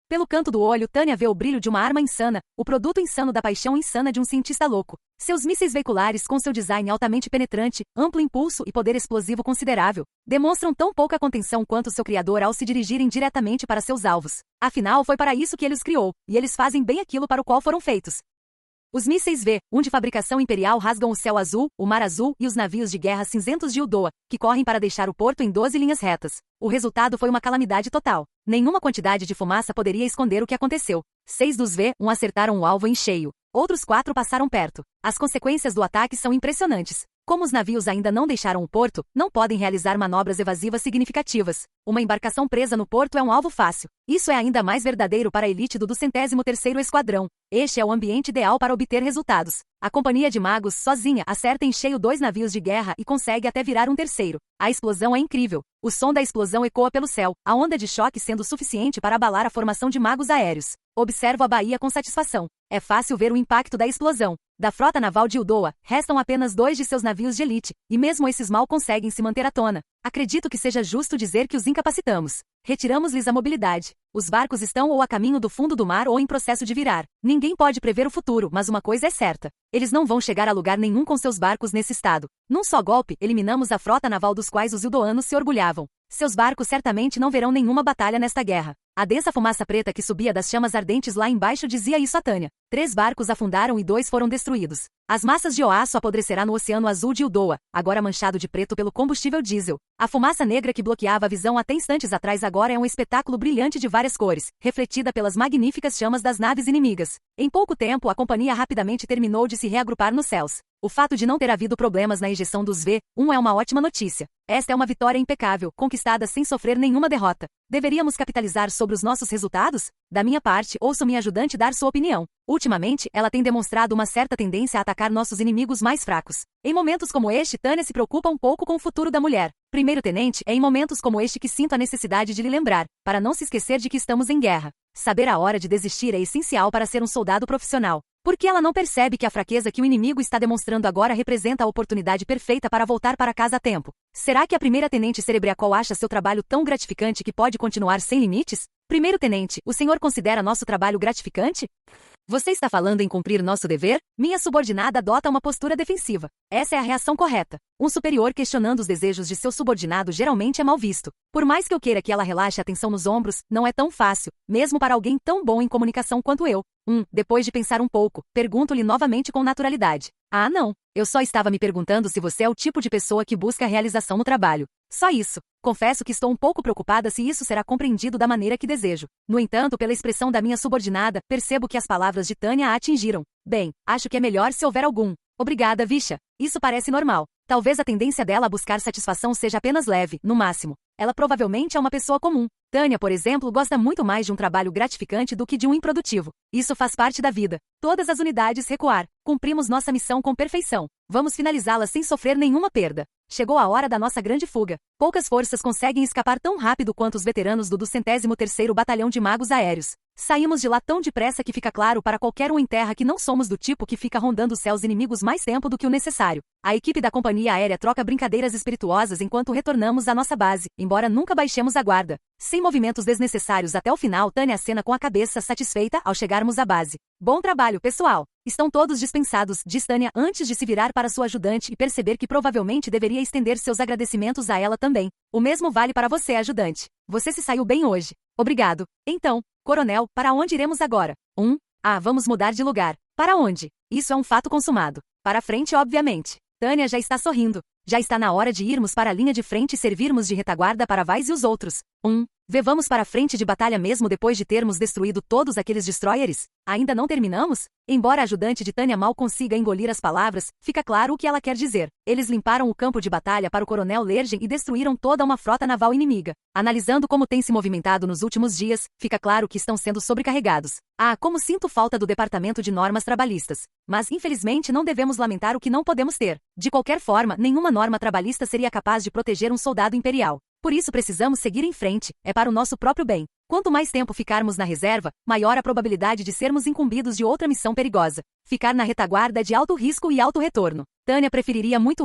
A: Pelo canto do olho, Tânia vê o brilho de uma arma insana, o produto insano da paixão insana de um cientista louco. Seus mísseis veiculares, com seu design altamente penetrante, amplo impulso e poder explosivo considerável, demonstram tão pouca contenção quanto seu criador ao se dirigirem diretamente para seus alvos. Afinal, foi para isso que ele os criou, e eles fazem bem aquilo para o qual foram feitos. Os mísseis V1 de fabricação imperial rasgam o céu azul, o mar azul e os navios de guerra cinzentos de Yudoa, que correm para deixar o porto em 12 linhas retas. O resultado foi uma calamidade total. Nenhuma quantidade de fumaça poderia esconder o que aconteceu. 6 dos V1 acertaram o alvo em cheio. Outros 4 passaram perto. As consequências do ataque são impressionantes. Como os navios ainda não deixaram o porto, não podem realizar manobras evasivas significativas. Uma embarcação presa no porto é um alvo fácil. Isso é ainda mais verdadeiro para a elite do 203º Esquadrão. Este é o ambiente ideal para obter resultados. A companhia de magos, sozinha, acerta em cheio 2 navios de guerra e consegue até virar um terceiro. A explosão é incrível. O som da explosão ecoa pelo céu, a onda de choque sendo suficiente para abalar a formação de magos aéreos. Observo a baía com satisfação. É fácil ver o impacto da explosão. Da frota naval de Yudoa, restam apenas 2 de seus navios de elite, e mesmo esses mal conseguem se manter à tona. Acredito que seja justo dizer que os incapacitamos. Retiramos-lhes a mobilidade. Os barcos estão ou a caminho do fundo do mar ou em processo de virar. Ninguém pode prever o futuro, mas uma coisa é certa. Eles não vão chegar a lugar nenhum com seus barcos nesse estado. Num só golpe, eliminamos a frota naval dos quais os ildoanos se orgulhavam. Seus barcos certamente não verão nenhuma batalha nesta guerra. A densa fumaça preta que subia das chamas ardentes lá embaixo dizia isso a Tânia. 3 barcos afundaram e 2 foram destruídos. As massas de Oaço apodrecerá no Oceano Azul de Ildoa, agora manchado de preto pelo combustível diesel. A fumaça negra que bloqueava a visão até instantes atrás agora é um espetáculo brilhante de várias cores, refletida pelas magníficas chamas das naves inimigas. Em pouco tempo, a companhia rapidamente terminou de se reagrupar nos céus. O fato de não ter havido problemas na injeção dos V1 é uma ótima notícia. Esta é uma vitória impecável, conquistada sem sofrer nenhuma derrota. Deveríamos capitalizar sobre os nossos resultados? Da minha parte, ouço minha ajudante dar sua opinião. Ultimamente, ela tem demonstrado uma certa tendência a atacar nossos inimigos mais fracos. Em momentos como este, Tânia se preocupa um pouco com o futuro da mulher. Primeiro-tenente, é em momentos como este que sinto a necessidade de lhe lembrar, para não se esquecer de que estamos em guerra. Saber a hora de desistir é essencial para ser um soldado profissional. Porque ela não percebe que a fraqueza que o inimigo está demonstrando agora representa a oportunidade perfeita para voltar para casa a tempo? Será que a primeira-tenente Cerebriacol acha seu trabalho tão gratificante que pode continuar sem limites? Primeiro-tenente, o senhor considera nosso trabalho gratificante? Você está falando em cumprir nosso dever? Minha subordinada adota uma postura defensiva. Essa é a reação correta. Um superior questionando os desejos de seu subordinado geralmente é mal visto. Por mais que eu queira que ela relaxe a tensão nos ombros, não é tão fácil, mesmo para alguém tão bom em comunicação quanto eu. Depois de pensar um pouco, pergunto-lhe novamente com naturalidade. Ah, não. Eu só estava me perguntando se você é o tipo de pessoa que busca a realização no trabalho. Só isso. Confesso que estou um pouco preocupada se isso será compreendido da maneira que desejo. No entanto, pela expressão da minha subordinada, percebo que as palavras de Tânia a atingiram. Bem, acho que é melhor se houver algum. Obrigada, Visha. Isso parece normal. Talvez a tendência dela a buscar satisfação seja apenas leve, no máximo. Ela provavelmente é uma pessoa comum. Tânia, por exemplo, gosta muito mais de um trabalho gratificante do que de um improdutivo. Isso faz parte da vida. Todas as unidades recuar. Cumprimos nossa missão com perfeição. Vamos finalizá-la sem sofrer nenhuma perda. Chegou a hora da nossa grande fuga. Poucas forças conseguem escapar tão rápido quanto os veteranos do 203º Batalhão de Magos Aéreos. Saímos de lá tão depressa que fica claro para qualquer um em terra que não somos do tipo que fica rondando os céus inimigos mais tempo do que o necessário. A equipe da companhia aérea troca brincadeiras espirituosas enquanto retornamos à nossa base, embora nunca baixemos a guarda. Sem movimentos desnecessários até o final, Tânia acena com a cabeça satisfeita ao chegarmos à base. Bom trabalho, pessoal! Estão todos dispensados, diz Tânia antes de se virar para sua ajudante e perceber que provavelmente deveria estender seus agradecimentos a ela também. O mesmo vale para você, ajudante. Você se saiu bem hoje. Obrigado. Então, coronel, para onde iremos agora? Vamos mudar de lugar. Para onde? Isso é um fato consumado. Para frente, obviamente. Tânia já está sorrindo. Já está na hora de irmos para a linha de frente e servirmos de retaguarda para Vais e os outros. Vamos para a frente de batalha mesmo depois de termos destruído todos aqueles destroyers? Ainda não terminamos? Embora a ajudante de Tânia mal consiga engolir as palavras, fica claro o que ela quer dizer. Eles limparam o campo de batalha para o coronel Lergen e destruíram toda uma frota naval inimiga. Analisando como tem se movimentado nos últimos dias, fica claro que estão sendo sobrecarregados. Como sinto falta do Departamento de Normas Trabalhistas. Mas, infelizmente, não devemos lamentar o que não podemos ter. De qualquer forma, nenhuma norma trabalhista seria capaz de proteger um soldado imperial. Por isso precisamos seguir em frente, é para o nosso próprio bem. Quanto mais tempo ficarmos na reserva, maior a probabilidade de sermos incumbidos de outra missão perigosa. Ficar na retaguarda é de alto risco e alto retorno. Tânia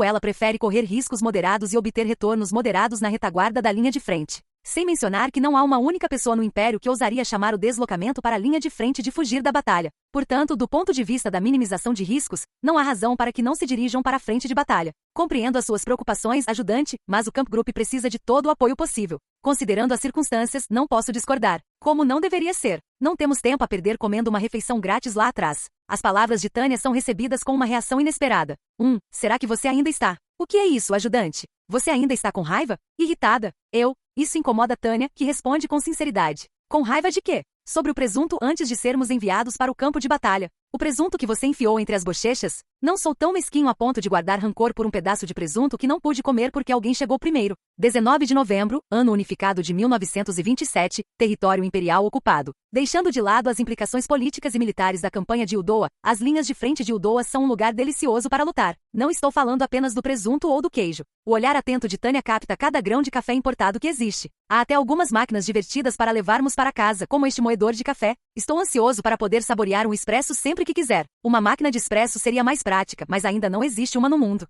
A: ela prefere correr riscos moderados e obter retornos moderados na retaguarda da linha de frente. Sem mencionar que não há uma única pessoa no Império que ousaria chamar o deslocamento para a linha de frente de fugir da batalha. Portanto, do ponto de vista da minimização de riscos, não há razão para que não se dirijam para a frente de batalha. Compreendo as suas preocupações, ajudante, mas o Camp Group precisa de todo o apoio possível. Considerando as circunstâncias, não posso discordar. Como não deveria ser. Não temos tempo a perder comendo uma refeição grátis lá atrás. As palavras de Tânia são recebidas com uma reação inesperada. Será que você ainda está? O que é isso, ajudante? Você ainda está com raiva? Irritada? Isso incomoda Tânia, que responde com sinceridade. Com raiva de quê? Sobre o presunto antes de sermos enviados para o campo de batalha. O presunto que você enfiou entre as bochechas? Não sou tão mesquinho a ponto de guardar rancor por um pedaço de presunto que não pude comer porque alguém chegou primeiro. 19 de novembro, ano unificado de 1927, território imperial ocupado. Deixando de lado as implicações políticas e militares da campanha de Ildoa, as linhas de frente de Ildoa são um lugar delicioso para lutar. Não estou falando apenas do presunto ou do queijo. O olhar atento de Tânia capta cada grão de café importado que existe. Há até algumas máquinas divertidas para levarmos para casa, como este moedor de café. Estou ansioso para poder saborear um expresso sempre que quiser. Uma máquina de expresso seria mais prática, mas ainda não existe uma no mundo.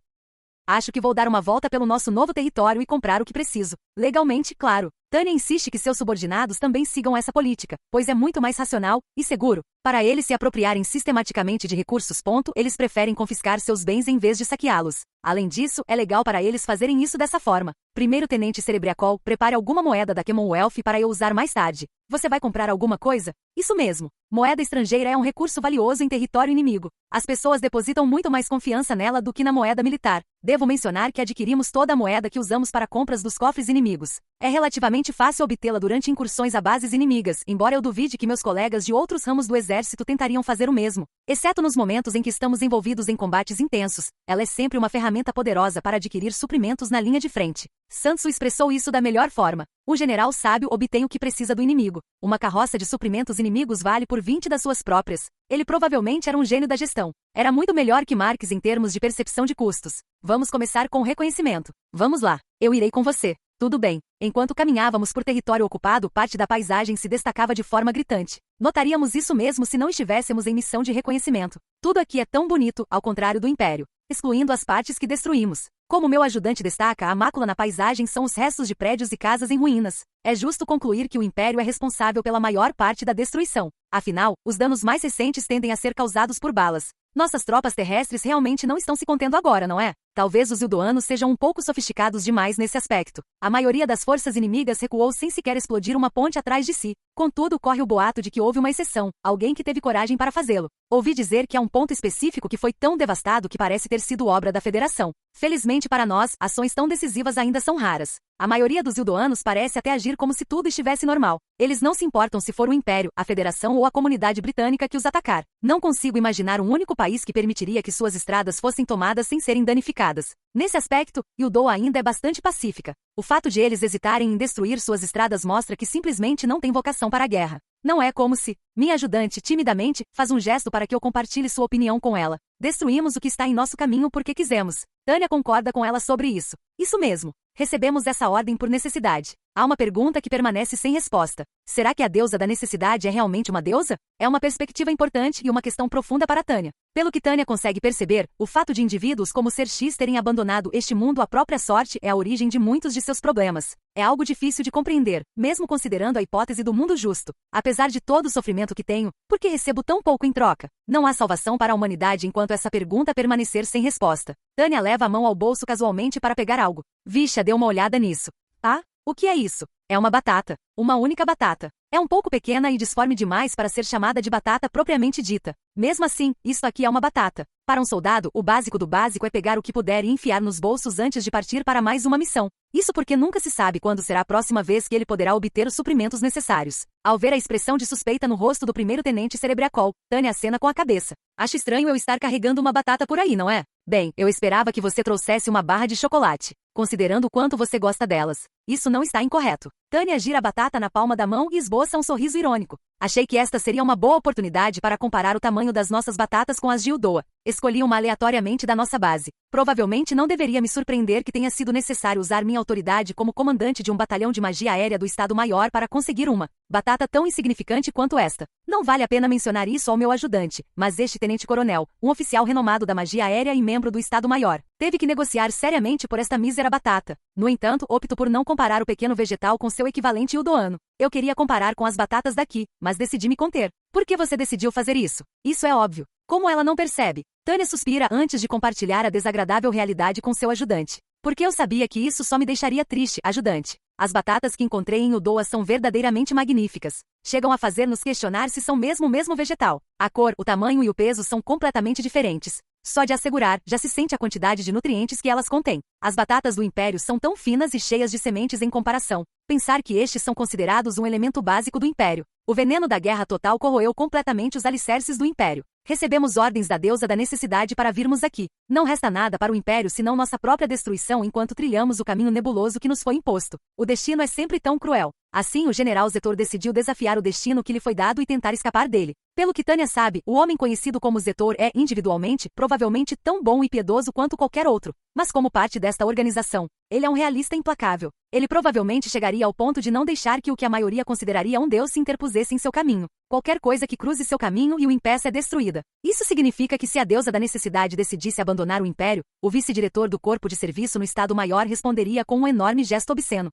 A: Acho que vou dar uma volta pelo nosso novo território e comprar o que preciso. Legalmente, claro. Tânia insiste que seus subordinados também sigam essa política, pois é muito mais racional e seguro para eles se apropriarem sistematicamente de recursos. Eles preferem confiscar seus bens em vez de saqueá-los. Além disso, é legal para eles fazerem isso dessa forma. Primeiro-tenente Cerebriacol, prepare alguma moeda da Commonwealth para eu usar mais tarde. Você vai comprar alguma coisa? Isso mesmo. Moeda estrangeira é um recurso valioso em território inimigo. As pessoas depositam muito mais confiança nela do que na moeda militar. Devo mencionar que adquirimos toda a moeda que usamos para compras dos cofres inimigos. É relativamente fácil obtê-la durante incursões a bases inimigas, embora eu duvide que meus colegas de outros ramos do exército tentariam fazer o mesmo. Exceto nos momentos em que estamos envolvidos em combates intensos, ela é sempre uma ferramenta poderosa para adquirir suprimentos na linha de frente. Sansu expressou isso da melhor forma. Um general sábio obtém o que precisa do inimigo. Uma carroça de suprimentos inimigos vale por 20 das suas próprias. Ele provavelmente era um gênio da gestão. Era muito melhor que Marques em termos de percepção de custos. Vamos começar com o reconhecimento. Vamos lá. Eu irei com você. Tudo bem. Enquanto caminhávamos por território ocupado, parte da paisagem se destacava de forma gritante. Notaríamos isso mesmo se não estivéssemos em missão de reconhecimento. Tudo aqui é tão bonito, ao contrário do Império, excluindo as partes que destruímos. Como meu ajudante destaca, a mácula na paisagem são os restos de prédios e casas em ruínas. É justo concluir que o Império é responsável pela maior parte da destruição. Afinal, os danos mais recentes tendem a ser causados por balas. Nossas tropas terrestres realmente não estão se contendo agora, não é? Talvez os Ildoanos sejam um pouco sofisticados demais nesse aspecto. A maioria das forças inimigas recuou sem sequer explodir uma ponte atrás de si. Contudo, corre o boato de que houve uma exceção, alguém que teve coragem para fazê-lo. Ouvi dizer que há um ponto específico que foi tão devastado que parece ter sido obra da Federação. Felizmente para nós, ações tão decisivas ainda são raras. A maioria dos Ildoanos parece até agir como se tudo estivesse normal. Eles não se importam se for o Império, a Federação ou a comunidade britânica que os atacar. Não consigo imaginar um único país que permitiria que suas estradas fossem tomadas sem serem danificadas. Nesse aspecto, Ildoa ainda é bastante pacífica. O fato de eles hesitarem em destruir suas estradas mostra que simplesmente não têm vocação para a guerra. Não é como se, minha ajudante timidamente, faz um gesto para que eu compartilhe sua opinião com ela. Destruímos o que está em nosso caminho porque quisemos. Tânia concorda com ela sobre isso. Isso mesmo. Recebemos essa ordem por necessidade. Há uma pergunta que permanece sem resposta. Será que a deusa da necessidade é realmente uma deusa? É uma perspectiva importante e uma questão profunda para Tânia. Pelo que Tânia consegue perceber, o fato de indivíduos como Ser X terem abandonado este mundo à própria sorte é a origem de muitos de seus problemas. É algo difícil de compreender, mesmo considerando a hipótese do mundo justo. Apesar de todo o sofrimento que tenho, por que recebo tão pouco em troca? Não há salvação para a humanidade enquanto essa pergunta permanecer sem resposta. Tânia leva a mão ao bolso casualmente para pegar algo. Visha deu uma olhada nisso. Ah, o que é isso? É uma batata. Uma única batata. É um pouco pequena e disforme demais para ser chamada de batata propriamente dita. Mesmo assim, isto aqui é uma batata. Para um soldado, o básico do básico é pegar o que puder e enfiar nos bolsos antes de partir para mais uma missão. Isso porque nunca se sabe quando será a próxima vez que ele poderá obter os suprimentos necessários. Ao ver a expressão de suspeita no rosto do primeiro-tenente Cerebriacol, Tânia acena com a cabeça. Acho estranho eu estar carregando uma batata por aí, não é? Bem, eu esperava que você trouxesse uma barra de chocolate, considerando o quanto você gosta delas. Isso não está incorreto. Tânia gira a batata na palma da mão e esboça um sorriso irônico. Achei que esta seria uma boa oportunidade para comparar o tamanho das nossas batatas com as de Ildoa. Escolhi uma aleatoriamente da nossa base. Provavelmente não deveria me surpreender que tenha sido necessário usar minha autoridade como comandante de um batalhão de magia aérea do Estado-Maior para conseguir uma batata tão insignificante quanto esta. Não vale a pena mencionar isso ao meu ajudante, mas este tenente-coronel, um oficial renomado da magia aérea e membro do Estado-Maior, teve que negociar seriamente por esta mísera batata. No entanto, opto por não comparar o pequeno vegetal com seu equivalente ildoano. Eu queria comparar com as batatas daqui, mas decidi me conter. Por que você decidiu fazer isso? Isso é óbvio. Como ela não percebe? Tânia suspira antes de compartilhar a desagradável realidade com seu ajudante. Porque eu sabia que isso só me deixaria triste, ajudante. As batatas que encontrei em Ildoa são verdadeiramente magníficas. Chegam a fazer-nos questionar se são mesmo o mesmo vegetal. A cor, o tamanho e o peso são completamente diferentes. Só de assegurar, já se sente a quantidade de nutrientes que elas contêm. As batatas do Império são tão finas e cheias de sementes em comparação. Pensar que estes são considerados um elemento básico do Império. O veneno da guerra total corroeu completamente os alicerces do Império. Recebemos ordens da deusa da necessidade para virmos aqui. Não resta nada para o Império senão nossa própria destruição enquanto trilhamos o caminho nebuloso que nos foi imposto. O destino é sempre tão cruel. Assim, o general Zetor decidiu desafiar o destino que lhe foi dado e tentar escapar dele. Pelo que Tânia sabe, o homem conhecido como Zetor é, individualmente, provavelmente tão bom e piedoso quanto qualquer outro. Mas como parte desta organização, ele é um realista implacável. Ele provavelmente chegaria ao ponto de não deixar que o que a maioria consideraria um deus se interpusesse em seu caminho. Qualquer coisa que cruze seu caminho e o impeça é destruída. Isso significa que se a deusa da necessidade decidisse abandonar o Império, o vice-diretor do corpo de serviço no Estado-Maior responderia com um enorme gesto obsceno.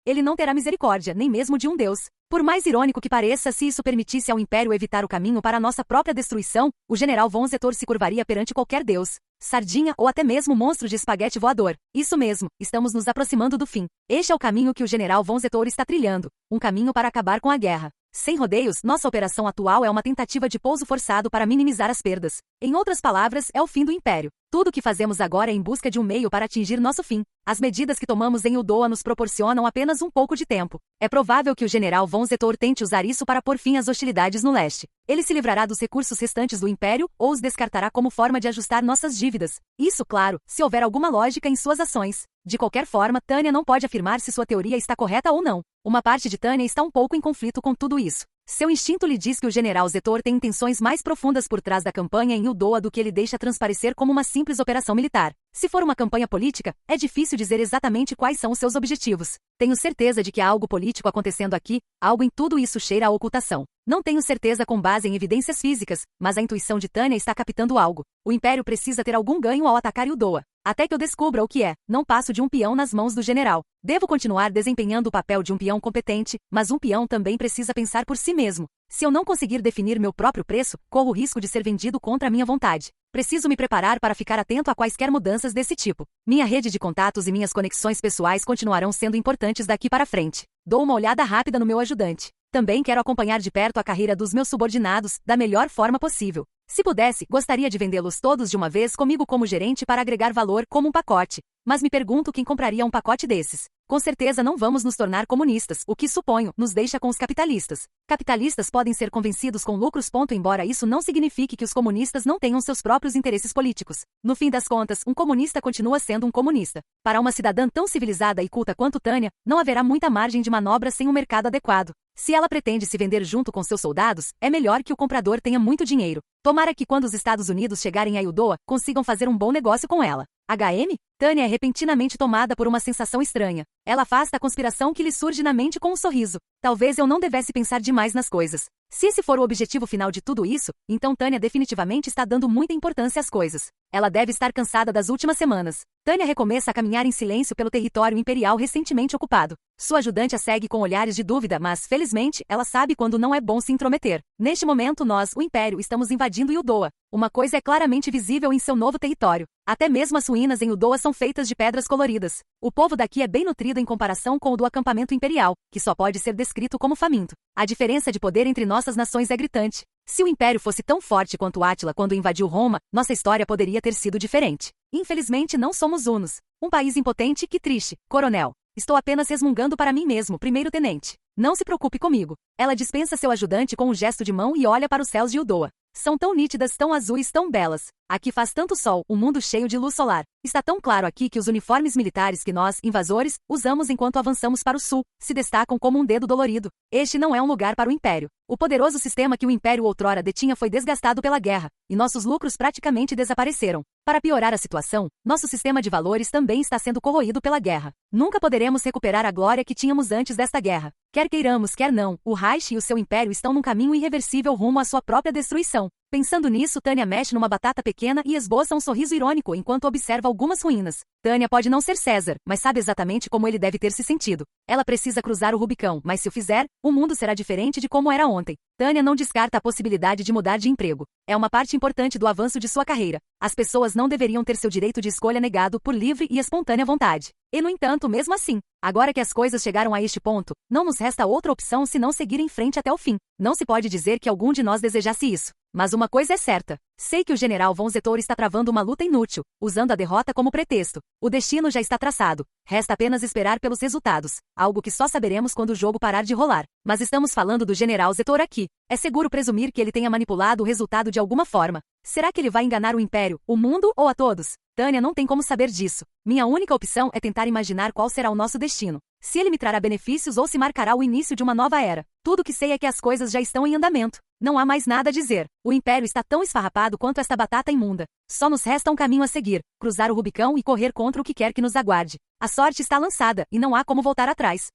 A: Ele não terá misericórdia, nem mesmo de um deus. Por mais irônico que pareça, se isso permitisse ao Império evitar o caminho para a nossa própria destruição, o general von Zetor se curvaria perante qualquer deus, sardinha ou até mesmo monstro de espaguete voador. Isso mesmo, estamos nos aproximando do fim. Este é o caminho que o general von Zetor está trilhando, um caminho para acabar com a guerra. Sem rodeios, nossa operação atual é uma tentativa de pouso forçado para minimizar as perdas. Em outras palavras, é o fim do Império. Tudo o que fazemos agora é em busca de um meio para atingir nosso fim. As medidas que tomamos em Uldoa nos proporcionam apenas um pouco de tempo. É provável que o general von Zetor tente usar isso para pôr fim às hostilidades no leste. Ele se livrará dos recursos restantes do Império ou os descartará como forma de ajustar nossas dívidas. Isso, claro, se houver alguma lógica em suas ações. De qualquer forma, Tanya não pode afirmar se sua teoria está correta ou não. Uma parte de Tanya está um pouco em conflito com tudo isso. Seu instinto lhe diz que o general Zetor tem intenções mais profundas por trás da campanha em Uldoa do que ele deixa transparecer como uma simples operação militar. Se for uma campanha política, é difícil dizer exatamente quais são os seus objetivos. Tenho certeza de que há algo político acontecendo aqui, algo em tudo isso cheira a ocultação. Não tenho certeza com base em evidências físicas, mas a intuição de Tanya está captando algo. O Império precisa ter algum ganho ao atacar Uldoa. Até que eu descubra o que é, não passo de um peão nas mãos do general. Devo continuar desempenhando o papel de um peão competente, mas um peão também precisa pensar por si mesmo. Se eu não conseguir definir meu próprio preço, corro o risco de ser vendido contra a minha vontade. Preciso me preparar para ficar atento a quaisquer mudanças desse tipo. Minha rede de contatos e minhas conexões pessoais continuarão sendo importantes daqui para frente. Dou uma olhada rápida no meu ajudante. Também quero acompanhar de perto a carreira dos meus subordinados, da melhor forma possível. Se pudesse, gostaria de vendê-los todos de uma vez comigo como gerente para agregar valor como um pacote. Mas me pergunto quem compraria um pacote desses. Com certeza não vamos nos tornar comunistas, o que suponho, nos deixa com os capitalistas. Capitalistas podem ser convencidos com lucros. Embora isso não signifique que os comunistas não tenham seus próprios interesses políticos. No fim das contas, um comunista continua sendo um comunista. Para uma cidadã tão civilizada e culta quanto Tanya, não haverá muita margem de manobra sem um mercado adequado. Se ela pretende se vender junto com seus soldados, é melhor que o comprador tenha muito dinheiro. Tomara que quando os Estados Unidos chegarem a Uldoa, consigam fazer um bom negócio com ela. HM? Tanya é repentinamente tomada por uma sensação estranha. Ela afasta a conspiração que lhe surge na mente com um sorriso. Talvez eu não devesse pensar demais nas coisas. Se esse for o objetivo final de tudo isso, então Tanya definitivamente está dando muita importância às coisas. Ela deve estar cansada das últimas semanas. Tanya recomeça a caminhar em silêncio pelo território imperial recentemente ocupado. Sua ajudante a segue com olhares de dúvida, mas, felizmente, ela sabe quando não é bom se intrometer. Neste momento nós, o Império, estamos invadindo Uldoa. Uma coisa é claramente visível em seu novo território. Até mesmo as ruínas em Uldoa são feitas de pedras coloridas. O povo daqui é bem nutrido em comparação com o do acampamento imperial, que só pode ser descrito como faminto. A diferença de poder entre nossas nações é gritante. Se o Império fosse tão forte quanto Átila quando invadiu Roma, nossa história poderia ter sido diferente. Infelizmente não somos hunos. Um país impotente, que triste, coronel. Estou apenas resmungando para mim mesmo, primeiro-tenente. Não se preocupe comigo. Ela dispensa seu ajudante com um gesto de mão e olha para os céus de Uldoa. São tão nítidas, tão azuis, tão belas. Aqui faz tanto sol, um mundo cheio de luz solar. Está tão claro aqui que os uniformes militares que nós, invasores, usamos enquanto avançamos para o sul, se destacam como um dedo dolorido. Este não é um lugar para o Império. O poderoso sistema que o Império outrora detinha foi desgastado pela guerra, e nossos lucros praticamente desapareceram. Para piorar a situação, nosso sistema de valores também está sendo corroído pela guerra. Nunca poderemos recuperar a glória que tínhamos antes desta guerra. Quer queiramos, quer não, o Reich e o seu império estão num caminho irreversível rumo à sua própria destruição. Pensando nisso, Tanya mexe numa batata pequena e esboça um sorriso irônico enquanto observa algumas ruínas. Tanya pode não ser César, mas sabe exatamente como ele deve ter se sentido. Ela precisa cruzar o Rubicão, mas se o fizer, o mundo será diferente de como era ontem. Tanya não descarta a possibilidade de mudar de emprego. É uma parte importante do avanço de sua carreira. As pessoas não deveriam ter seu direito de escolha negado por livre e espontânea vontade. E, no entanto, mesmo assim, agora que as coisas chegaram a este ponto, não nos resta outra opção senão seguir em frente até o fim. Não se pode dizer que algum de nós desejasse isso. Mas uma coisa é certa. Sei que o general von Zetor está travando uma luta inútil, usando a derrota como pretexto. O destino já está traçado. Resta apenas esperar pelos resultados, algo que só saberemos quando o jogo parar de rolar. Mas estamos falando do general Zetor aqui. É seguro presumir que ele tenha manipulado o resultado de alguma forma. Será que ele vai enganar o Império, o mundo ou a todos? Tanya não tem como saber disso. Minha única opção é tentar imaginar qual será o nosso destino. Se ele me trará benefícios ou se marcará o início de uma nova era. Tudo o que sei é que as coisas já estão em andamento. Não há mais nada a dizer. O Império está tão esfarrapado quanto esta batata imunda. Só nos resta um caminho a seguir, cruzar o Rubicão e correr contra o que quer que nos aguarde. A sorte está lançada, e não há como voltar atrás.